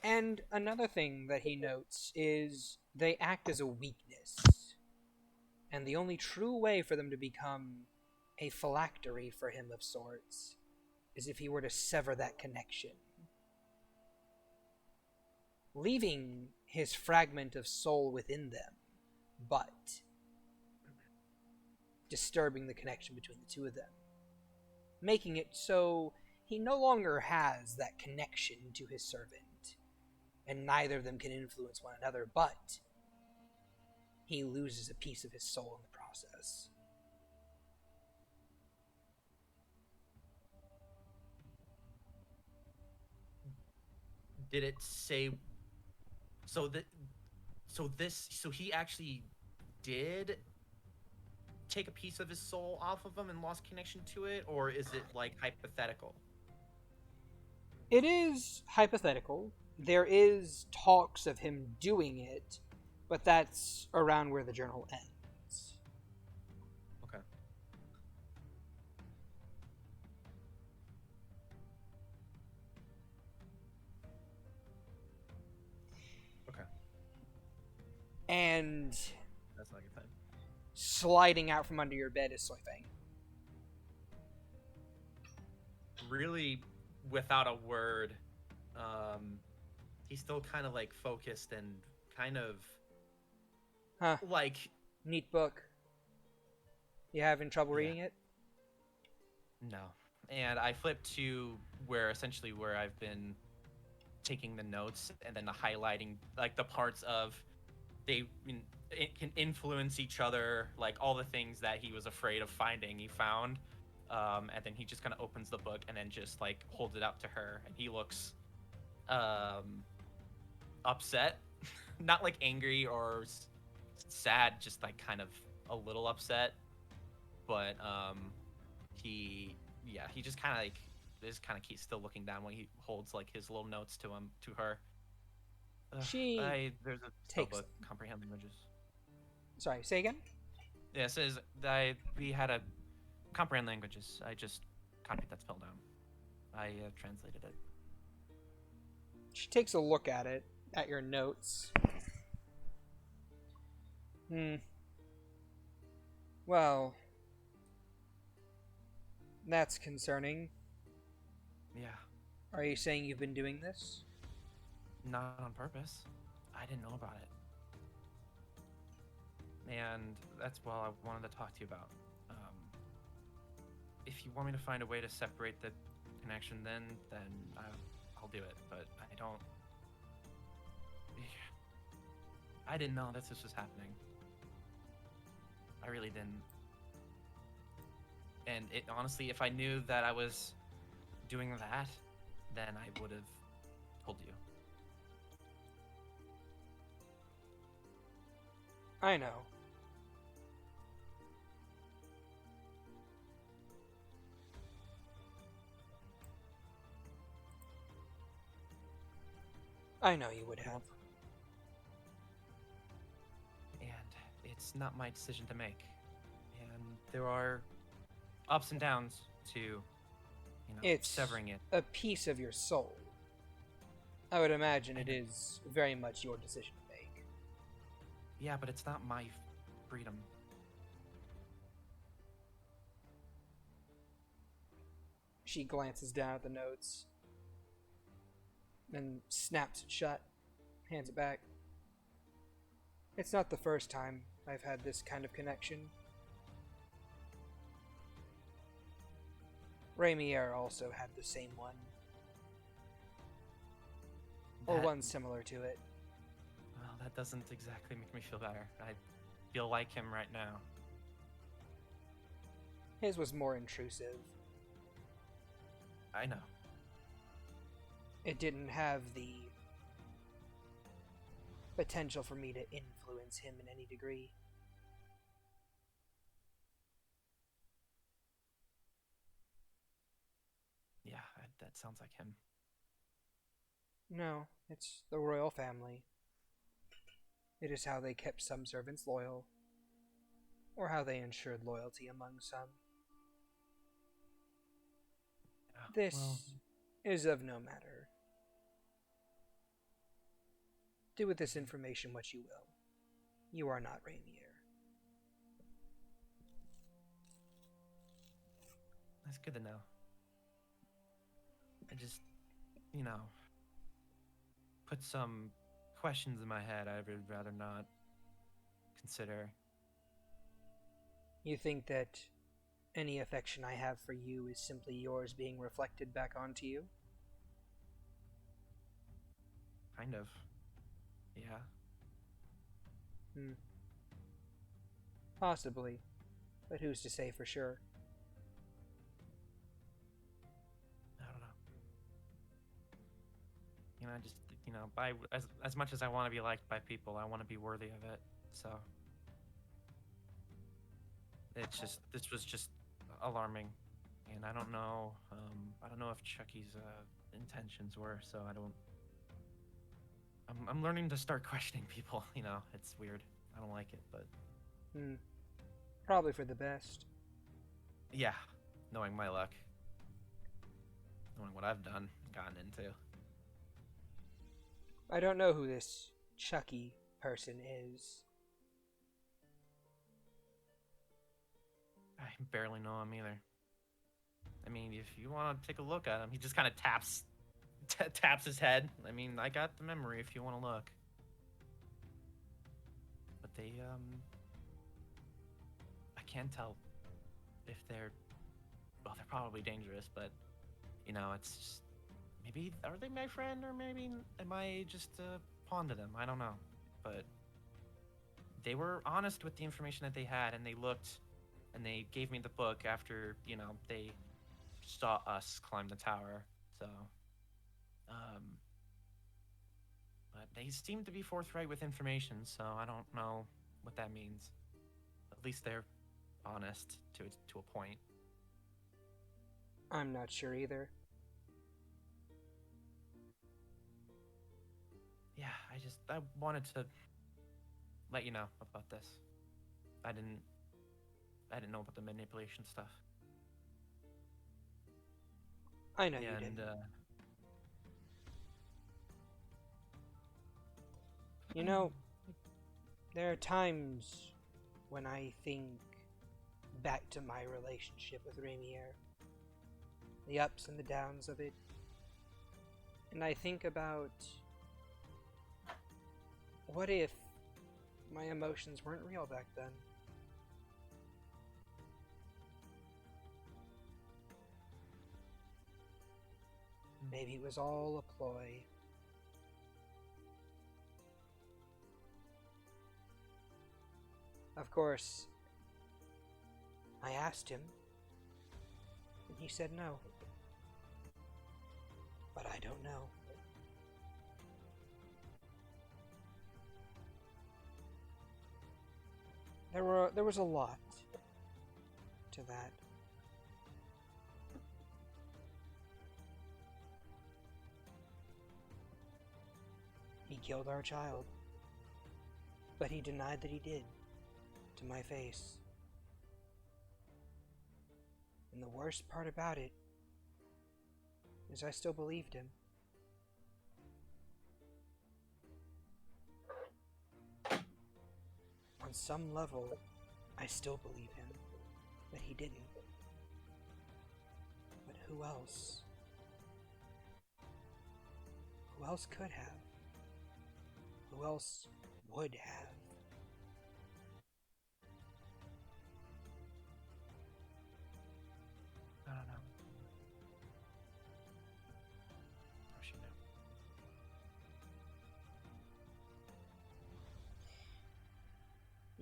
And another thing that he notes is they act as a weakness. And the only true way for them to become a phylactery for him of sorts is if he were to sever that connection, leaving his fragment of soul within them, but disturbing the connection between the two of them, making it so he no longer has that connection to his servant, and neither of them can influence one another, but he loses a piece of his soul in the process. Did it say so he actually did take a piece of his soul off of him and lost connection to it, or is it like hypothetical? It is hypothetical. There is talks of him doing it, but that's around where the journal ends. Okay. Okay. And That's not a good thing. sliding out from under your bed is Soifang. Really, without a word, he's still kind of like focused and kind of like Neat book. You having trouble Yeah. reading it? no. And I flip to where I've been taking the notes and then the highlighting like the parts of it can influence each other, like all the things that he was afraid of finding, he found. And then he just kind of opens the book and then just like holds it out to her, and he looks upset, not like angry or sad, just like kind of a little upset. But he just kind of keeps still looking down when he holds like his little notes to her. There's a takes book, comprehend languages. Sorry, say again? Yeah, it says we had a comprehend languages. I just copied that spell down. I translated it. She takes a look at it, at your notes. Well, that's concerning. Yeah, Are you saying you've been doing this? not on purpose. I didn't know about it. And that's what I wanted to talk to you about. If you want me to find a way to separate the connection, then I'll do it. But I didn't know this was happening. I really didn't. And it honestly, if I knew that I was doing that, then I would have told you. I know. I know you would have. And it's not my decision to make. And there are ups and downs to, It's severing it. a piece of your soul. I would imagine it is very much your decision to make. Yeah, but it's not my freedom. She glances down at the notes, then snaps it shut, hands it back. It's not the first time I've had this kind of connection. Rainier also had the same one, or That- one similar to it. Well, that doesn't exactly make me feel better. I feel like him right now. His was more intrusive. I know. It didn't have the potential for me to influence him in any degree. Yeah, that sounds like him. No, it's the royal family. It is how they kept some servants loyal, or how they ensured loyalty among some. Yeah, This well, is of no matter. Do with this information what you will. You are not Rainier. that's good to know. I just, you know, put some questions in my head I would rather not consider. You think that any affection I have for you is simply yours being reflected back onto you? Kind of. Yeah. Possibly, but who's to say for sure? I don't know. You know, I just, you know, by as much as I want to be liked by people, I want to be worthy of it. So it's just, this was just alarming, and I don't know. I don't know if Chucky's intentions were. So I don't. I'm learning to start questioning people. You know, it's weird. I don't like it, but Probably for the best. yeah, knowing my luck, knowing what I've done, gotten into. I don't know who this Chucky person is. I barely know him either. I mean, if you want to take a look at him, he just kind of taps his head. I mean, I got the memory if you want to look. But they, I can't tell if they're, well, they're probably dangerous, but, you know, it's just, maybe, are they my friend, or maybe am I just a pawn to them? I don't know. But they were honest with the information that they had, and they looked, and they gave me the book after, you know, they saw us climb the tower. So, but they seem to be forthright with information, so I don't know what that means. At least they're honest to a point. I'm not sure either. Yeah, I wanted to let you know about this. I didn't know about the manipulation stuff. I know you And didn't. You know, there are times when I think back to my relationship with Rainier, the ups and the downs of it, and I think about what if my emotions weren't real back then? Maybe it was all a ploy. Of course, I asked him, and he said no. But I don't know. There was a lot to that. He killed our child, but he denied that he did, to my face. And the worst part about it is I still believed him. On some level, I still believe him, that he didn't. But who else? Who else could have? Who else would have? I don't know.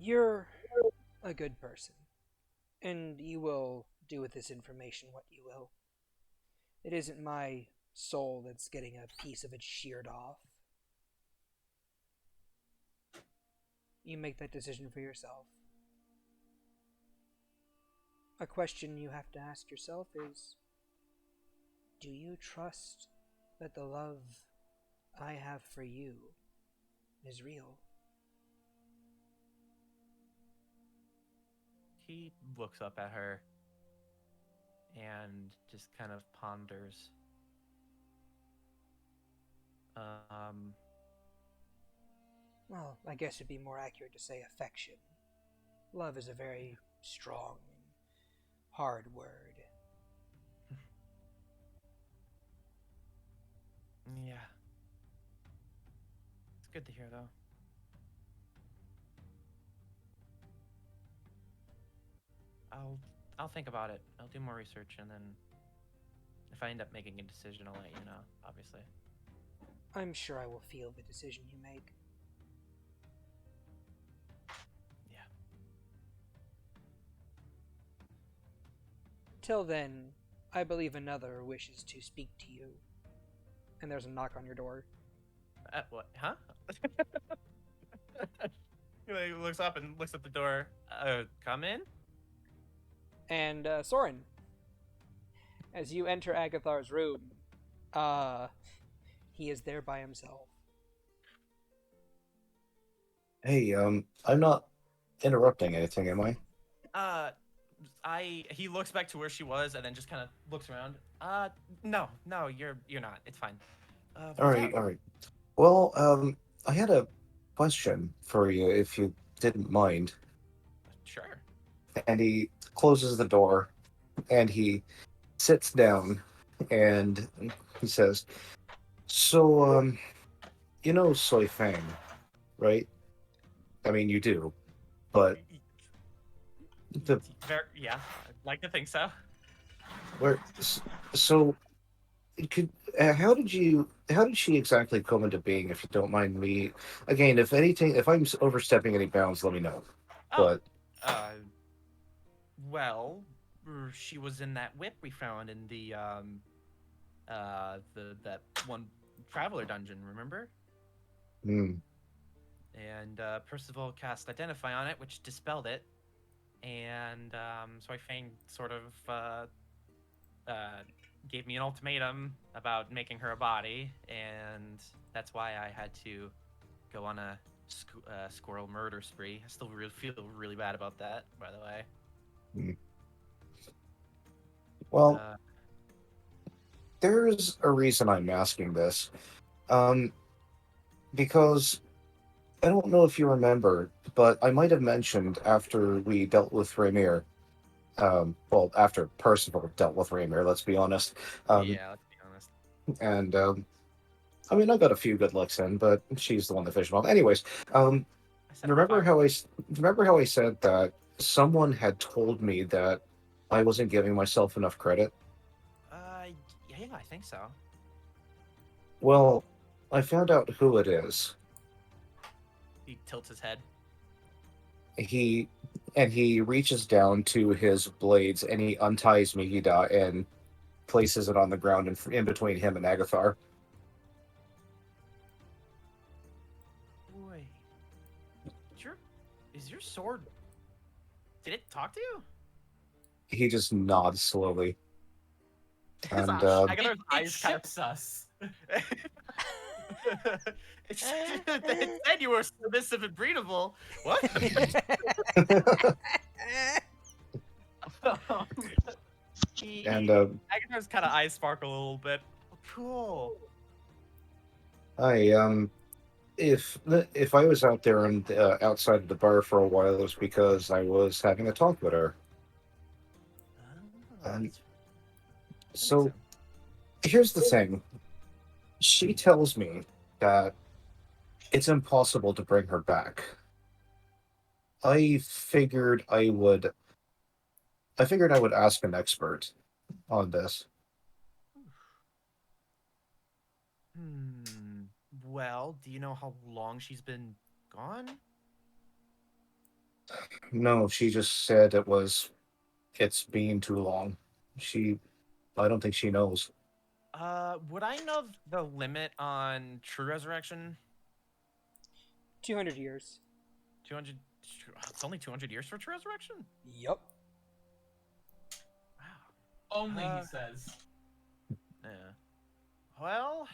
You're a good person, and you will do with this information what you will. It isn't my soul that's getting a piece of it sheared off. You make that decision for yourself. A question you have to ask yourself is, do you trust that the love I have for you is real? He looks up at her and just kind of ponders. Well, I guess it'd be more accurate to say affection. Love is a very strong and hard word. Yeah. It's good to hear, though. I'll think about it. I'll do more research, and then if I end up making a decision, I'll let you know, obviously. I'm sure I will feel the decision you make. Yeah. Till then, I believe another wishes to speak to you. And there's a knock on your door. What? Huh? He like, looks up and looks at the door. Come in? And Soren, as you enter Agathar's room, he is there by himself. Hey, I'm not interrupting anything, am I? He looks back to where she was and then just kind of looks around. No, you're not. It's fine. All right, all right. Well, I had a question for you, if you didn't mind. Sure. And he closes the door, and he sits down, and he says, "So, you know Soy Fang, right? I mean, you do, but the Yeah, I'd like to think so. where? So, could how did she exactly come into being? If you don't mind me, again, if anything, if I'm overstepping any bounds, let me know. Oh, But well, she was in that whip we found in the that one traveler dungeon, remember? hmm, And Percival cast Identify on it, which dispelled it. And so I Fang sort of gave me an ultimatum about making her a body, and that's why I had to go on a squirrel murder spree. I still feel really bad about that, by the way. hmm. Well, Uh, there's a reason I'm asking this. Um, because I don't know if you remember, but I might have mentioned after we dealt with Raymir, well, after Percival dealt with Raymir, let's be honest. yeah, let's be honest. And I mean, I got a few good looks in, but she's the one that fished them off. Anyways, um, I set her on remember fire. how remember how I said that someone had told me that I wasn't giving myself enough credit? Yeah, I think so. Well, I found out who it is. He tilts his head. He he reaches down to his blades and he unties Mihida and places it on the ground in between him and Agathar. Wait, is your sword? Did it talk to you? He just nods slowly. And I got her eyes kind of sus. it said you were submissive and breedable. What? and Agathar's kind of eyes sparkle a little bit. Cool. I if I was out there and outside of the bar for a while, it was because I was having a talk with her. And so here's the thing. She tells me that it's impossible to bring her back. I figured I would ask an expert on this. Well, do you know how long she's been gone? No, she just said it's been too long. I don't think she knows. Would I know the limit on true resurrection? 200 years. 200. It's only 200 years for true resurrection. Yup. Wow. Only Uh, he says. Yeah. Well,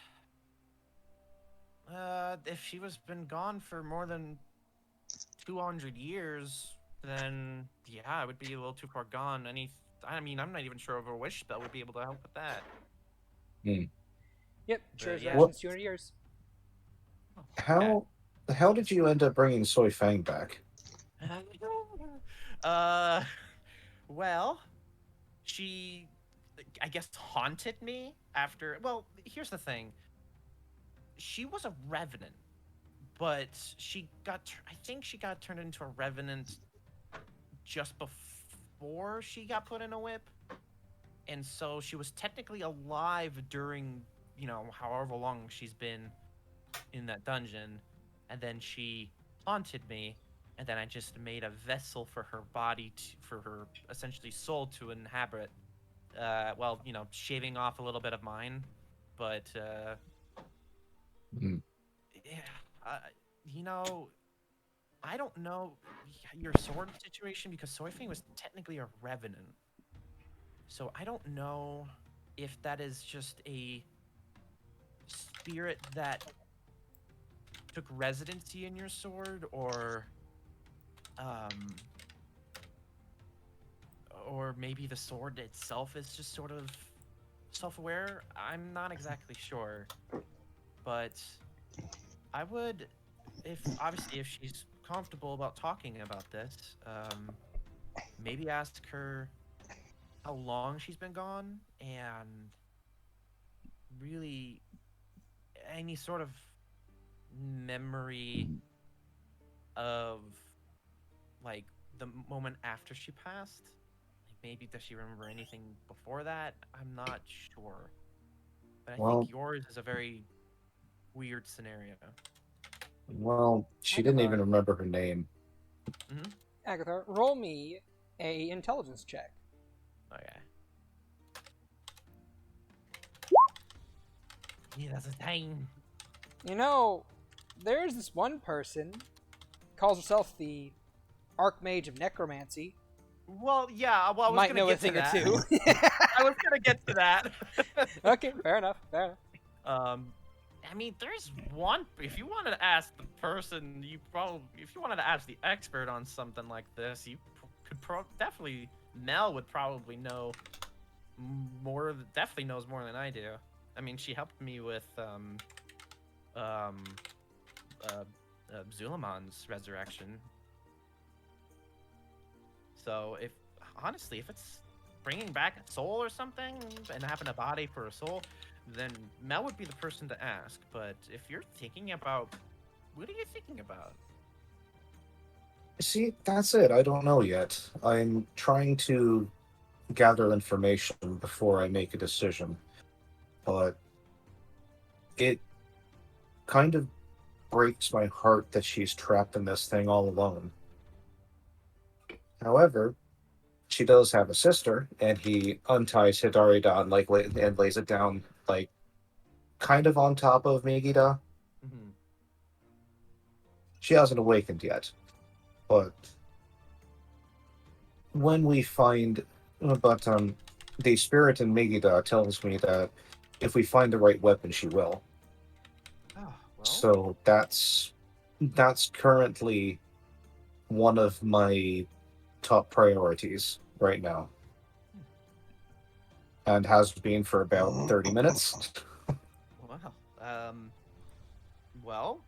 if she was been gone for more than 200 years, then yeah, it would be a little too far gone. I mean, I'm not even sure if a wish spell would be able to help with that. Yep. True But, yeah. resurrection's 200 years. How the hell did you end up bringing Soy Fang back? uh, well, she, I guess, haunted me after. Well, here's the thing. She was a revenant, but I think she got turned into a revenant just before she got put in a whip. And so she was technically alive during, however long she's been in that dungeon. And then she haunted me. And then I just made a vessel for her body, for her essentially soul to inhabit. Shaving off a little bit of mine. But, Hmm. yeah, I don't know your sword situation because Soyfang was technically a revenant. So I don't know if that is just a spirit that took residency in your sword, or maybe the sword itself is just sort of self-aware. I'm not exactly sure, but I would, if she's comfortable about talking about this, maybe ask her how long she's been gone and really any sort of memory of like the moment after she passed. Like maybe does she remember anything before that? I'm not sure. But I Well, think yours is a very weird scenario. well, she didn't even remember her name. Agatha, roll me a intelligence check. Okay. Yeah, that's a 10. You know, there's this one person, calls herself the Archmage of Necromancy. Well, yeah, well, I was Might gonna know a get to thing or that. two. I was gonna get to that. Okay, fair enough. I mean, there's one. If you wanted to ask the person, if you wanted to ask the expert on something like this, you could definitely. Mel would probably know more. Definitely knows more than I do. I mean, she helped me with Zulamon's resurrection. So if it's bringing back a soul or something and having a body for a soul, then Mel would be the person to ask. But if you're thinking about, what are you thinking about? See, that's it. I don't know yet. I'm trying to gather information before I make a decision. But it kind of breaks my heart that she's trapped in this thing all alone. However, she does have a sister, and he unties ch-ldr-n and lays it down like kind of on top of Megiddo. Mm-hmm. She hasn't awakened yet, but when we find, the spirit in Megiddo tells me that if we find the right weapon, she will. Oh, well. So that's currently one of my top priorities right now, and has been for about 30 minutes. Wow. Well,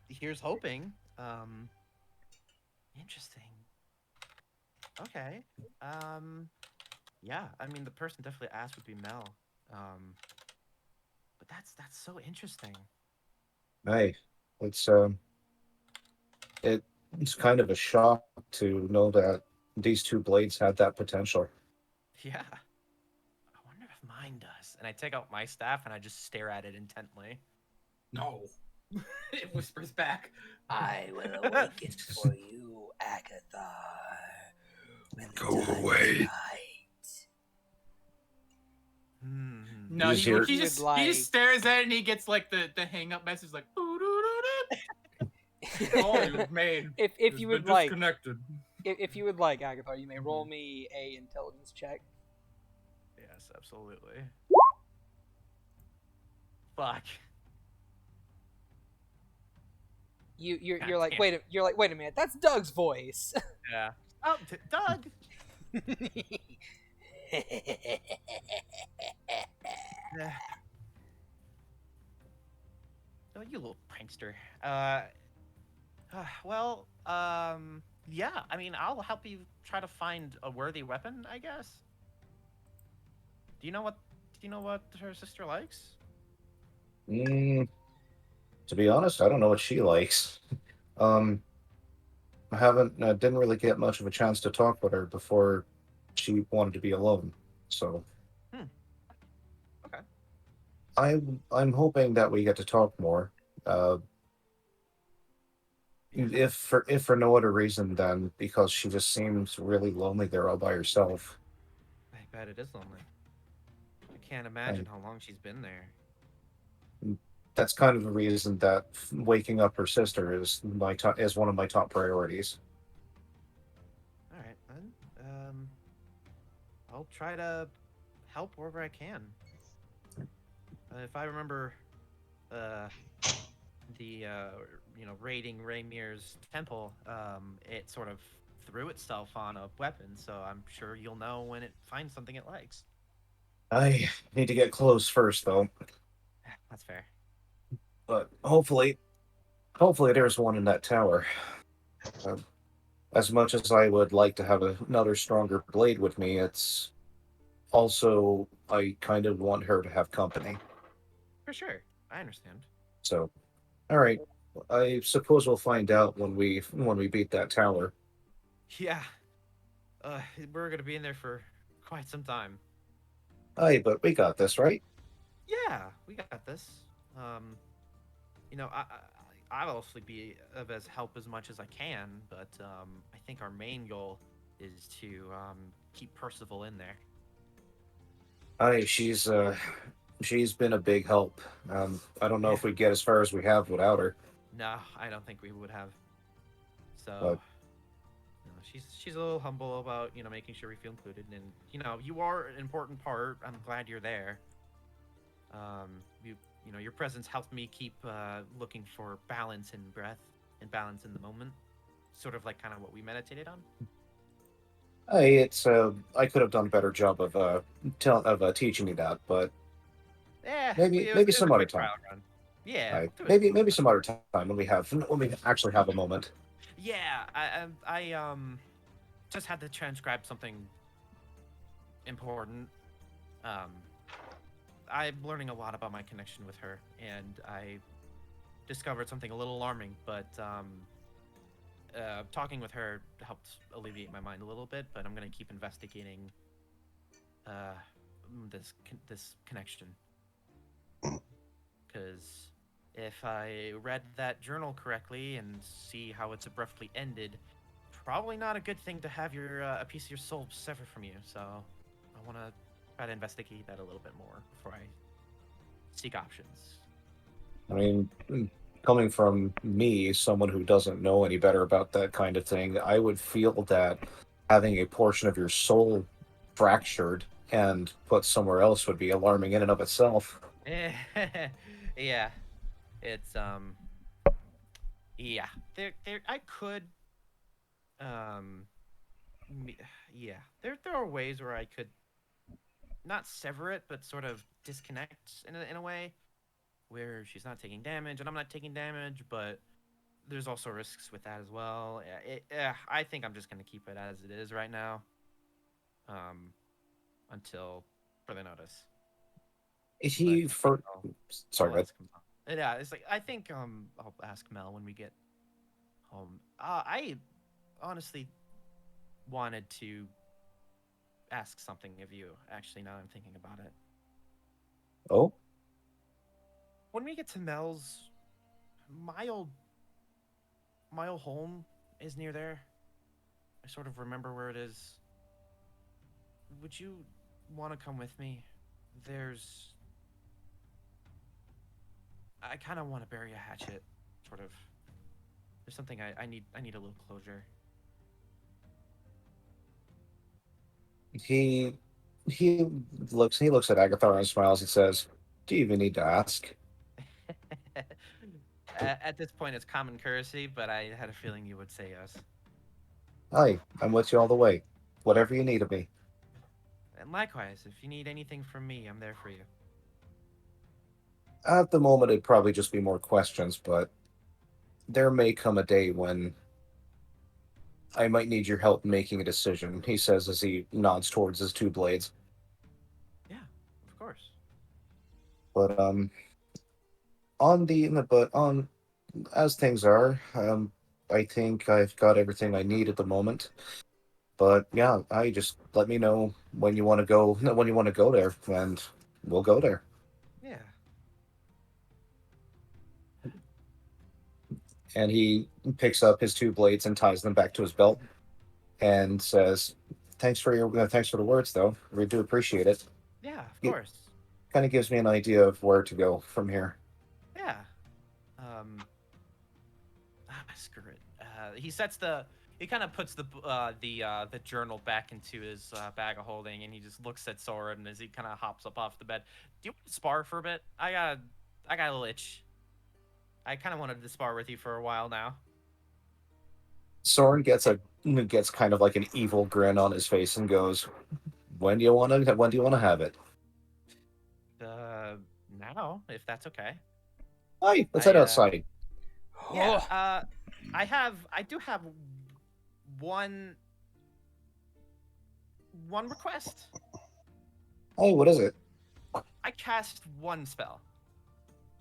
here's hoping. Interesting. Okay. Yeah, I mean, the person definitely asked would be Mel. But that's so interesting. Hey, it's it's kind of a shock to know that these two blades had that potential. Yeah. I wonder if mine does. And I take out my staff and I just stare at it intently. No. It whispers back. I will awaken for you, Agatha. When the Go time away. is right. No, You just hear- he just stares at it and he gets like the hang up message like call you've made. If you would like, disconnected. if you would like, Agatha, you may roll me a intelligence check. Yes, absolutely. Fuck. You're like, damn. wait a minute, that's Doug's voice. Yeah. Oh, Doug. Yeah. Oh, you little prankster. Well, yeah. I mean, I'll help you try to find a worthy weapon, I guess. Do you know what her sister likes? To be honest, I don't know what she likes. I didn't really get much of a chance to talk with her before she wanted to be alone. So, Okay. I'm hoping that we get to talk more. If for no other reason than because she just seems really lonely there all by herself. I bet it is lonely. I can't imagine how long she's been there. That's kind of the reason that waking up her sister is is one of my top priorities. All right, then. I'll try to help wherever I can. If I remember, raiding Raymir's temple, it sort of threw itself on a weapon, so I'm sure you'll know when it finds something it likes. I need to get close first, though. That's fair. But hopefully there's one in that tower. As much as I would like to have another stronger blade with me, it's also I kind of want her to have company. For sure, I understand. So, all right. I suppose we'll find out when we beat that tower. Yeah. We're gonna be in there for quite some time. Aye, but we got this, right? Yeah, we got this. I'll obviously be of as help as much as I can, but I think our main goal is to keep Percival in there. Aye, she's been a big help. I don't know if we'd get as far as we have without her. No, I don't think we would have. So, But- she's a little humble about making sure we feel included, and you are an important part. I'm glad you're there. Your presence helped me keep looking for balance in breath and balance in the moment, sort of like kind of what we meditated on. Aye, it's I could have done a better job of teaching you that, but Yeah, maybe it was some a other quick time. trial run. Yeah, Aye, we'll do it maybe some some other time when we actually have a moment. Yeah, I just had to transcribe something important. I'm learning a lot about my connection with her, and I discovered something a little alarming, but talking with her helped alleviate my mind a little bit, but I'm going to keep investigating this connection. Because if I read that journal correctly and see how it's abruptly ended, probably not a good thing to have a piece of your soul severed from you. So I want to try to investigate that a little bit more before I seek options. I mean, coming from me, someone who doesn't know any better about that kind of thing, I would feel that having a portion of your soul fractured and put somewhere else would be alarming in and of itself. Yeah, it's yeah. There I could yeah. There are ways where I could not sever it, but sort of disconnect in a way where she's not taking damage and I'm not taking damage, but there's also risks with that as well. I think I'm just gonna keep it as it is right now, until further notice. Is he But for? Sorry, I'll but ask him. Yeah, it's like I think I'll ask Mel when we get home. I honestly wanted to ask something of you. Actually, now I'm thinking about it. oh, When we get to Mel's My old home is near there. I sort of remember where it is. Would you want to come with me? I kind of want to bury a hatchet, sort of. There's something I need a little closure. He looks at Agathar and smiles and says, "Do you even need to ask?" At this point, it's common courtesy, but I had a feeling you would say yes. Hi, I'm with you all the way. Whatever you need of me. And likewise, if you need anything from me, I'm there for you. At the moment, it'd probably just be more questions, but there may come a day when I might need your help making a decision, he says as he nods towards his two blades. Yeah, of course. But on as things are, I think I've got everything I need at the moment. But yeah, I just let me know when you want to go there, and we'll go there. Yeah. And he picks up his two blades and ties them back to his belt, and says, thanks for the words, though. We do appreciate it. Yeah, of It course. kind of gives me an idea of where to go from here. Yeah. Screw it. He kind of puts the journal back into his bag of holding, and he just looks at Soren as he kind of hops up off the bed. Do you want to spar for a bit? I got a little itch. I kind of wanted to spar with you for a while now. Soren gets kind of like an evil grin on his face and goes, when do you want to have it? Now, if that's okay. Hi, let's head outside. Yeah. I do have one request. Oh, what is it? I cast one spell,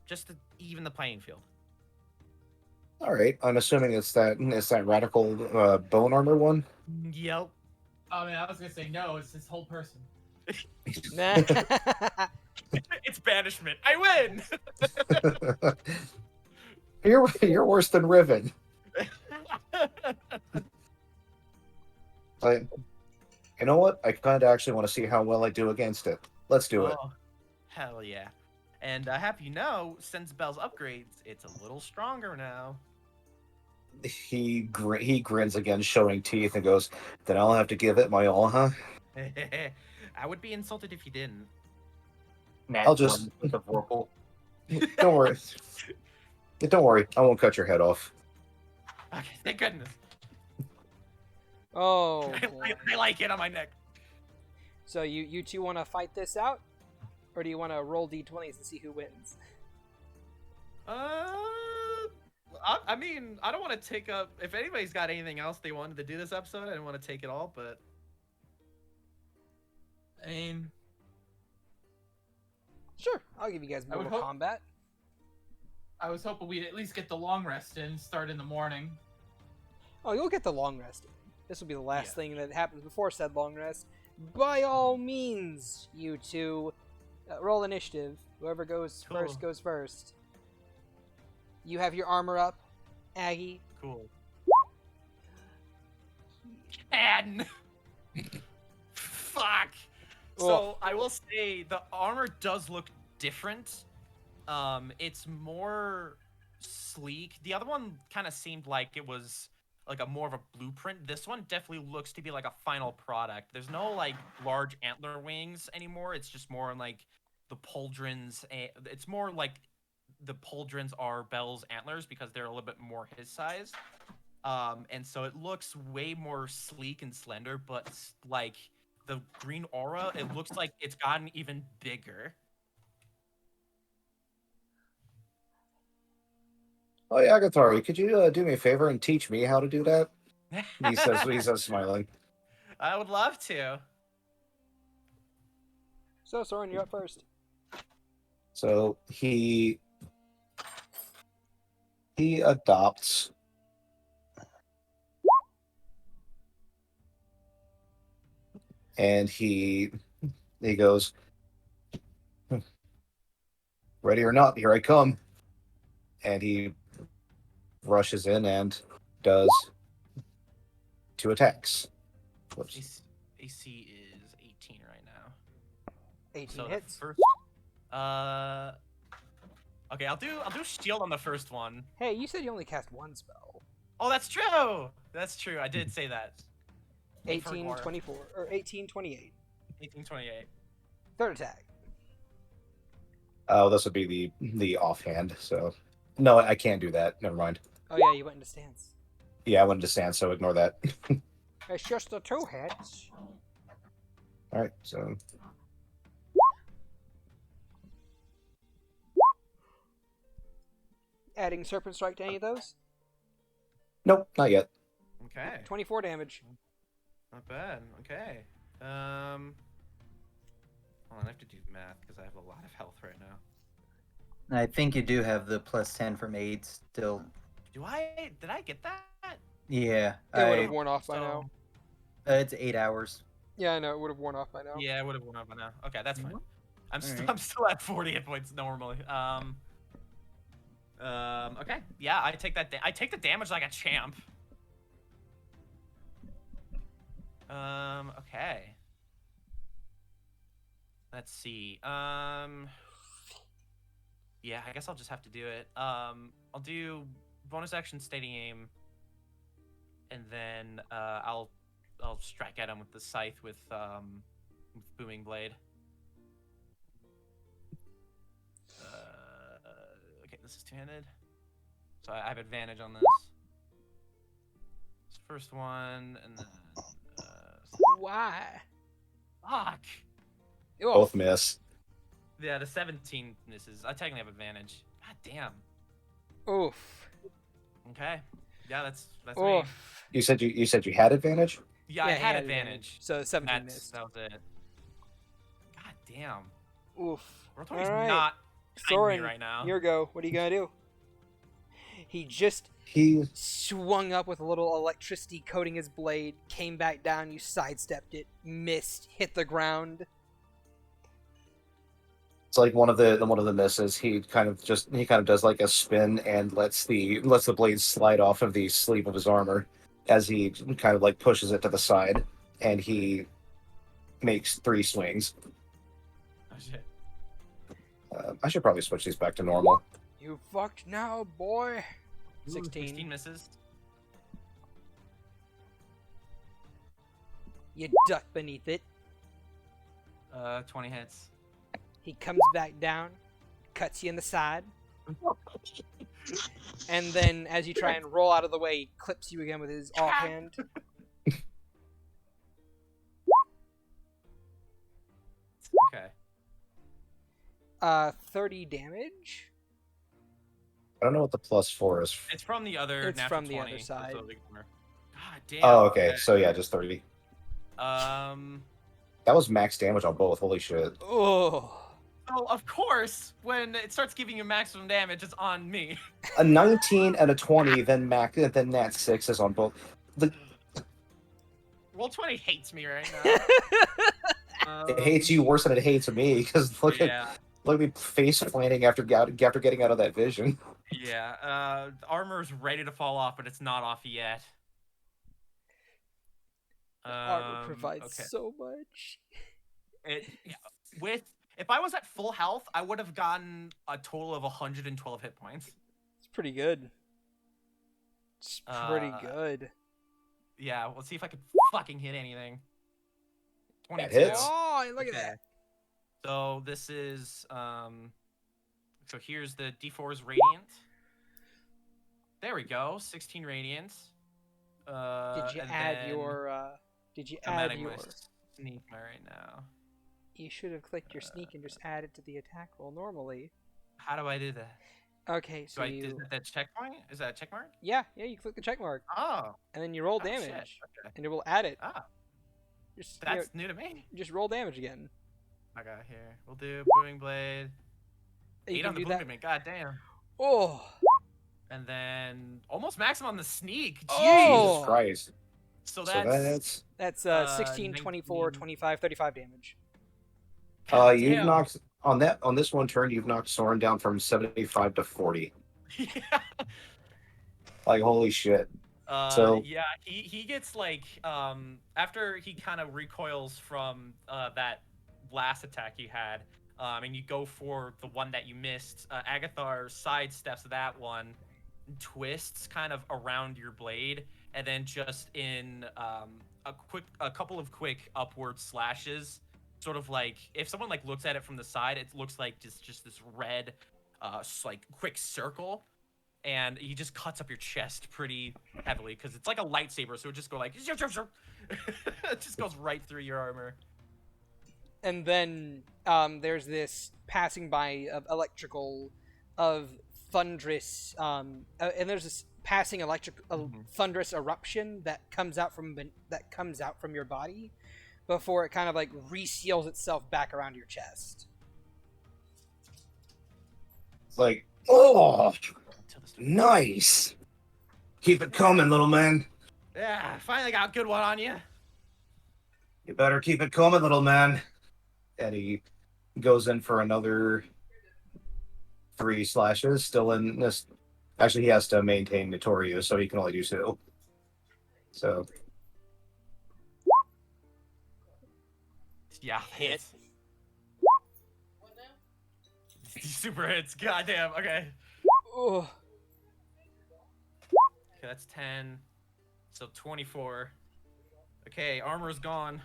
just to even the playing field. All right, I'm assuming it's that radical bone armor one. Yep. Oh man, I was gonna say no. It's this whole person. It's banishment. I win. You're worse than Riven. You know what? I kind of actually want to see how well I do against it. Let's do it. Hell yeah. And have you know, since Bell's upgrades, it's a little stronger now. He grins again, showing teeth, and goes, "Then I'll have to give it my all, huh?" I would be insulted if you didn't. I'll just with the Vorpal. Don't worry. Don't worry. I won't cut your head off. Okay, thank goodness. Oh, boy. I like it on my neck. So you two want to fight this out? Or do you want to roll d20s and see who wins? I mean, I don't want to take up... If anybody's got anything else they wanted to do this episode, I didn't want to take it all, but... I mean, Sure, I'll give you guys Mortal Kombat. I was hoping we'd at least get the long rest in, start in the morning. Oh, you'll get the long rest. This will be the last thing that happens before said long rest. By all means, you two, roll initiative. Whoever goes first goes first. You have your armor up, Aggie. Cool. 10! Fuck! So, I will say, the armor does look different. It's more sleek. The other one kind of seemed like it was like more of a blueprint. This one definitely looks to be like a final product. There's no like large antler wings anymore. It's just more like the pauldrons. It's more like the pauldrons are Bell's antlers because they're a little bit more his size. And so it looks way more sleek and slender, but like the green aura, it looks like it's gotten even bigger. Oh, yeah, Agathari, could you do me a favor and teach me how to do that? He says, smiling. I would love to. So, Soren, you're up first. So he adopts and he goes, ready or not, here I come. And he rushes in and does 2 attacks. Whoops. AC is 18 right now. 18 So hits. the first. Okay, I'll do shield on the first one. Hey, you said you only cast one spell. Oh, that's true. That's true. I did say that. 1824 or 1828. 1828. Third attack. Oh, this would be the offhand. So no, I can't do that. Never mind. Oh yeah, you went into stance. Yeah, I went to stand, so ignore that. It's just the 2 hits. All right, so Adding Serpent Strike to any of those. nope, not yet. Okay. 24 damage. Not bad. Okay. Hold on, I have to do math because I have a lot of health right now. I think you do have the +10 from 8 still. Do I? Did I get that? Yeah, It would have worn off by So- now. it's 8 hours. Yeah, I know, it would have worn off by now. Yeah, I would have won up by now. Okay, that's fine. I'm Alright. I'm still at 40 hit points normally. Okay. Yeah, I take that. I take the damage like a champ. Okay. Let's see. Yeah, I guess I'll just have to do it. I'll do bonus action steady aim, and then I'll strike at him with the scythe with booming blade. Okay, this is two-handed, so I have advantage on this. This first one, and then Why? fuck. Oh, Both miss. Yeah, the 17 misses. I technically have advantage. God damn. oof. Okay. Yeah, that's me. Oof. You said you had advantage. Yeah, I Yeah, he had advantage. So 17 missed. That was it. God damn. Oof. Rotomi's All right. not kind to me Soren, right now. your go. What are you gonna do? He just He swung up with a little electricity coating his blade, came back down, you sidestepped it, missed, hit the ground. It's like one of the misses. He kind of does like a spin and lets the blade slide off of the sleeve of his armor as he kind of like pushes it to the side, and he makes 3 swings. Oh shit. I should probably switch these back to normal. You fucked now, boy. Ooh, 16. 16 misses. You duck beneath it. 20 hits. He comes back down, cuts you in the side, and then as you try and roll out of the way, he clips you again with his offhand. 30 damage. I don't know what the +4 is. It's from the other. It's natural from the 20, other side. so God damn. Oh, okay. So yeah, just 30. Um. That was max damage on both. Holy shit. Oh. So of course, when it starts giving you maximum damage, it's on me. A 19 and a 20, then nat 6 is on both. Roll 20 hates me right now. It hates you worse than it hates me because look at me face planting after getting out of that vision. Yeah. Armor's ready to fall off, but it's not off yet. Armor provides Okay. so much. If I was at full health, I would have gotten a total of 112 hit points. It's pretty good. It's pretty Uh, good. Yeah, let's see if I can fucking hit anything. 22. That hits. Oh, look at Okay. that. So this is so here's the D4's radiant. There we go, 16 radiant. Did you and add then your Did you I'm add adding your my sneak right now. You should have clicked your sneak and just add it to the attack roll normally. How do I do that? Okay, so Is you that checkpoint? Is that a check mark? Yeah, you click the check mark Oh, and then you roll oh, shit. damage Okay. and it will add it. Ah, Just that's new to me. just roll damage again. Okay, here. We'll do booming blade. You 8 can on the do booming that. blade. God damn. Oh. And then almost maximum on the sneak. Jeez. Oh. Jesus Christ. So So that's That's 16, 24, 19. 25, 35 damage. You've damn. knocked on this one turn. You've knocked Soren down from 75 to 40. Yeah. Like, holy shit. So- yeah, he gets like after he kind of recoils from that last attack you had, and you go for the one that you missed. Agathar sidesteps that one, twists kind of around your blade, and then just in a couple of quick upward slashes, sort of like if someone like looks at it from the side, it looks like just this red, like quick circle. And he just cuts up your chest pretty heavily because it's like a lightsaber, so it just go like it just goes right through your armor. And then there's this passing by of electrical, of thunderous, and there's this passing thunderous eruption that comes out from your body before it kind of like reseals itself back around your chest. It's like, oh, nice. Keep it coming, little man. Yeah, finally got a good one on you. You better keep it coming, little man. And he goes in for another 3 slashes. Still in this. Actually, he has to maintain Notorious, so he can only do 2. So. Yeah, Hit. Super hits. Goddamn. Okay. Ugh. Okay, that's 10. So 24. Okay, armor's gone.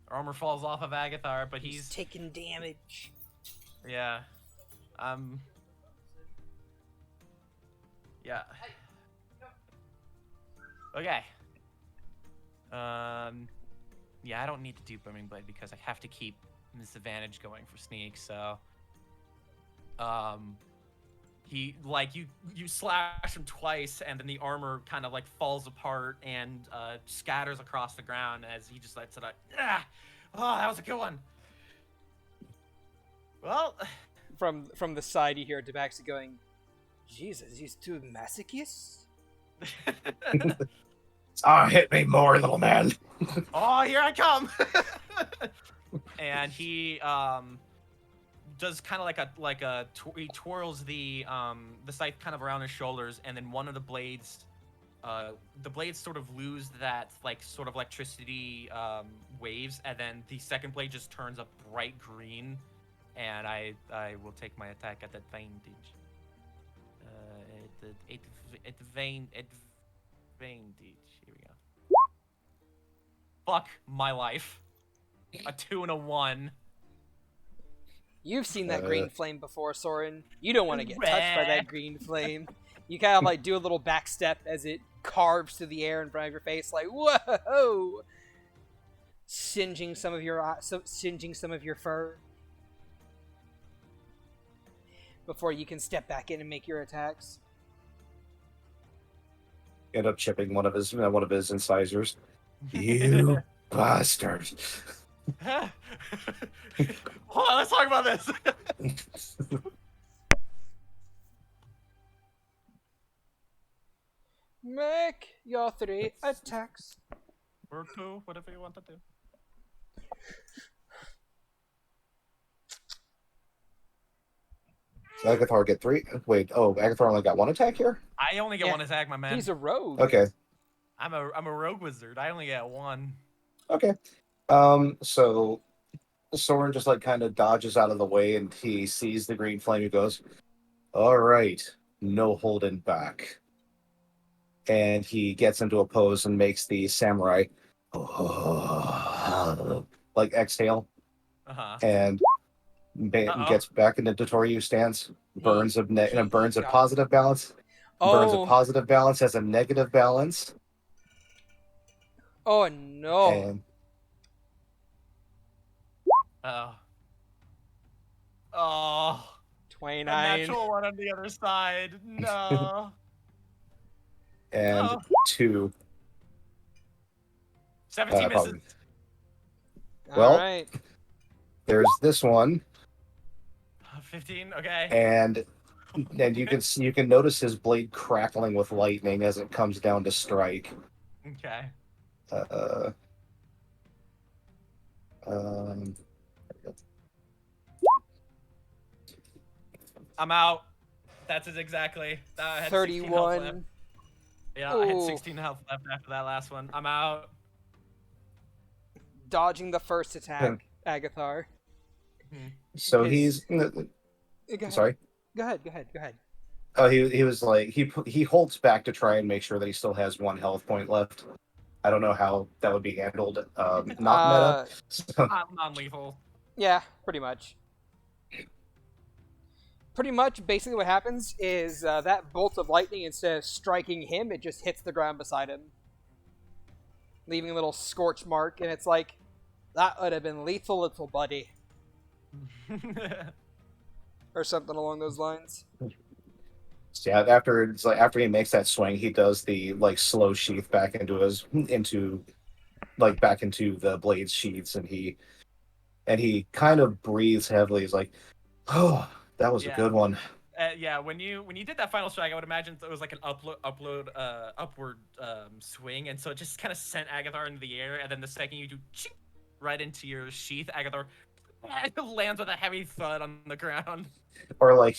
Armor falls off of Agathar, but He's taking damage. yeah. Yeah. Okay. Yeah, I don't need to do Booming Blade because I have to keep disadvantage going for sneak, so he like you slash him twice and then the armor kind of like falls apart and scatters across the ground as he just lets it out. Ah! Oh, that was a good one. Well, From the side you hear Tabaxi going, Jesus, he's too masochist? Hit me more, little man. oh, here I come. And he does kind of he twirls the scythe kind of around his shoulders, and then one of the blades sort of lose that like sort of electricity waves, and then the second blade just turns a bright green, and I will take my attack at advantage. Advantage. Here we go. Fuck my life. A 2 and a 1. You've seen that green flame before, Soren. You don't want to get touched by that green flame. You kind of like do a little back step as it carves through the air in front of your face, like whoa, singeing some of your fur before you can step back in and make your attacks. End up chipping one of his incisors. You bastard. Hold on, let's talk about this. Make your 3 attacks. Or 2, whatever you want to do. So Agathar get 3. Wait, Agathar only got 1 attack here? I only get Yeah. 1 attack, my man. He's a rogue. Okay. I'm a rogue wizard. I only get 1. Okay. So Soren just like kind of dodges out of the way and he sees the green flame. He goes, all right, no holding back. And he gets into a pose and makes the samurai like exhale Uh-huh. and gets back into Totoryu stance, burns of positive balance. Burns a positive balance as a negative balance. Oh no. And Oh. 29. A natural 1 on the other side. No. and Oh. 2. 17 misses. Probably. Well, All right. There's this one, 15. Okay. and you can notice his blade crackling with lightning as it comes down to strike. Okay. I'm out. That's it exactly. 31. Yeah, I had Ooh. 16 health left after that last one. I'm out. Dodging the first attack, Agathar. So Is Go ahead. sorry. Go ahead. Go ahead. Go ahead. Oh, he was like he holds back to try and make sure that he still has 1 health point left. I don't know how that would be handled. Not meta. So, Non-lethal. Yeah, pretty much. Pretty much, basically what happens is that bolt of lightning, instead of striking him, it just hits the ground beside him, leaving a little scorch mark, and it's like, that would have been lethal, little buddy. Or something along those lines. so yeah, after he makes that swing, he does the like slow sheath back into the blade's sheaths, and he kind of breathes heavily. He's like, "Oh, that was a Yeah. good one." Yeah, when you did that final strike, I would imagine it was like an upward swing, and so it just kind of sent Agathar into the air, and then the second you do chink, right into your sheath, Agathar lands with a heavy thud on the ground. Or like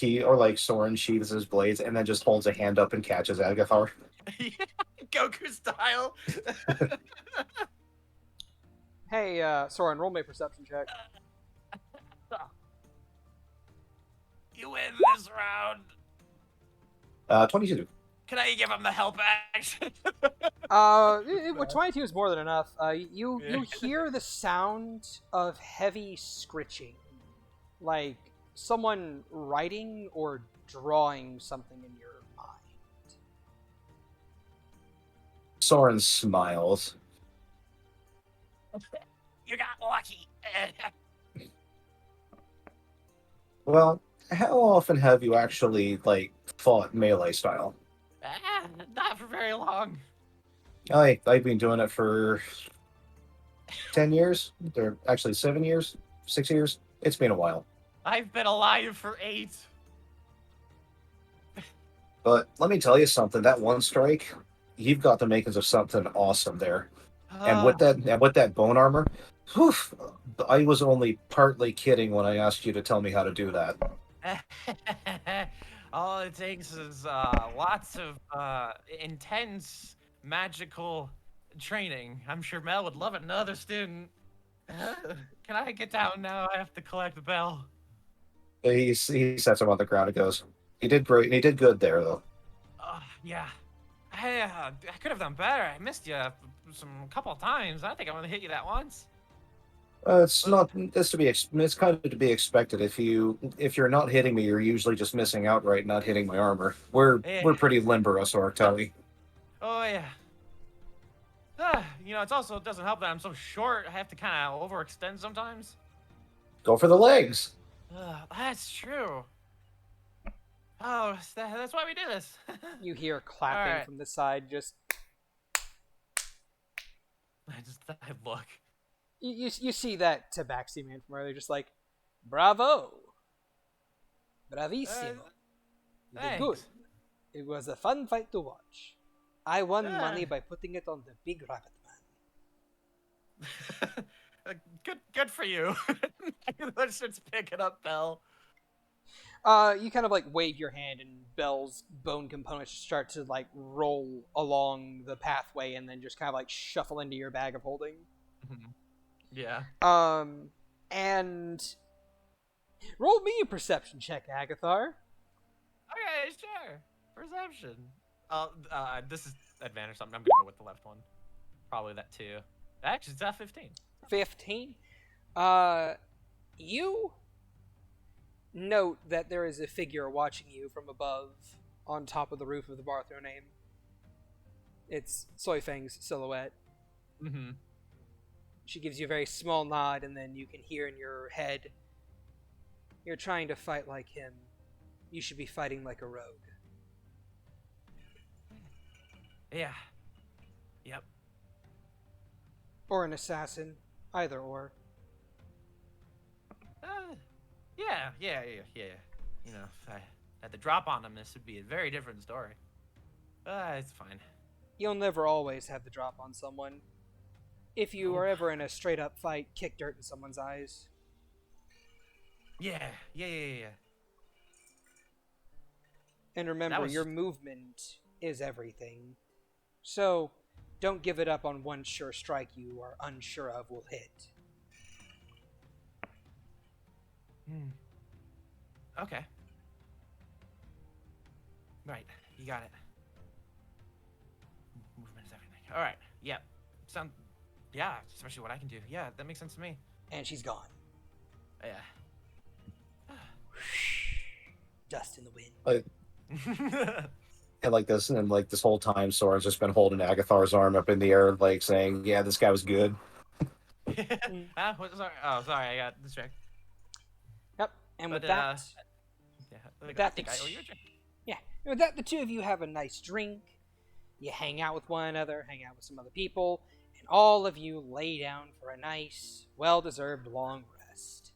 Soren sheathes his blades and then just holds a hand up and catches Agathar. Goku style. Hey, Soren, roll me a perception check. You win this round. 22. Can I give him the help action? 22 is more than enough. You hear the sound of heavy scritching, like someone writing or drawing something in your mind. Soren smiles. You got lucky. Well, how often have you actually like fought melee style? Not for very long. I've been doing it for 10 years. They're actually 7 years, 6 years. It's been a while. I've been alive for 8. But let me tell you something. That one strike, you've got the makings of something awesome there. And with that bone armor, whew, I was only partly kidding when I asked you to tell me how to do that. All it takes is lots of intense magical training. I'm sure Mel would love it. Another student. Can I get down now? I have to collect the bell. He sets him on the ground and goes, "He did great. He did good there, though." Yeah. I could have done better. I missed you a couple of times. I think I'm gonna hit you that once. It's not. It's to be. It's kind of to be expected. If you're not hitting me, you're usually just missing outright, not hitting my armor. We're pretty limber, us Orctali. Oh yeah. It also doesn't help that I'm so short. I have to kind of overextend sometimes. Go for the legs. That's true. Oh, that's why we do this. You hear clapping Alright. from the side. Just I look. you see that Tabaxi man from earlier, just like, bravo, bravissimo, you did good. Thanks. It was a fun fight to watch. I won money by putting it on the big rabbit man. Good for you. Let's just pick it up, Bell. You kind of like wave your hand, and Bell's bone components start to like roll along the pathway, and then just kind of like shuffle into your bag of holding. Mm-hmm. Yeah. And roll me a perception check, Agathar. Okay, sure. Perception. This is advantage something. I'm gonna go with the left one. Probably that too. Actually, it's at 15. 15. You note that there is a figure watching you from above on top of the roof of the Barthroname. It's Soifang's silhouette. Mm-hmm. She gives you a very small nod, and then you can hear in your head, "You're trying to fight like him. You should be fighting like a rogue." Yeah. Yep. Or an assassin. Either or. Yeah. You know, if I had the drop on him, this would be a very different story. It's fine. You'll never always have the drop on someone. If you are ever in a straight-up fight, kick dirt in someone's eyes. Yeah. And remember, was- your movement is everything. So, don't give it up on one sure strike you are unsure of will hit. Okay. Right, you got it. Movement is everything. All right. Yep. Yeah, especially what I can do. Yeah, that makes sense to me. And she's gone. Yeah. Dust in the wind. And like this, and like this whole time, Soren's just been holding Agathar's arm up in the air, like saying, "Yeah, this guy was good." Sorry. Oh, sorry, I got distracted. Yep. And with But, that, Yeah, like, I that think I owe you a drink. yeah. And with that, the two of you have a nice drink. You hang out with one another, hang out with some other people, and all of you lay down for a nice, well-deserved long rest.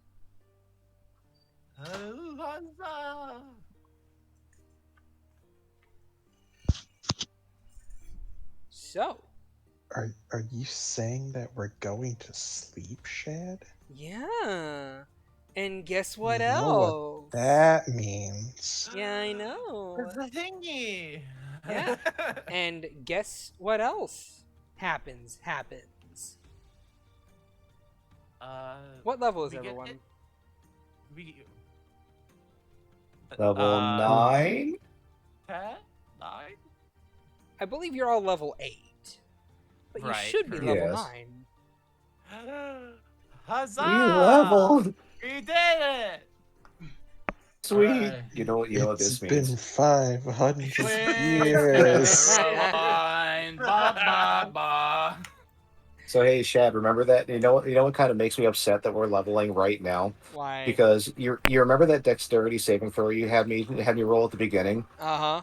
Huzzah! So, Are you saying that we're going to sleep, Shad? yeah. And guess what You know else? what that means. Yeah, I know. It's the thingy. Yeah. And guess what else happens? What level is we get everyone? it. We. Level 9. 10? 9? I believe you're all level 8. But you Right, should be correct. level Yes. 9. Huzzah! We leveled. We did it! Sweet. Alright. You know what It's this been means. 500 Wait, years. Caroline, ba ba ba. So hey, Shad, remember that? You know what kind of makes me upset that we're leveling right now? Why? Because you remember that dexterity saving throw you had me roll at the beginning? Uh-huh.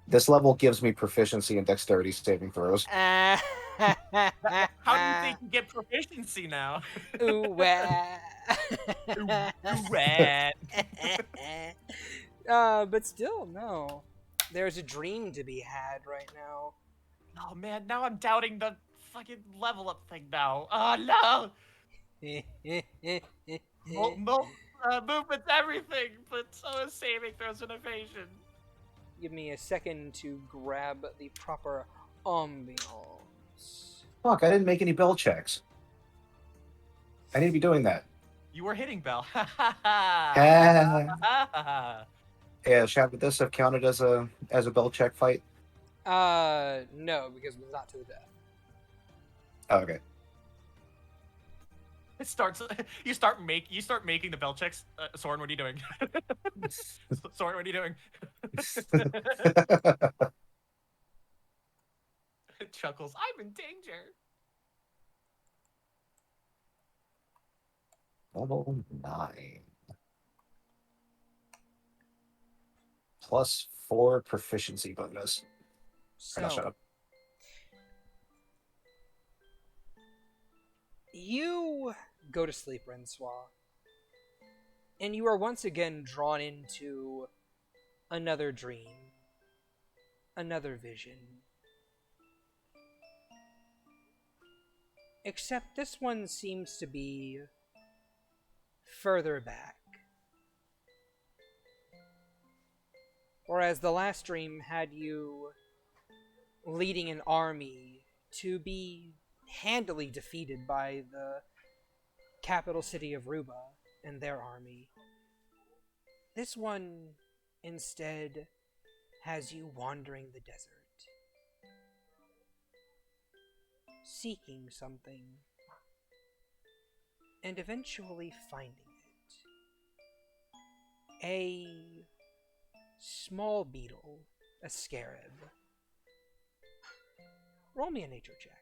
This level gives me proficiency in dexterity saving throws. How do you think you get proficiency now? Ooh, wah. Red. But still, no. There's a dream to be had right now. Oh man, now I'm doubting the fucking level up thing now. Oh no! Movement's everything, but so is saving throws and evasion. Give me a second to grab the proper ambiance. Fuck, I didn't make any bell checks. I need to be doing that. You were hitting Bell. Ah. Yeah, Shad, would this have counted as a bell check fight? No, because it was not to the death. Oh, okay. It starts. You start making the bell checks. Soren, what are you doing? Soren, what are you doing? Chuckles. I'm in danger. Level 9. Plus 4 proficiency bonus. Or not, shut So, up. you go to sleep, Rensoir, and you are once again drawn into another dream, another vision. Except this one seems to be further back. Whereas the last dream had you leading an army to be handily defeated by the capital city of Ruba and their army. This one, instead, has you wandering the desert, seeking something, and eventually finding it. A small beetle, a scarab. Roll me a nature check.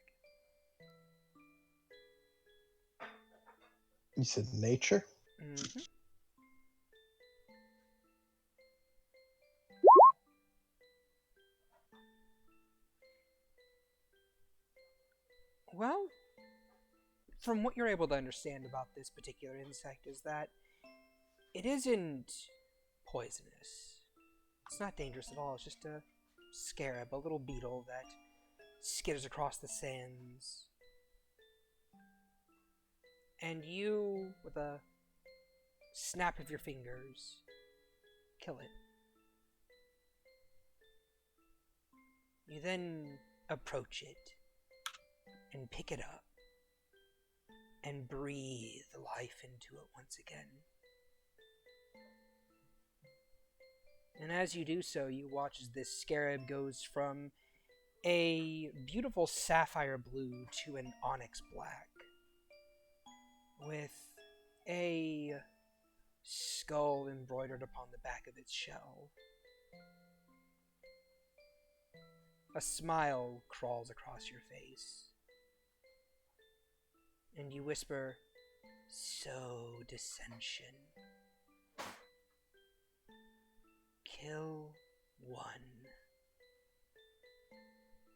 You said nature? Mm-hmm. Well, from what you're able to understand about this particular insect is that it isn't poisonous. It's not dangerous at all. It's just a scarab, a little beetle that skitters across the sands. And you, with a snap of your fingers, kill it. You then approach it and pick it up and breathe life into it once again. And as you do so, you watch as this scarab goes from a beautiful sapphire blue to an onyx black, with a skull embroidered upon the back of its shell. A smile crawls across your face, and you whisper, "So, dissension. Kill one,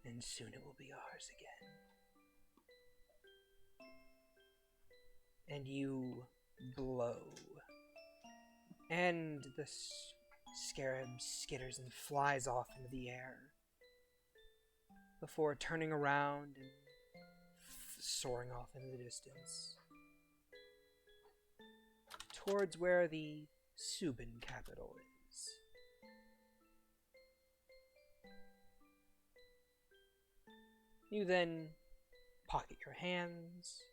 and soon it will be ours again." And you blow, and the scarab skitters and flies off into the air, before turning around and soaring off into the distance, towards where the Subin capital is. You then pocket your hands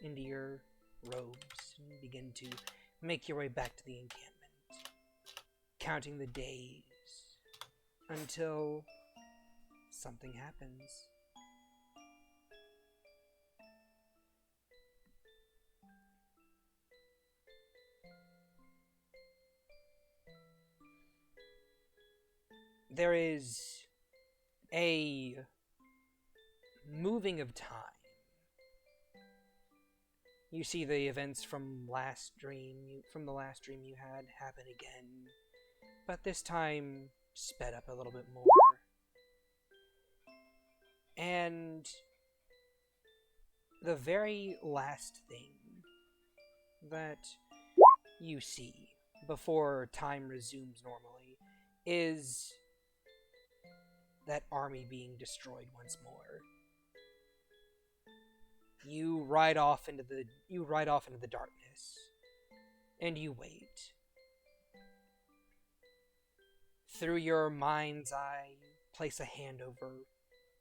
into your robes and begin to make your way back to the encampment, counting the days until something happens. There is a moving of time. You see the events from the last dream you had happen again, but this time sped up a little bit more. And the very last thing that you see before time resumes normally is that army being destroyed once more. You ride off into the darkness, and you wait. Through your mind's eye, place a hand over.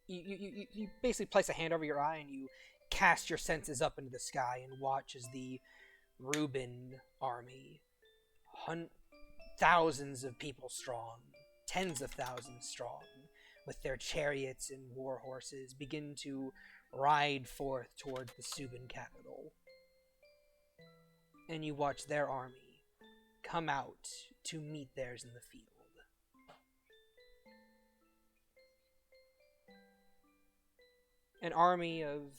You basically place a hand over your eye, and you cast your senses up into the sky and watch as the Reuben army, thousands of people strong, tens of thousands strong, with their chariots and war horses, begin to ride forth towards the Subin capital. And you watch their army come out to meet theirs in the field. An army of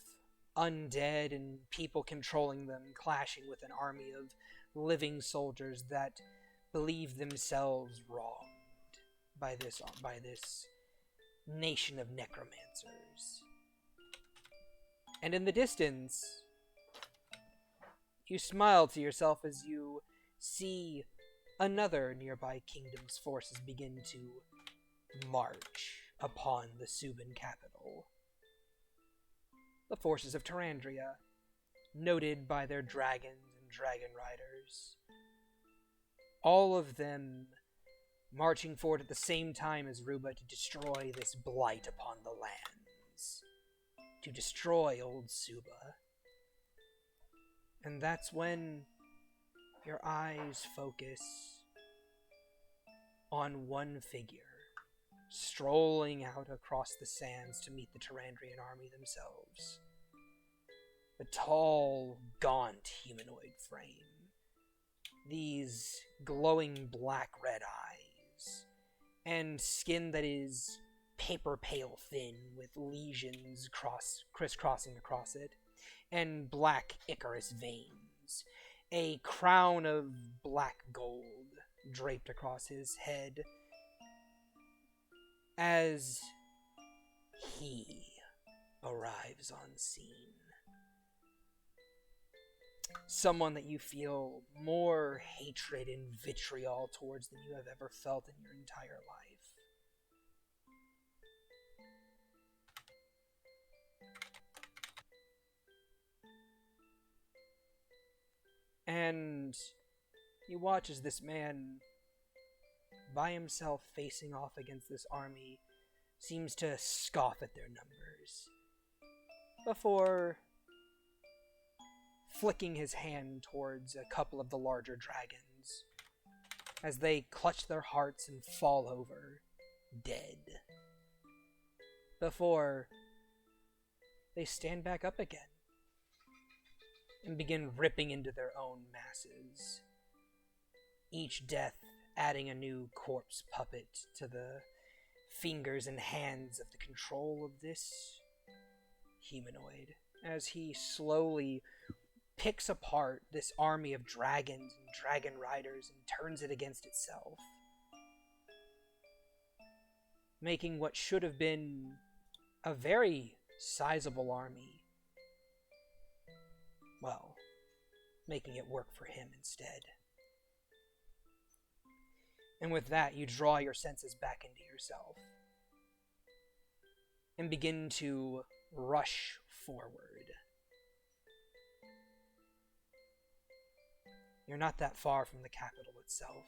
undead and people controlling them, clashing with an army of living soldiers that believe themselves wronged by this nation of necromancers. And in the distance, you smile to yourself as you see another nearby kingdom's forces begin to march upon the Subin capital. The forces of Tarandria, noted by their dragons and dragon riders. All of them marching forward at the same time as Ruba to destroy this blight upon the lands. To destroy old Suba. And that's when your eyes focus on one figure, strolling out across the sands to meet the Tarandrian army themselves. The tall, gaunt humanoid frame. These glowing black-red eyes. And skin that is paper pale thin with lesions crisscrossing across it. And black Icarus veins. A crown of black gold draped across his head. As he arrives on scene. Someone that you feel more hatred and vitriol towards than you have ever felt in your entire life. And you watch as this man, by himself facing off against this army, seems to scoff at their numbers before flicking his hand towards a couple of the larger dragons as they clutch their hearts and fall over, dead, before they stand back up again and begin ripping into their own masses, each death adding a new corpse puppet to the fingers and hands of the control of this humanoid, as he slowly picks apart this army of dragons and dragon riders and turns it against itself, making what should have been a very sizable army, well, making it work for him instead. And with that, you draw your senses back into yourself and begin to rush forward. You're not that far from the capital itself,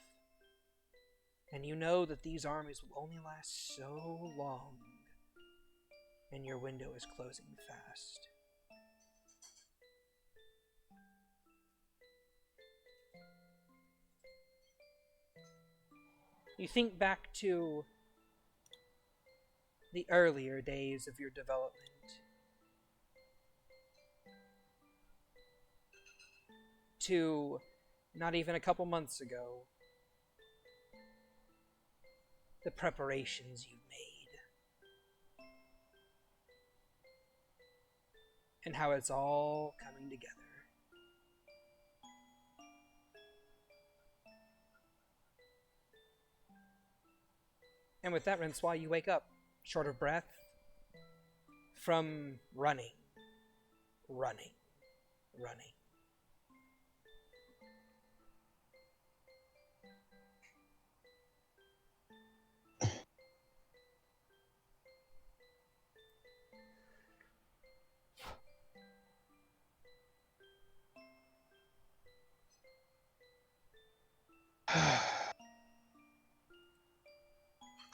and you know that these armies will only last so long, and your window is closing fast. You think back to the earlier days of your development. To not even a couple months ago. The preparations you've made. And how it's all coming together. And with that, Francois, you wake up, short of breath, from running.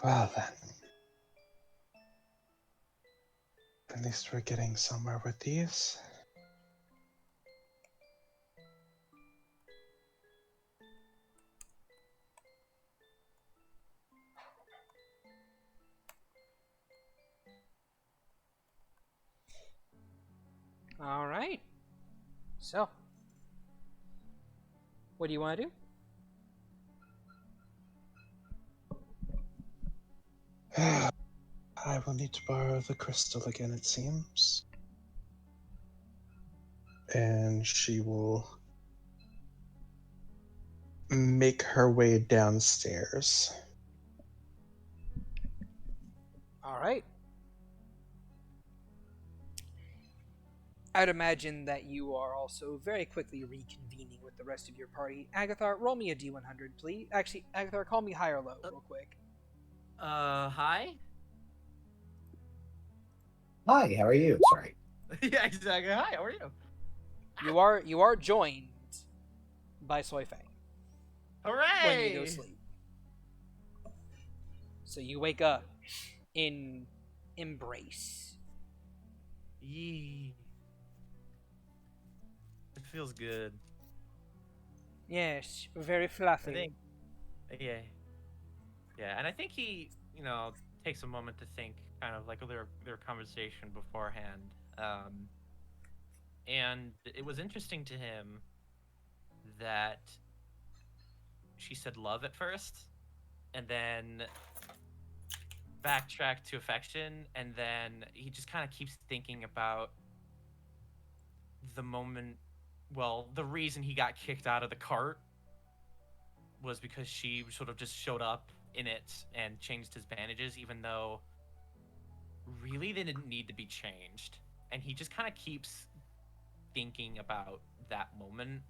Well then. At least we're getting somewhere with these. All right. So, what do you want to do? I will need to borrow the crystal again, it seems. And she will make her way downstairs. All right. I'd imagine that you are also very quickly reconvening with the rest of your party. Agathar, roll me a D100, please. Actually, Agathar, call me high or low, real quick. Hi? Hi, how are you? Sorry. Yeah, exactly. Hi, how are you? You are joined by Soy Fang Hooray! when you go sleep. So you wake up in embrace. Yee. It feels good. Yes, very I fluffy. think, yeah. Yeah, and I think he, takes a moment to think, kind of like their conversation beforehand. And it was interesting to him that she said love at first, and then backtracked to affection, and then he just kind of keeps thinking about the moment. Well, the reason he got kicked out of the cart was because she sort of just showed up in it and changed his bandages, even though really they didn't need to be changed. And he just kind of keeps thinking about that moment,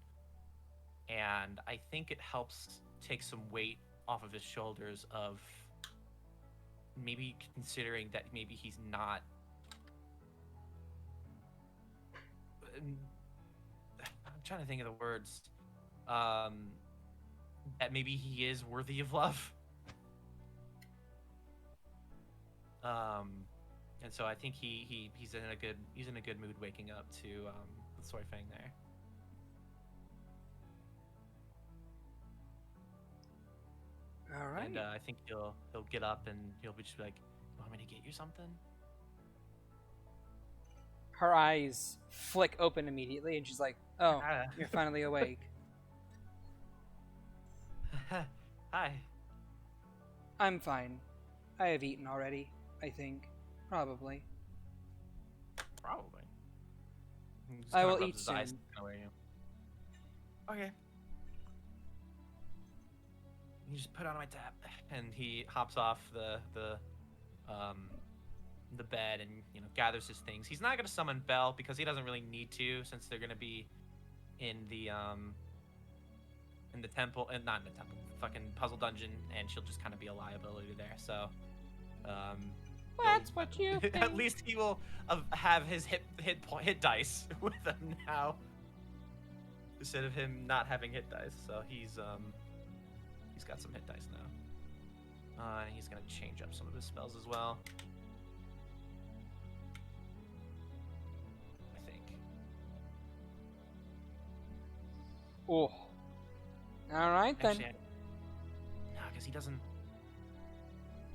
and I think it helps take some weight off of his shoulders of maybe considering that maybe he's not I'm trying to think of the words, that maybe he is worthy of love. And so I think he's in a good mood waking up to the Soy Fang there. All right. And I think he'll get up and he'll be just like, "Want me to get you something?" Her eyes flick open immediately, and she's like, "Oh, you're finally awake." Hi. I'm fine. I have eaten already, I think. Probably. Probably. He just I kinda will rubs eat his eyes soon. and kinda wear you. Okay. You just put on my tab, and he hops off the bed and gathers his things. He's not gonna summon Belle because he doesn't really need to, since they're gonna be in the temple, and not in the temple, fucking puzzle dungeon, and she'll just kind of be a liability there. So, That's what you think. at least he will have his hit dice with him now, instead of him not having hit dice. So he's got some hit dice now, and he's gonna change up some of his spells as well. I think. Oh. All right then. Actually, no, because he doesn't.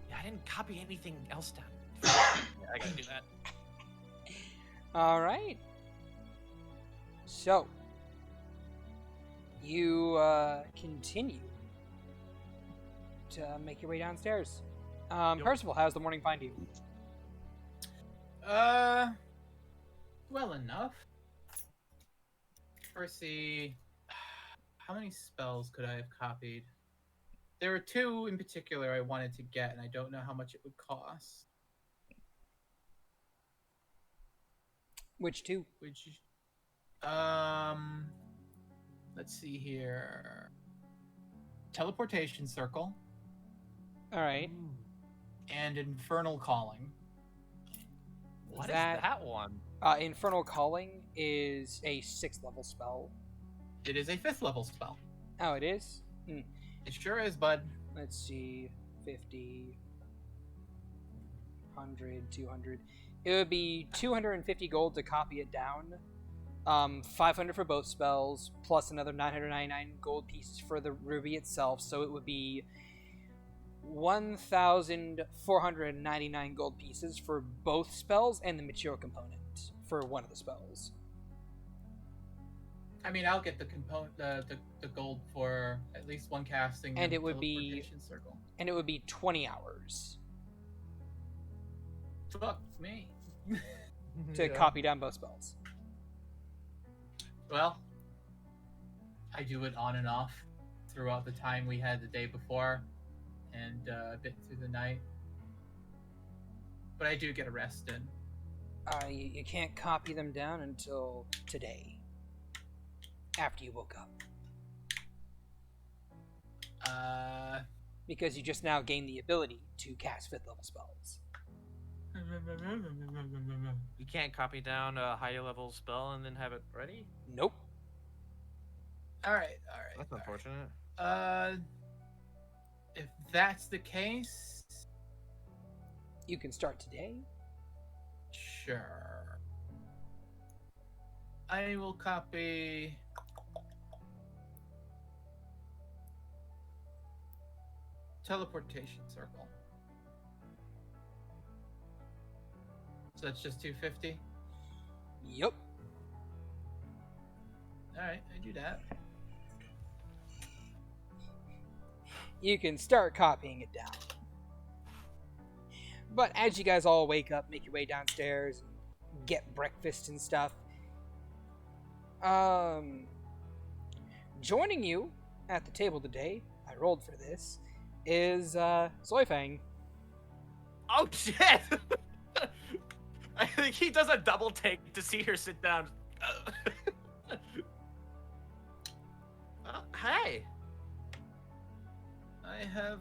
Yeah, I didn't copy anything else down. Yeah, I gotta do that. All right. So, you continue to make your way downstairs. Yep. Percival, how's the morning find you? Well enough. Percy, how many spells could I have copied? There were two in particular I wanted to get, and I don't know how much it would cost. Which two? Which, let's see here. Teleportation Circle All right. and Infernal Calling. What is that- that one? Infernal Calling is a 6th level spell. It is a 5th level spell. Oh, it is? It sure is, bud. Let's see. 50, 100, 200. It would be 250 gold to copy it down. 500 for both spells, plus another 999 gold pieces for the ruby itself. So it would be 1,499 gold pieces for both spells and the material component for one of the spells. I mean, I'll get the component, the gold for at least one casting. And it would be- Teleportation Circle. And it would be 20 hours Fuck me. to copy down both spells. Well, I do it on and off throughout the time we had the day before, and a bit through the night. But I do get a rest in. You can't copy them down until today, after you woke up, because you just now gained the ability to cast 5th level spells. You can't copy down a higher level spell and then have it ready? Nope. All right. That's all right. unfortunate. If that's the case, You can start today. sure. I will copy. Teleportation Circle. So that's just 250. Yup. All right, I do that. You can start copying it down. But as you guys all wake up, make your way downstairs, get breakfast and stuff, joining you at the table today, I rolled for this, is Soy Fang. Oh shit! I think he does a double take to see her sit down. Hey. I have,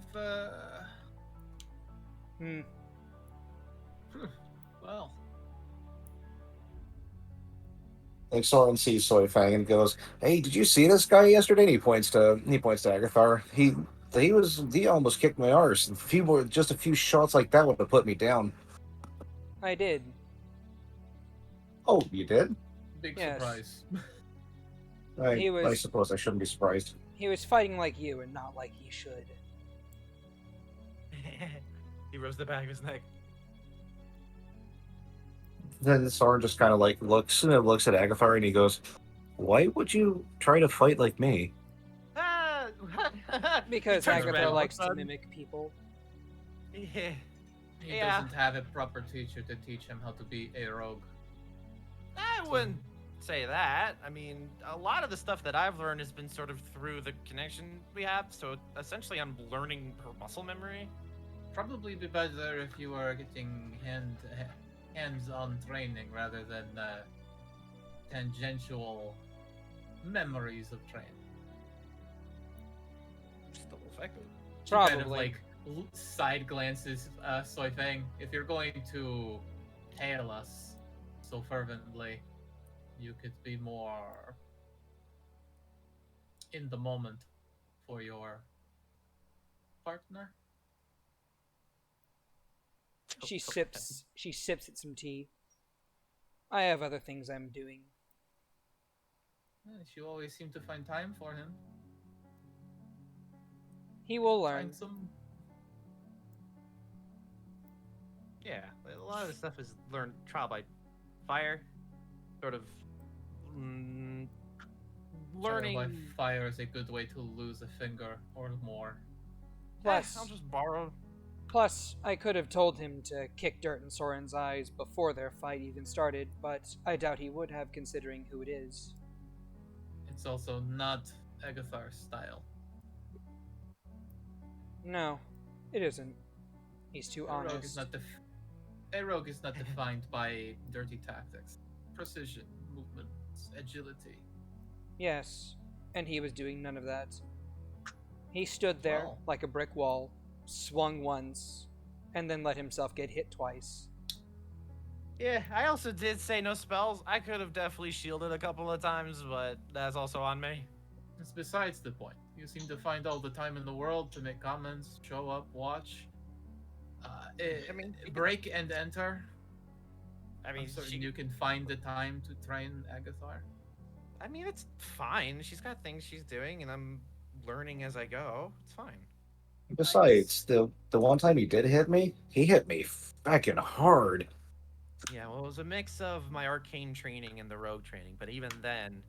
well, Like Soren sees Soy Fang and goes, "Hey, did you see this guy yesterday?" And he points to Agathar. He almost kicked my arse. Just a few shots like that would have put me down. I did. Oh, you did? Big Yes. surprise. I suppose I shouldn't be surprised. He was fighting like you and not like he should. He rubs the back of his neck. Then Soren just kind of like looks at Agathar and he goes, "Why would you try to fight like me?" Because He turns Agatha around all of a likes to sudden. mimic people. Yeah. He Yeah. doesn't have a proper teacher to teach him how to be a rogue. I wouldn't say that. I mean, a lot of the stuff that I've learned has been sort of through the connection we have. So essentially, I'm learning her muscle memory. Probably be better if you were getting hands-on training rather than tangential memories of training. Still effective. She kind of Probably. like side glances, Soy Fang. If you're going to hail us so fervently, you could be more in the moment for your partner. She sips at some tea. I have other things I'm doing. She always seemed to find time for him. He will learn. Find some. Yeah, a lot of the stuff is learned trial by fire. Sort of learning. Trial by fire is a good way to lose a finger or more. Plus, I'll just borrow. Plus, I could have told him to kick dirt in Soren's eyes before their fight even started, but I doubt he would have, considering who it is. It's also not Agathar's style. No, it isn't. He's too A rogue honest. is not a rogue is not defined by dirty tactics, precision, movements, agility. Yes, and he was doing none of that. He stood there Well. like a brick wall, swung once, and then let himself get hit twice. Yeah, I also did say no spells. I could have definitely shielded a couple of times, but that's also on me. It's besides the point. You seem to find all the time in the world to make comments, show up, watch. I mean, Break and enter. I mean, I'm certain you can find the time to train Agathar. I mean, it's fine. She's got things she's doing, and I'm learning as I go. It's fine. Besides, the one time he did hit me, he hit me fucking hard. Yeah, well, it was a mix of my arcane training and the rogue training, but even then,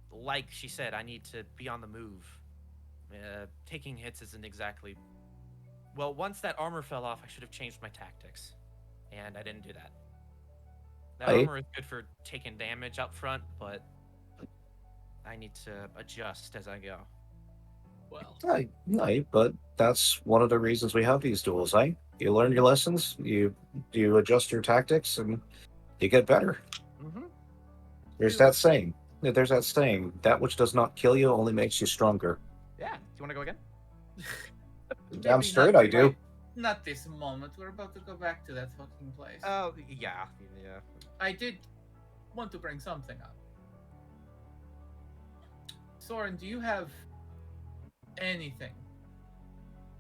like she said, I need to be on the move. Taking hits isn't exactly... Well, once that armor fell off, I should have changed my tactics, and I didn't do that. That armor is good for taking damage up front, but I need to adjust as I go. Well, Aye, but that's one of the reasons we have these duels, eh? You learn your lessons, you adjust your tactics, and you get better. Mm-hmm. There's that saying. That which does not kill you only makes you stronger. Yeah. Do you want to go again? Damn maybe straight not I do. Not this moment. We're about to go back to that fucking place. Oh, yeah. I did want to bring something up. Soren, do you have anything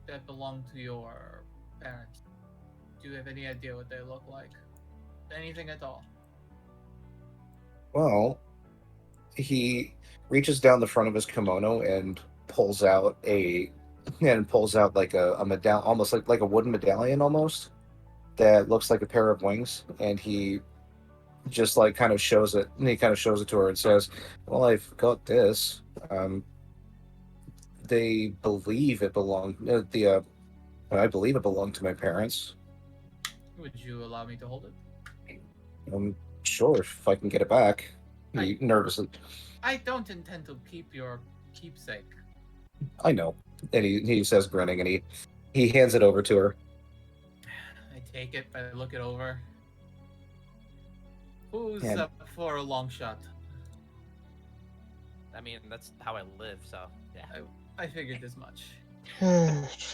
that belonged to your parents? Do you have any idea what they look like? Anything at all? Well, he reaches down the front of his kimono and pulls out like a medallion, almost like a wooden medallion almost, that looks like a pair of wings, and he just like kind of shows it, and he kind of shows it to her and says, "Well, I've got this. They believe it belonged I believe it belonged to my parents. Would you allow me to hold it? Sure, if I can get it back." He nervously, I don't intend to keep your keepsake. I know. And he says, grinning, and he hands it over to her. I take it, I look it over. Who's And- up for a long shot? I mean, that's how I live, so yeah. I figured as much.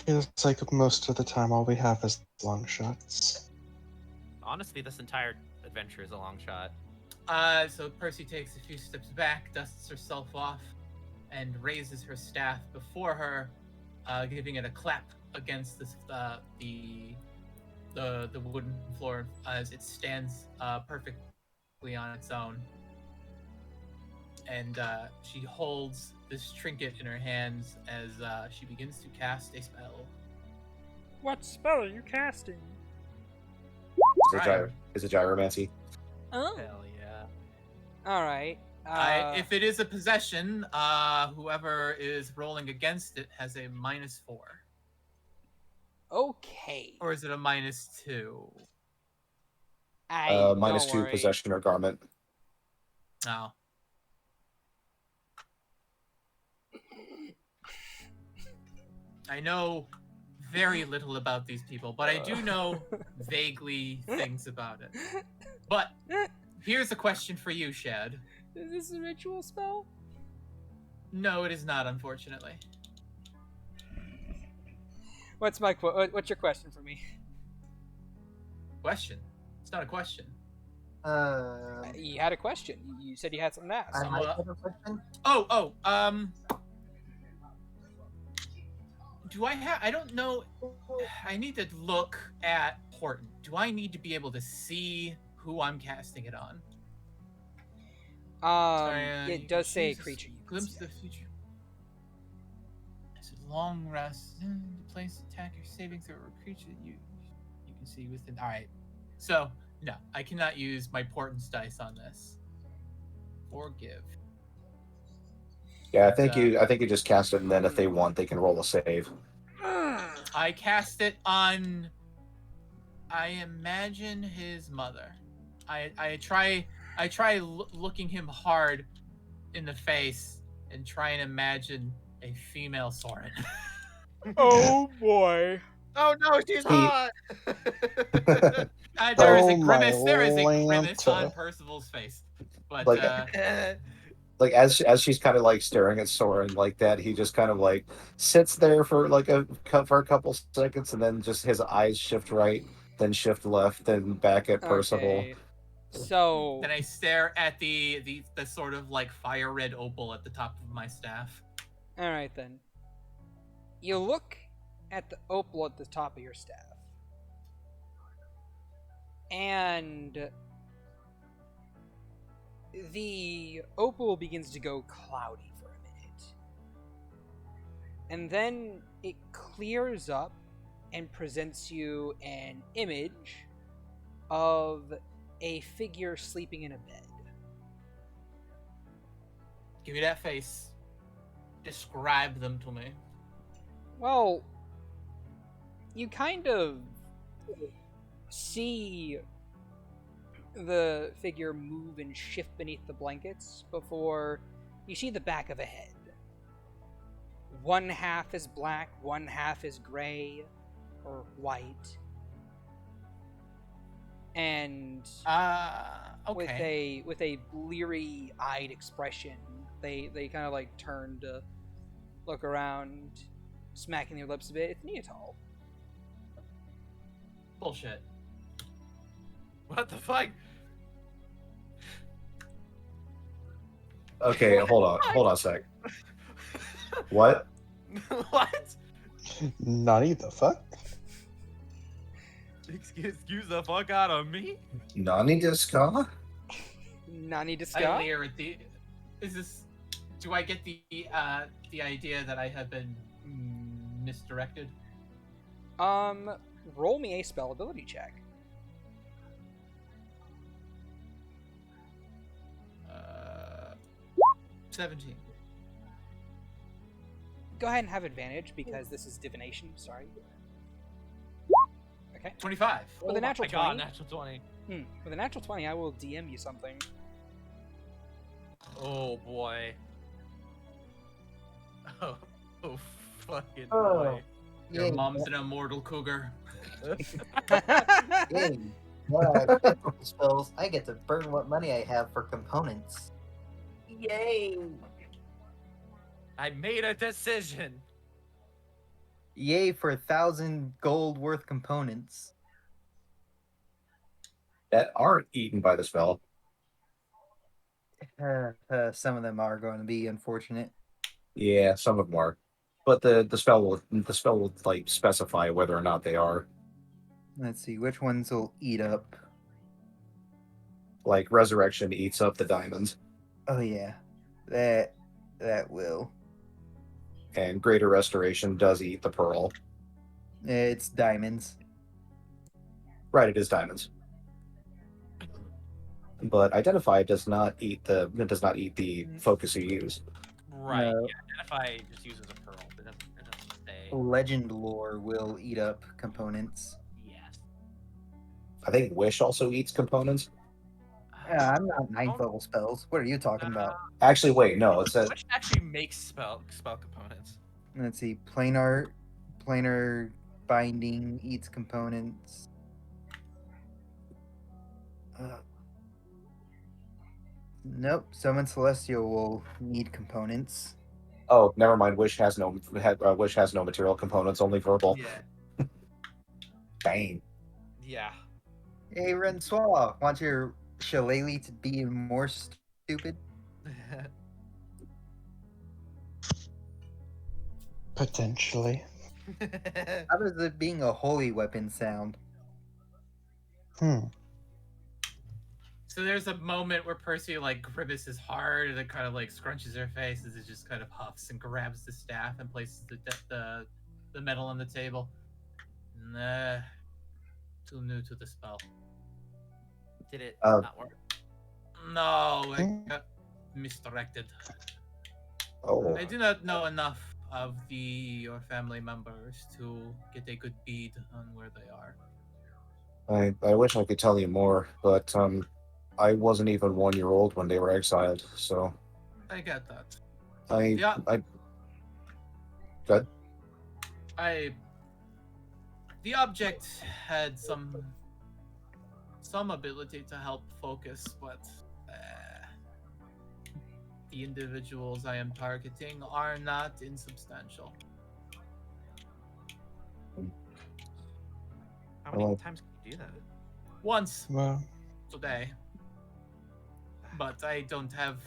Feels like most of the time all we have is long shots. Honestly, this entire adventure is a long shot. So Percy takes a few steps back, dusts herself off, and raises her staff before her. giving it a clap against this, the wooden floor as it stands perfectly on its own. And she holds this trinket in her hands as she begins to cast a spell. What spell are you casting? Is it gyromancy? Oh. Hell yeah. All right. If it is a possession, whoever is rolling against it has a -4. Okay. Or is it a -2? Don't -2 worry. possession or garment. Oh. I know very little about these people, but I do know vaguely things about it. But here's a question for you, Shad. Is this a ritual spell? No, it is not, unfortunately. What's your question for me? Question? It's not a question. You had a question. You said you had something to ask. I might have a question. Do I have? I don't know. I need to look at Horton. Do I need to be able to see who I'm casting it on? It does say a Jesus, creature. You can glimpse see. of the future. It's a long rest. Place attack or saving throw or creature you can see within. All right. So no, I cannot use my portents dice on this. Forgive. Yeah, I think you just cast it, and then if they want, they can roll a save. I cast it on. I imagine his mother. I try looking him hard in the face and try and imagine a female Soren. Oh boy. Oh no, she's hot! There is a Oh, grimace. There is a my grimace on Lanta. Percival's face. But Like, like as she's kind of like staring at Soren like that, he just kind of like sits there for like a couple seconds, and then just his eyes shift right, then shift left, then back at Percival. Okay. So then I stare at the sort of like fire red opal at the top of my staff. all right then. You look at the opal at the top of your staff. And the opal begins to go cloudy for a minute. And then it clears up and presents you an image of a figure sleeping in a bed. Give me that face. Describe them to me. Well, you kind of see the figure move and shift beneath the blankets before you see the back of a head. One half is black, one half is gray or white. And okay. with a bleary-eyed expression, they kind of like turn to look around, smacking their lips a bit. It's Neatal. Bullshit. What the fuck? Okay, hold on a sec. What? What? Nani the fuck? Excuse the fuck out of me? Nani desu ka? Nani I desu? leer at the. Is this? Do I get the idea that I have been misdirected? Roll me a spell ability check. 17. Go ahead and have advantage because this is divination. Sorry. Okay. 25. With a natural 20. Natural 20. With a natural 20, I will DM you something. Oh boy. Oh fucking Oh. boy. Your mom's an immortal cougar. Yay. Well, I get spells. I get to burn what money I have for components. Yay! I made a decision. Yay for 1,000 gold worth components. That aren't eaten by the spell. Some of them are going to be unfortunate. Yeah, some of them are. but the spell will like specify whether or not they are. Let's see which ones will eat up. Like resurrection eats up the diamonds, Oh yeah, that will. and greater restoration does eat the pearl. It's diamonds. Right, it is diamonds. But identify does not eat the focus you use. Right. No. Yeah, identify just uses a pearl. It doesn't say. Legend lore will eat up components. Yes. I think wish also eats components. Yeah, I'm not ninth Oh, level spells. What are you talking about? Actually, wait, no, it says which actually makes spell components. Let's see. Planar binding eats components. Nope. Summon Celestial will need components. oh, never mind. Wish has no material components, only verbal. Yeah. Dang. Yeah. Hey, Rensoir, want your shillelagh to be more stupid? Potentially. How does it being a holy weapon sound? So there's a moment where Percy like grimaces hard and it kind of like scrunches her face as it just kind of huffs and grabs the staff and places the metal on the table. Nah, too new to the spell. Did it Uh, not work? No, I got misdirected. Oh, I do not know enough of your family members to get a good bead on where they are. I wish I could tell you more, but I wasn't even 1 year old when they were exiled, so I get that. I Yeah. Good. The object had some ability to help focus, but the individuals I am targeting are not insubstantial. How many Well, times can you do that? Once Well, today, but I don't have.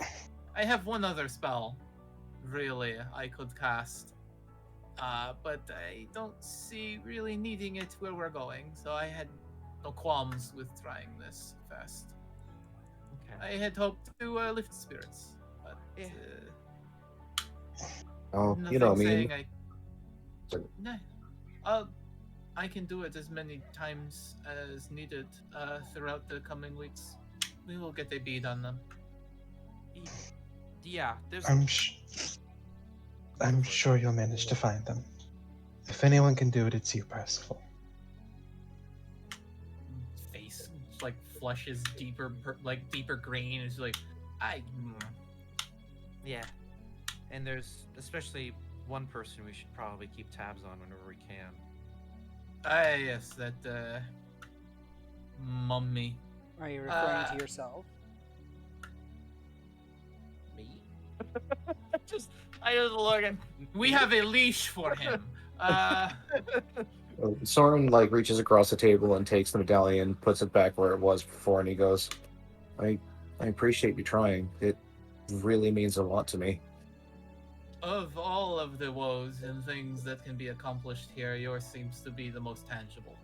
I have one other spell, really, I could cast, but I don't see really needing it where we're going. So I had no qualms with trying this fast. Okay. I had hoped to lift spirits, but oh, nothing you know, I mean, saying I. So- No, I can do it as many times as needed throughout the coming weeks. We will get a bead on them. Yeah, there's. I'm sure you'll manage to find them. If anyone can do it, it's you, Percival. Face like flushes deeper, deeper green. It's like Yeah, and there's especially one person we should probably keep tabs on whenever we can. yes, that mummy. Are you referring to yourself? Me? I was looking. We have a leash for him. Soren like reaches across the table and takes the medallion, puts it back where it was before, and he goes, I appreciate you trying. It really means a lot to me. Of all of the woes and things that can be accomplished here, yours seems to be the most tangible.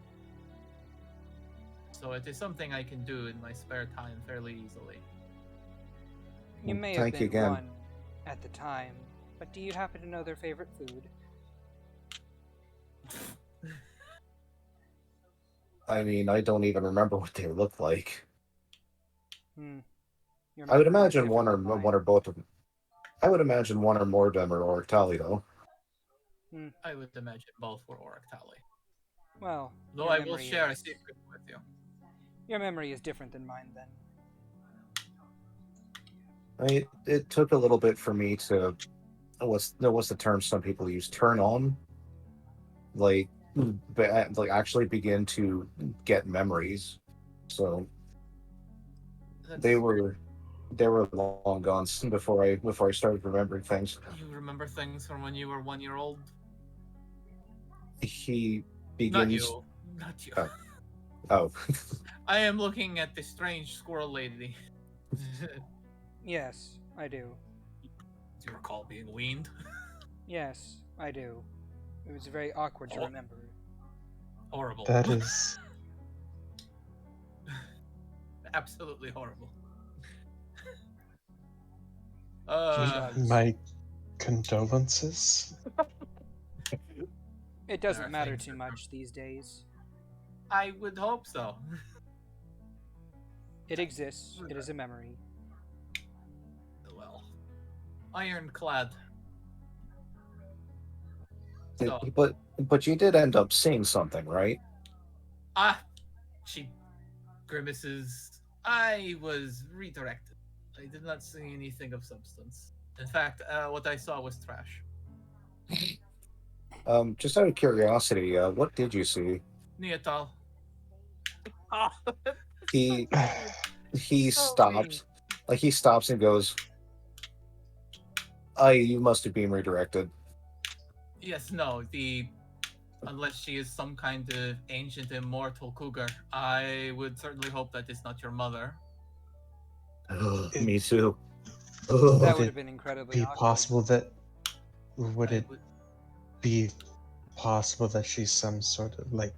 So it is something I can do in my spare time fairly easily. You may Thank have you been again. one at the time, but do you happen to know their favorite food? I mean, I don't even remember what they look like. Your I would memory is imagine different one or than mine. one or both of them. I would imagine one or more of them are Orictali, though. I would imagine both were Orictali. Well, Though your I will memory share a is- secret with you. Your memory is different than mine, then. It took a little bit for me to what's the term some people use, turn on, like actually begin to get memories. So they were long gone before I started remembering things. You remember things from when you were 1 year old? He Not begins. you. Not you. Oh. I am looking at the strange squirrel lady. Yes, I do. Do you recall being weaned? Yes, I do. It was very awkward to Oh. remember. Horrible. That is Absolutely horrible. my condolences. It doesn't There are matter things too that much these days. I would hope so. It exists. It is a memory. Well, ironclad. So, But you did end up seeing something, right? she grimaces. I was redirected. I did not see anything of substance. In fact, what I saw was trash. Just out of curiosity, what did you see? Neatal. He he So stops, like he stops and goes, you must have been redirected." Yes, no, unless she is some kind of ancient immortal cougar, I would certainly hope that it's not your mother. Me too. That Would would it have been incredibly be awkward. possible that would I it be possible that she's some sort of like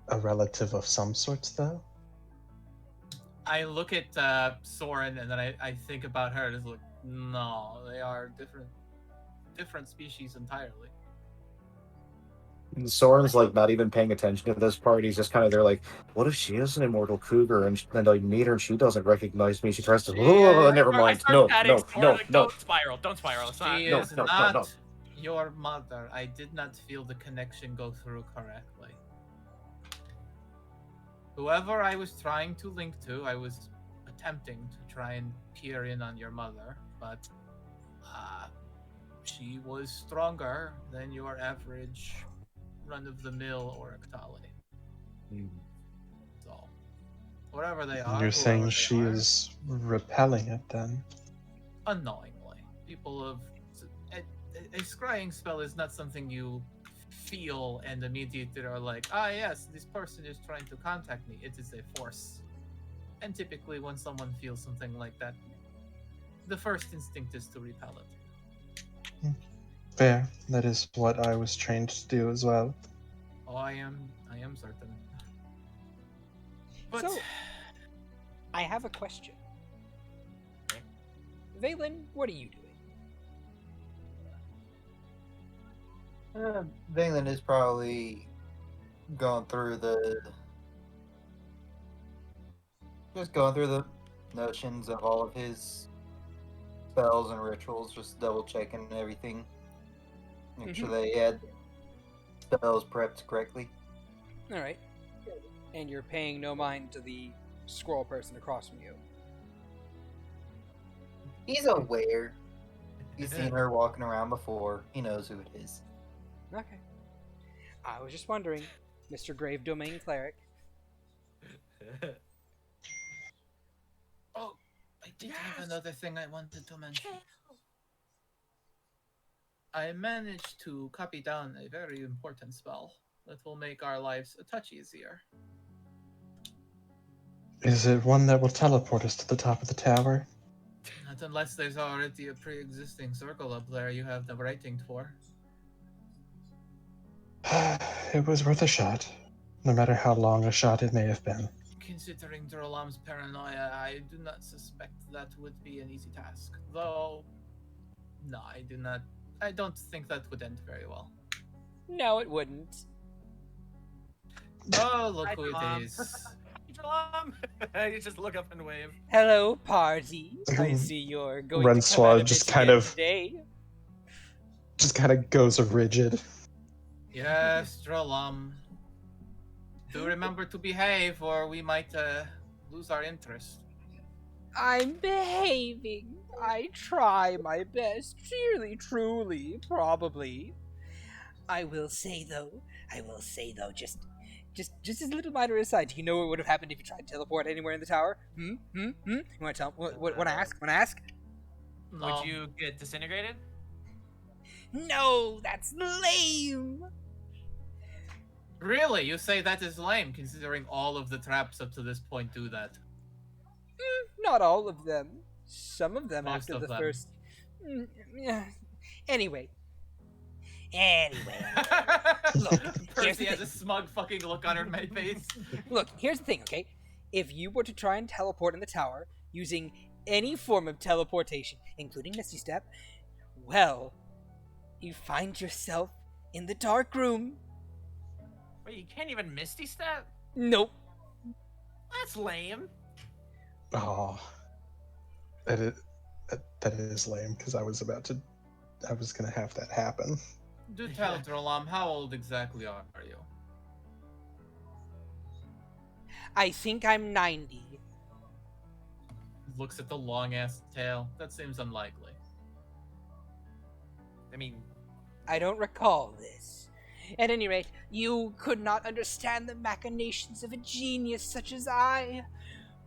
a relative of some sorts though? I look at Soren and then I think about her and it's like, no, they are different species entirely. And Soren's like not even paying attention to this part. He's just kind of there, like, "What if she is an immortal cougar and then I meet her and she doesn't recognize me? She tries to. Oh, never I mind. start No, patting no, Soren, no, like, no. Don't spiral. Don't spiral. It's not. She no, is no, no, not no. your mother. I did not feel the connection go through correctly. Whoever I was trying to link to, I was attempting to try and peer in on your mother, but she was stronger than your average run-of-the-mill Orictali. So, whatever they are, You're saying whoever she they are, is repelling it then? unknowingly. People of a scrying spell is not something you feel and immediately are like, yes, this person is trying to contact me. It is a force. And typically when someone feels something like that, the first instinct is to repel it. Fair. That is what I was trained to do as well. Oh, I am certain. But So, I have a question. Valen, what are you doing? Valen is probably going through the notions of all of his spells and rituals, just double checking everything, make sure they had spells prepped correctly. All right. And you're paying no mind to the squirrel person across from you. He's aware. He's seen her walking around before. He knows who it is. Okay. I was just wondering, Mr. Grave Domain Cleric. oh, I did have another thing I wanted to mention. I managed to copy down a very important spell that will make our lives a touch easier. Is it one that will teleport us to the top of the tower? Not unless there's already a pre-existing circle up there you have the rating for. It was worth a shot, no matter how long a shot it may have been. Considering Dralaam's paranoia, I do not suspect that would be an easy task. Though, no, I do not. I don't think that would end very well. No, it wouldn't. Oh, look Hi, who Tom. it is. Dralaam! You just look up and wave. Hello, party. I see you're going to come Rensoir out of just it kind again of- today. Just kind of goes rigid. Yes, Dralaam. Do remember to behave, or we might lose our interest. I'm behaving. I try my best. Really, truly, probably. I will say though, just as a little minor aside, do you know what would have happened if you tried to teleport anywhere in the tower? You want to tell? What I ask? When I ask? Would you get disintegrated? No, that's lame. Really? You say that is lame, considering all of the traps up to this point do that. Not all of them. Some of them Most after of the them. first. Yeah. Anyway, Anyway, look, here's Percy the has thing. a smug fucking look on her face. Look, here's the thing, okay? If you were to try and teleport in the tower using any form of teleportation, including Misty Step, well, you find yourself in the dark room. Wait, you can't even Misty Step? Nope. That's lame. Oh, that is lame because I was gonna have that happen. Do tell, Dralaam, how old exactly are you? I think I'm 90. Looks at the long ass tail. That seems unlikely. I mean, I don't recall this. At any rate, you could not understand the machinations of a genius such as I.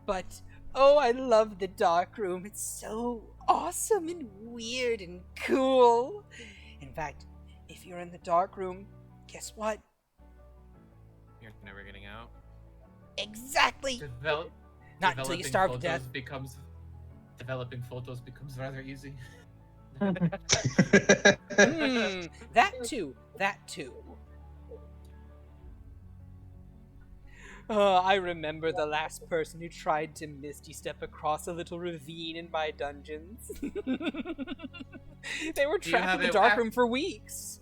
But, oh, I love the dark room. It's so awesome and weird and cool. In fact, if you're in the dark room, guess what? you're never getting out. Exactly! Not until you starve to death. Developing photos becomes rather easy. That too. I remember the last person who tried to Misty Step across a little ravine in my dungeons. They were trapped in the dark room for weeks.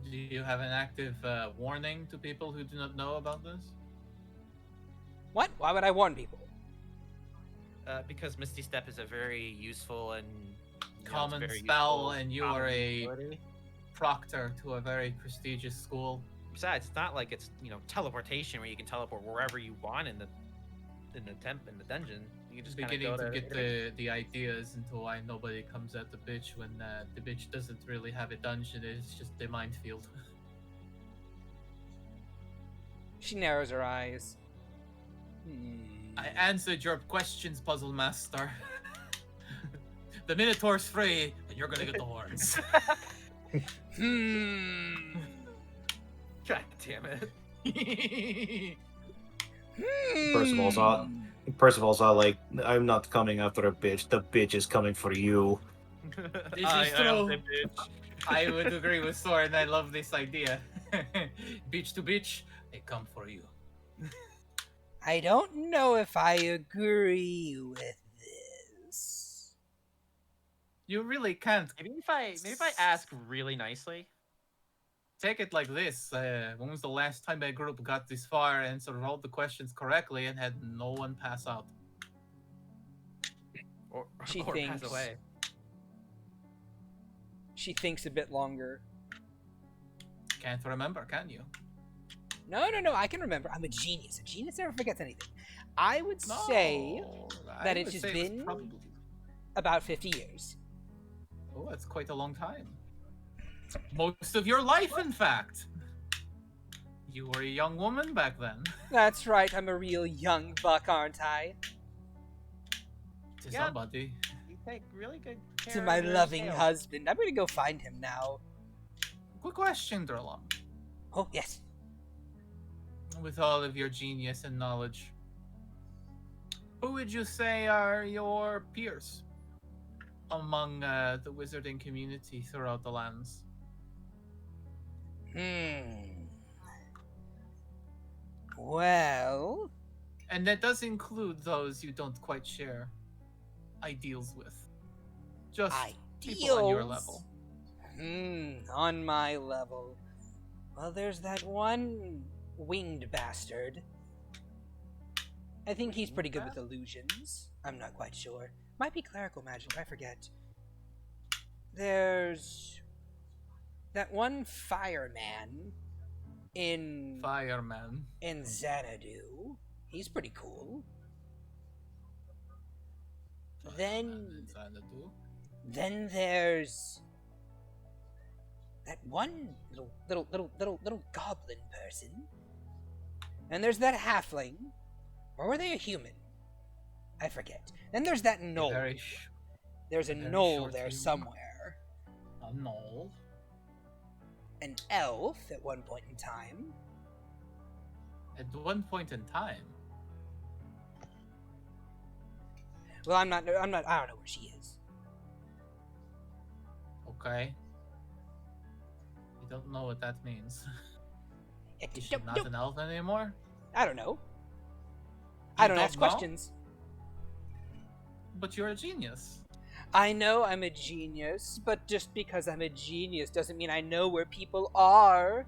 Do you have an active warning to people who do not know about this? What? Why would I warn people? Because Misty Step is a very useful and Common it's very spell, useful and you common are a ability. proctor to a very prestigious school. Besides, it's not like it's teleportation where you can teleport wherever you want in the dungeon. You can just kinda Beginning go to get the ideas into why nobody comes at the bitch when the bitch doesn't really have a dungeon. It's just a minefield. She narrows her eyes. I answered your questions, Puzzle Master. The Minotaur's free, and you're gonna get the horns. God damn it. Percival's all like, I'm not coming after a bitch. The bitch is coming for you. This is true. I would agree with Soren. I love this idea. Bitch to bitch, they come for you. I don't know if I agree with this. You really can't Maybe if I ask really nicely. take it like this. When was the last time a group got this far and answered all the questions correctly and had no one pass out? Or She pass thinks. away. She thinks a bit longer. Can't remember, can you? No, I can remember. I'm a genius. A genius never forgets anything. I would say that it's just been about 50 years. Oh, that's quite a long time. Most of your life, in fact. You were a young woman back then. That's right, I'm a real young buck, aren't I? To Yeah. somebody. You take really good care To my of your loving scale. husband. I'm gonna go find him now. Quick question, Dralaam. Oh, yes. With all of your genius and knowledge, who would you say are your peers among the wizarding community throughout the lands? Well, And that does include those you don't quite share ideals with. Just people on your level. On my level. Well, there's that one winged bastard. I think he's pretty good with illusions. I'm not quite sure. Might be clerical magic, I forget. There's that one fireman in Fireman. Xanadu. He's pretty cool. Then there's that one little goblin person. And there's that halfling. Or were they a human? I forget. Then there's that knoll. There's a very knoll short there human. somewhere. A knoll. An elf at one point in time. At one point in time. Well, I don't know where she is. Okay. don't know what that means. It- Is she not an elf anymore? I don't know. You I don't ask know? questions. But you're a genius. I know I'm a genius, but just because I'm a genius doesn't mean I know where people are.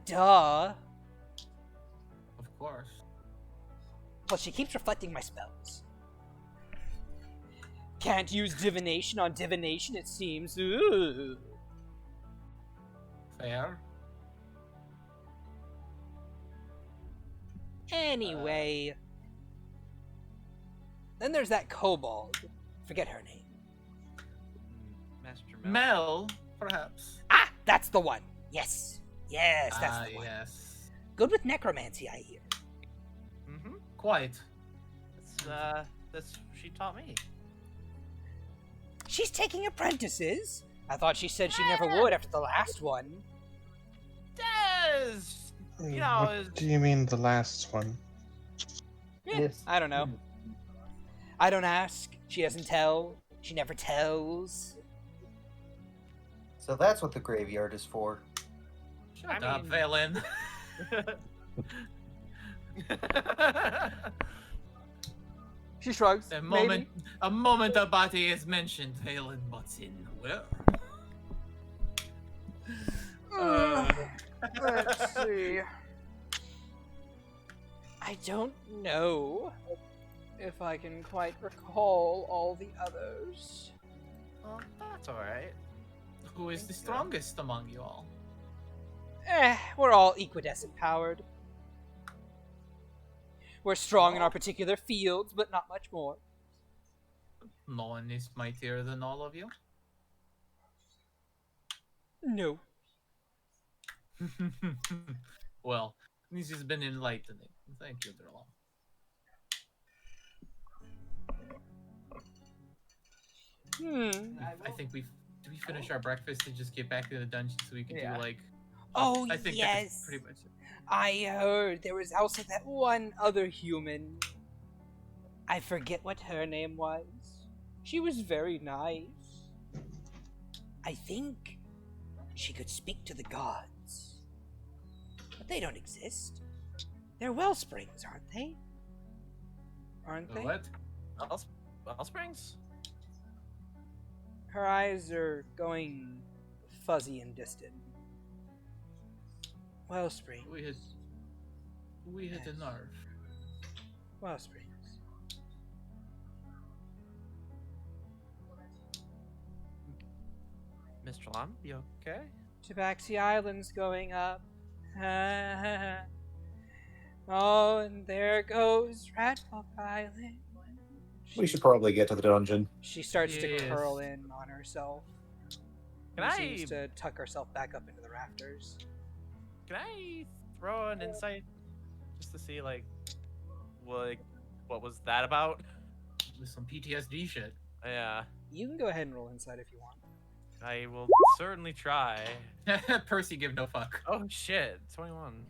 Duh. Of course. Plus, she keeps reflecting my spells. Can't use divination on divination, it seems. Ooh. Fair. Anyway. Then there's that kobold. Forget her name. Master Mel. Mel, perhaps. Ah! That's the one! Yes! Yes, that's the one. Yes. Good with necromancy, I hear. Mm-hmm. Quite. That's she taught me. She's taking apprentices? I thought she said she never would after the last one. Des! You know, What do you mean the last one? Yes. I don't know. I don't ask. She doesn't tell. She never tells. So that's what the graveyard is for. Shut I up, mean- Valen. She shrugs. A Maybe. moment a body is mentioned, Valen, but in where? Let's see. I don't know if I can quite recall all the others. Well, that's alright. Who is the strongest among you all? We're all equidescent powered. We're strong in our particular fields, but not much more. No one is mightier than all of you. No. Well, this has been enlightening. Thank you, Dralaam. I think do we finish our breakfast and just get back to the dungeon so we can Yeah. do like... Oh, I think yes. that's pretty much it. I heard there was also that one other human. I forget what her name was. She was very nice. I think she could speak to the gods. But they don't exist. They're wellsprings, aren't they? Aren't they? What? Wellsprings? Her eyes are going fuzzy and distant. Wellsprings. We hit a nerve. Wellsprings. Mr. Lam, you okay? Tabaxi Island's going up. Oh, and there goes Ratfolk Island. We should probably get to the dungeon. She starts to Yes. curl in on herself. Can She I seems to tuck herself back up into the rafters. can I throw an insight just to see like what was that about? With some PTSD shit. Yeah, You can go ahead and roll inside if you want. I will certainly try. Percy give no fuck. Oh shit, 21.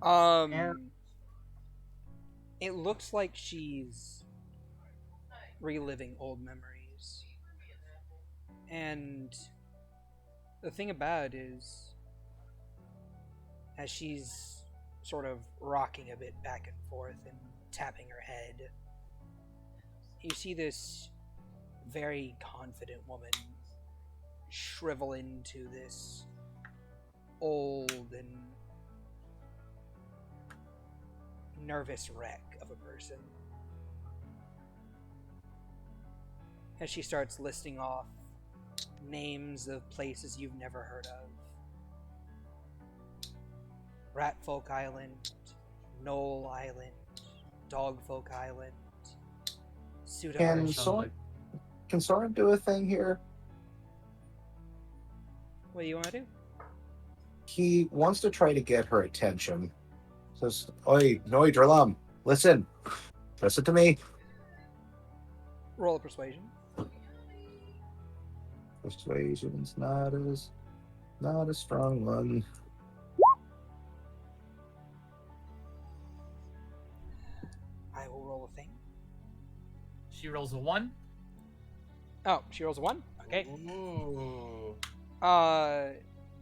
Yeah. It looks like she's reliving old memories. And the thing about it is, as she's sort of rocking a bit back and forth and tapping her head, you see this very confident woman shrivel into this old and nervous wreck of a person. As she starts listing off names of places you've never heard of. Ratfolk Island, Knoll Island, Dogfolk Island, Pseudo Can Island. Soren do a thing here? What do you want to do? He wants to try to get her attention. Says, "Oi, Noi Dralaam, listen to me." Roll a persuasion. Persuasion's not a strong one. I will roll a thing. She rolls a 1. Oh, she rolls a 1? Okay. Ooh.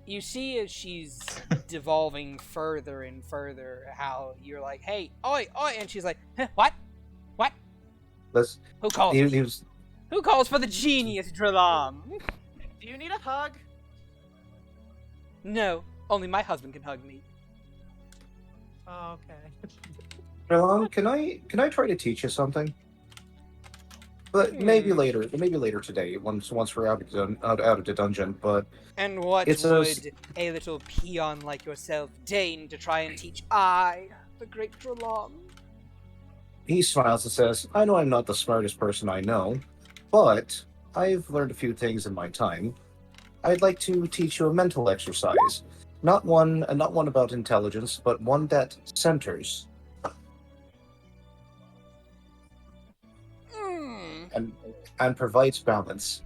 You see as she's devolving further and further, how you're like, "Hey, oi, oi," and she's like, huh, "What? What? Let's. Who calls? He was. Who calls for the genius, Dralaam?" Do you need a hug? No, only my husband can hug me. Oh, okay. Dralaam, can I try to teach you something? But maybe later. Maybe later today. Once we're out of the dungeon. But And what It's would a little peon like yourself deign to try and teach I, the great Dralaam? he smiles and says, "I know I'm not the smartest person I know, but I've learned a few things in my time. I'd like to teach you a mental exercise. Not one about intelligence, but one that centers and provides balance."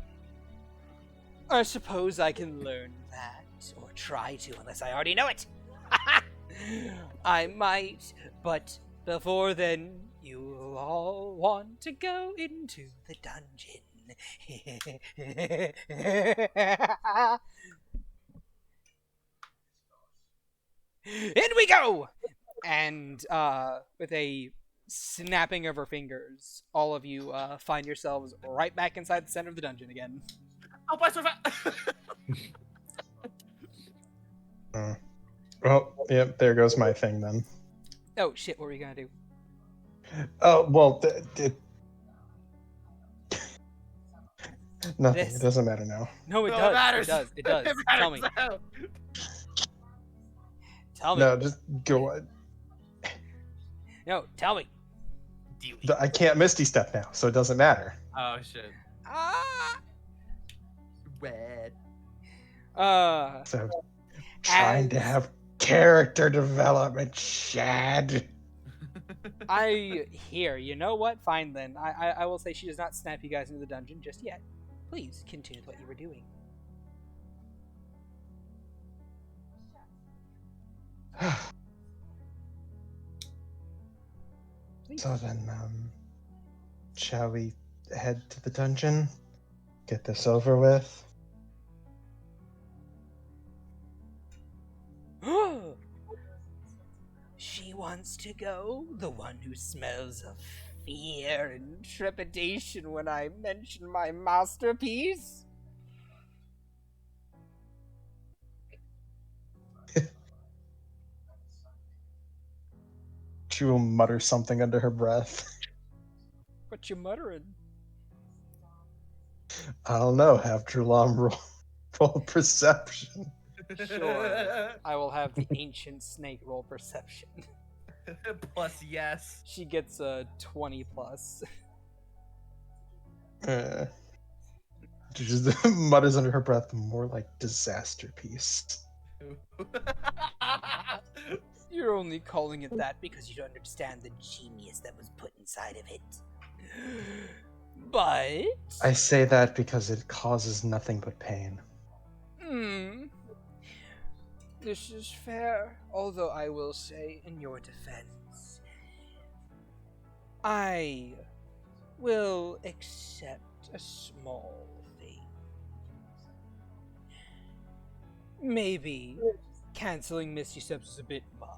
I suppose I can learn that, or try to, unless I already know it. I might, but before then, you'll all want to go into the dungeon. In we go! And with a snapping of her fingers, all of you find yourselves right back inside the center of the dungeon again. Oh, bless her. Well, yep, there goes my thing then. Oh shit, what were you gonna do? Oh, well, nothing. This. It doesn't matter now. No, it No, does. it matters. It does. It does. It Tell me. matters. Tell me. No, just go on. No, tell me. I can't Misty Step now, so it doesn't matter. Oh shit. Ah. Red. So, trying to have character development, Shad. I hear. You know what? Fine then. I will say she does not snap you guys into the dungeon just yet. Please continue with what you were doing. Please. So then, shall we head to the dungeon? Get this over with? She wants to go? The one who smells of fear and trepidation when I mention my masterpiece? She will mutter something under her breath. What you muttering? I don't know. Have Dralaam roll perception. Sure. I will have the ancient snake roll perception. Plus yes. She gets a 20 plus. She just mutters under her breath, more like disaster piece. You're only calling it that because you don't understand the genius that was put inside of it. But... I say that because it causes nothing but pain. This is fair, although I will say, in your defense, I will accept a small thing. Maybe canceling Misty Steps is a bit much.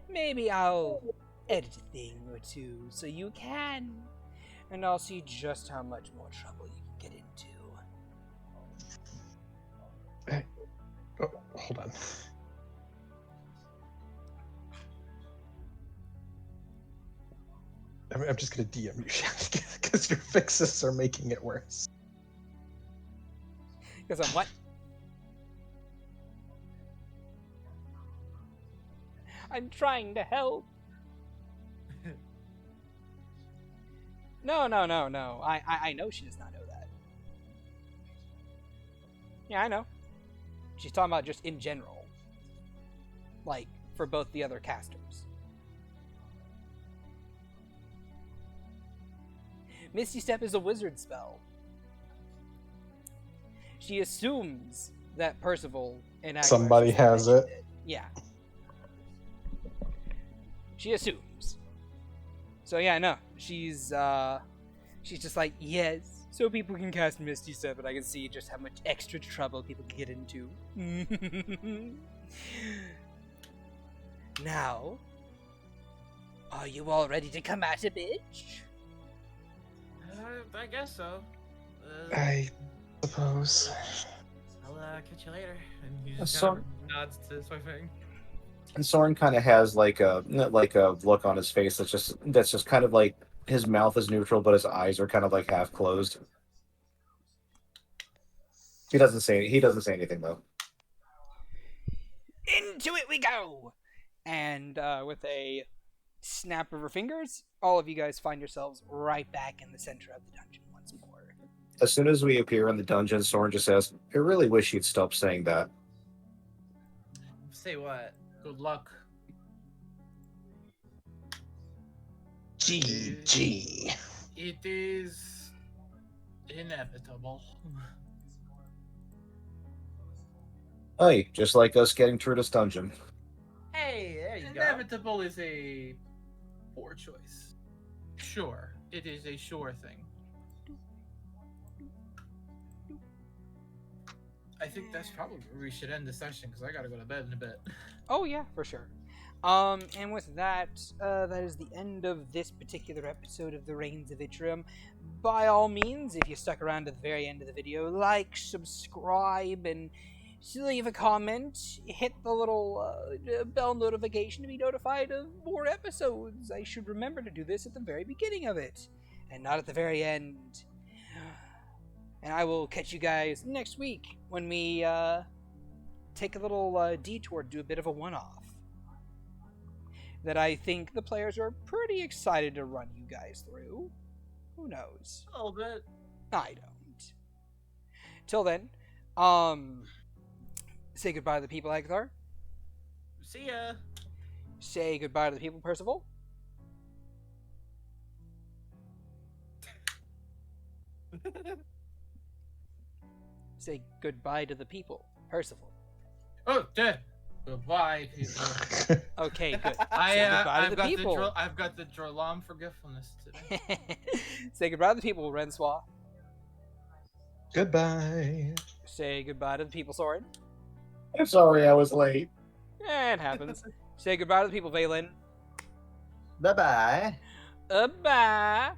Maybe I'll edit a thing or two so you can, and I'll see just how much more trouble you can get into. Hey. Oh, hold on. I'm just gonna DM you, Shad, because your fixes are making it worse. Because I'm what? I'm trying to help. No. I know she does not know that. Yeah, I know. She's talking about just in general. Like, for both the other casters. Misty Step is a wizard spell. She assumes that Percival and Aguilar Somebody should have has mentioned it. Yeah. She assumes. So yeah, no. She's just like, yes, so people can cast Misty Step, and I can see just how much extra trouble people can get into. Now, are you all ready to come at a bitch? I guess so. I suppose. I'll catch you later. And he just So- kind of nods to Swifting. And Soren kind of has like a look on his face that's just kind of like his mouth is neutral, but his eyes are kind of like half closed. He doesn't say anything though. Into it we go! And with a snap of her fingers, all of you guys find yourselves right back in the center of the dungeon once more. As soon as we appear in the dungeon, Soren just says, "I really wish you'd stop saying that." Say what? Good luck. GG. It is inevitable. Hey, just like us getting through this dungeon. Hey, there you go. Inevitable is a poor choice. Sure, it is a sure thing. I think that's probably where we should end the session because I gotta go to bed in a bit. Oh yeah, for sure. And with that, that is the end of this particular episode of the Rains of Vitrium. By all means, if you stuck around to the very end of the video, like, subscribe, and leave a comment. Hit the little bell notification to be notified of more episodes. I should remember to do this at the very beginning of it, and not at the very end. And I will catch you guys next week when we take a little detour to do a bit of a one-off that I think the players are pretty excited to run you guys through. Who knows? A little bit. I don't. Till then, say goodbye to the people, Agatha. See ya. Say goodbye to the people, Percival. Say goodbye to the people, Percival. Oh, dead. Goodbye, people. Okay, good. I, Say goodbye to I've the got people. I've got the Dralaam forgetfulness today. Say goodbye to the people, Rensois. Goodbye. Say goodbye to the people, Soren. I'm sorry I was late. It happens. Say goodbye to the people, Valen. Bye bye. Bye.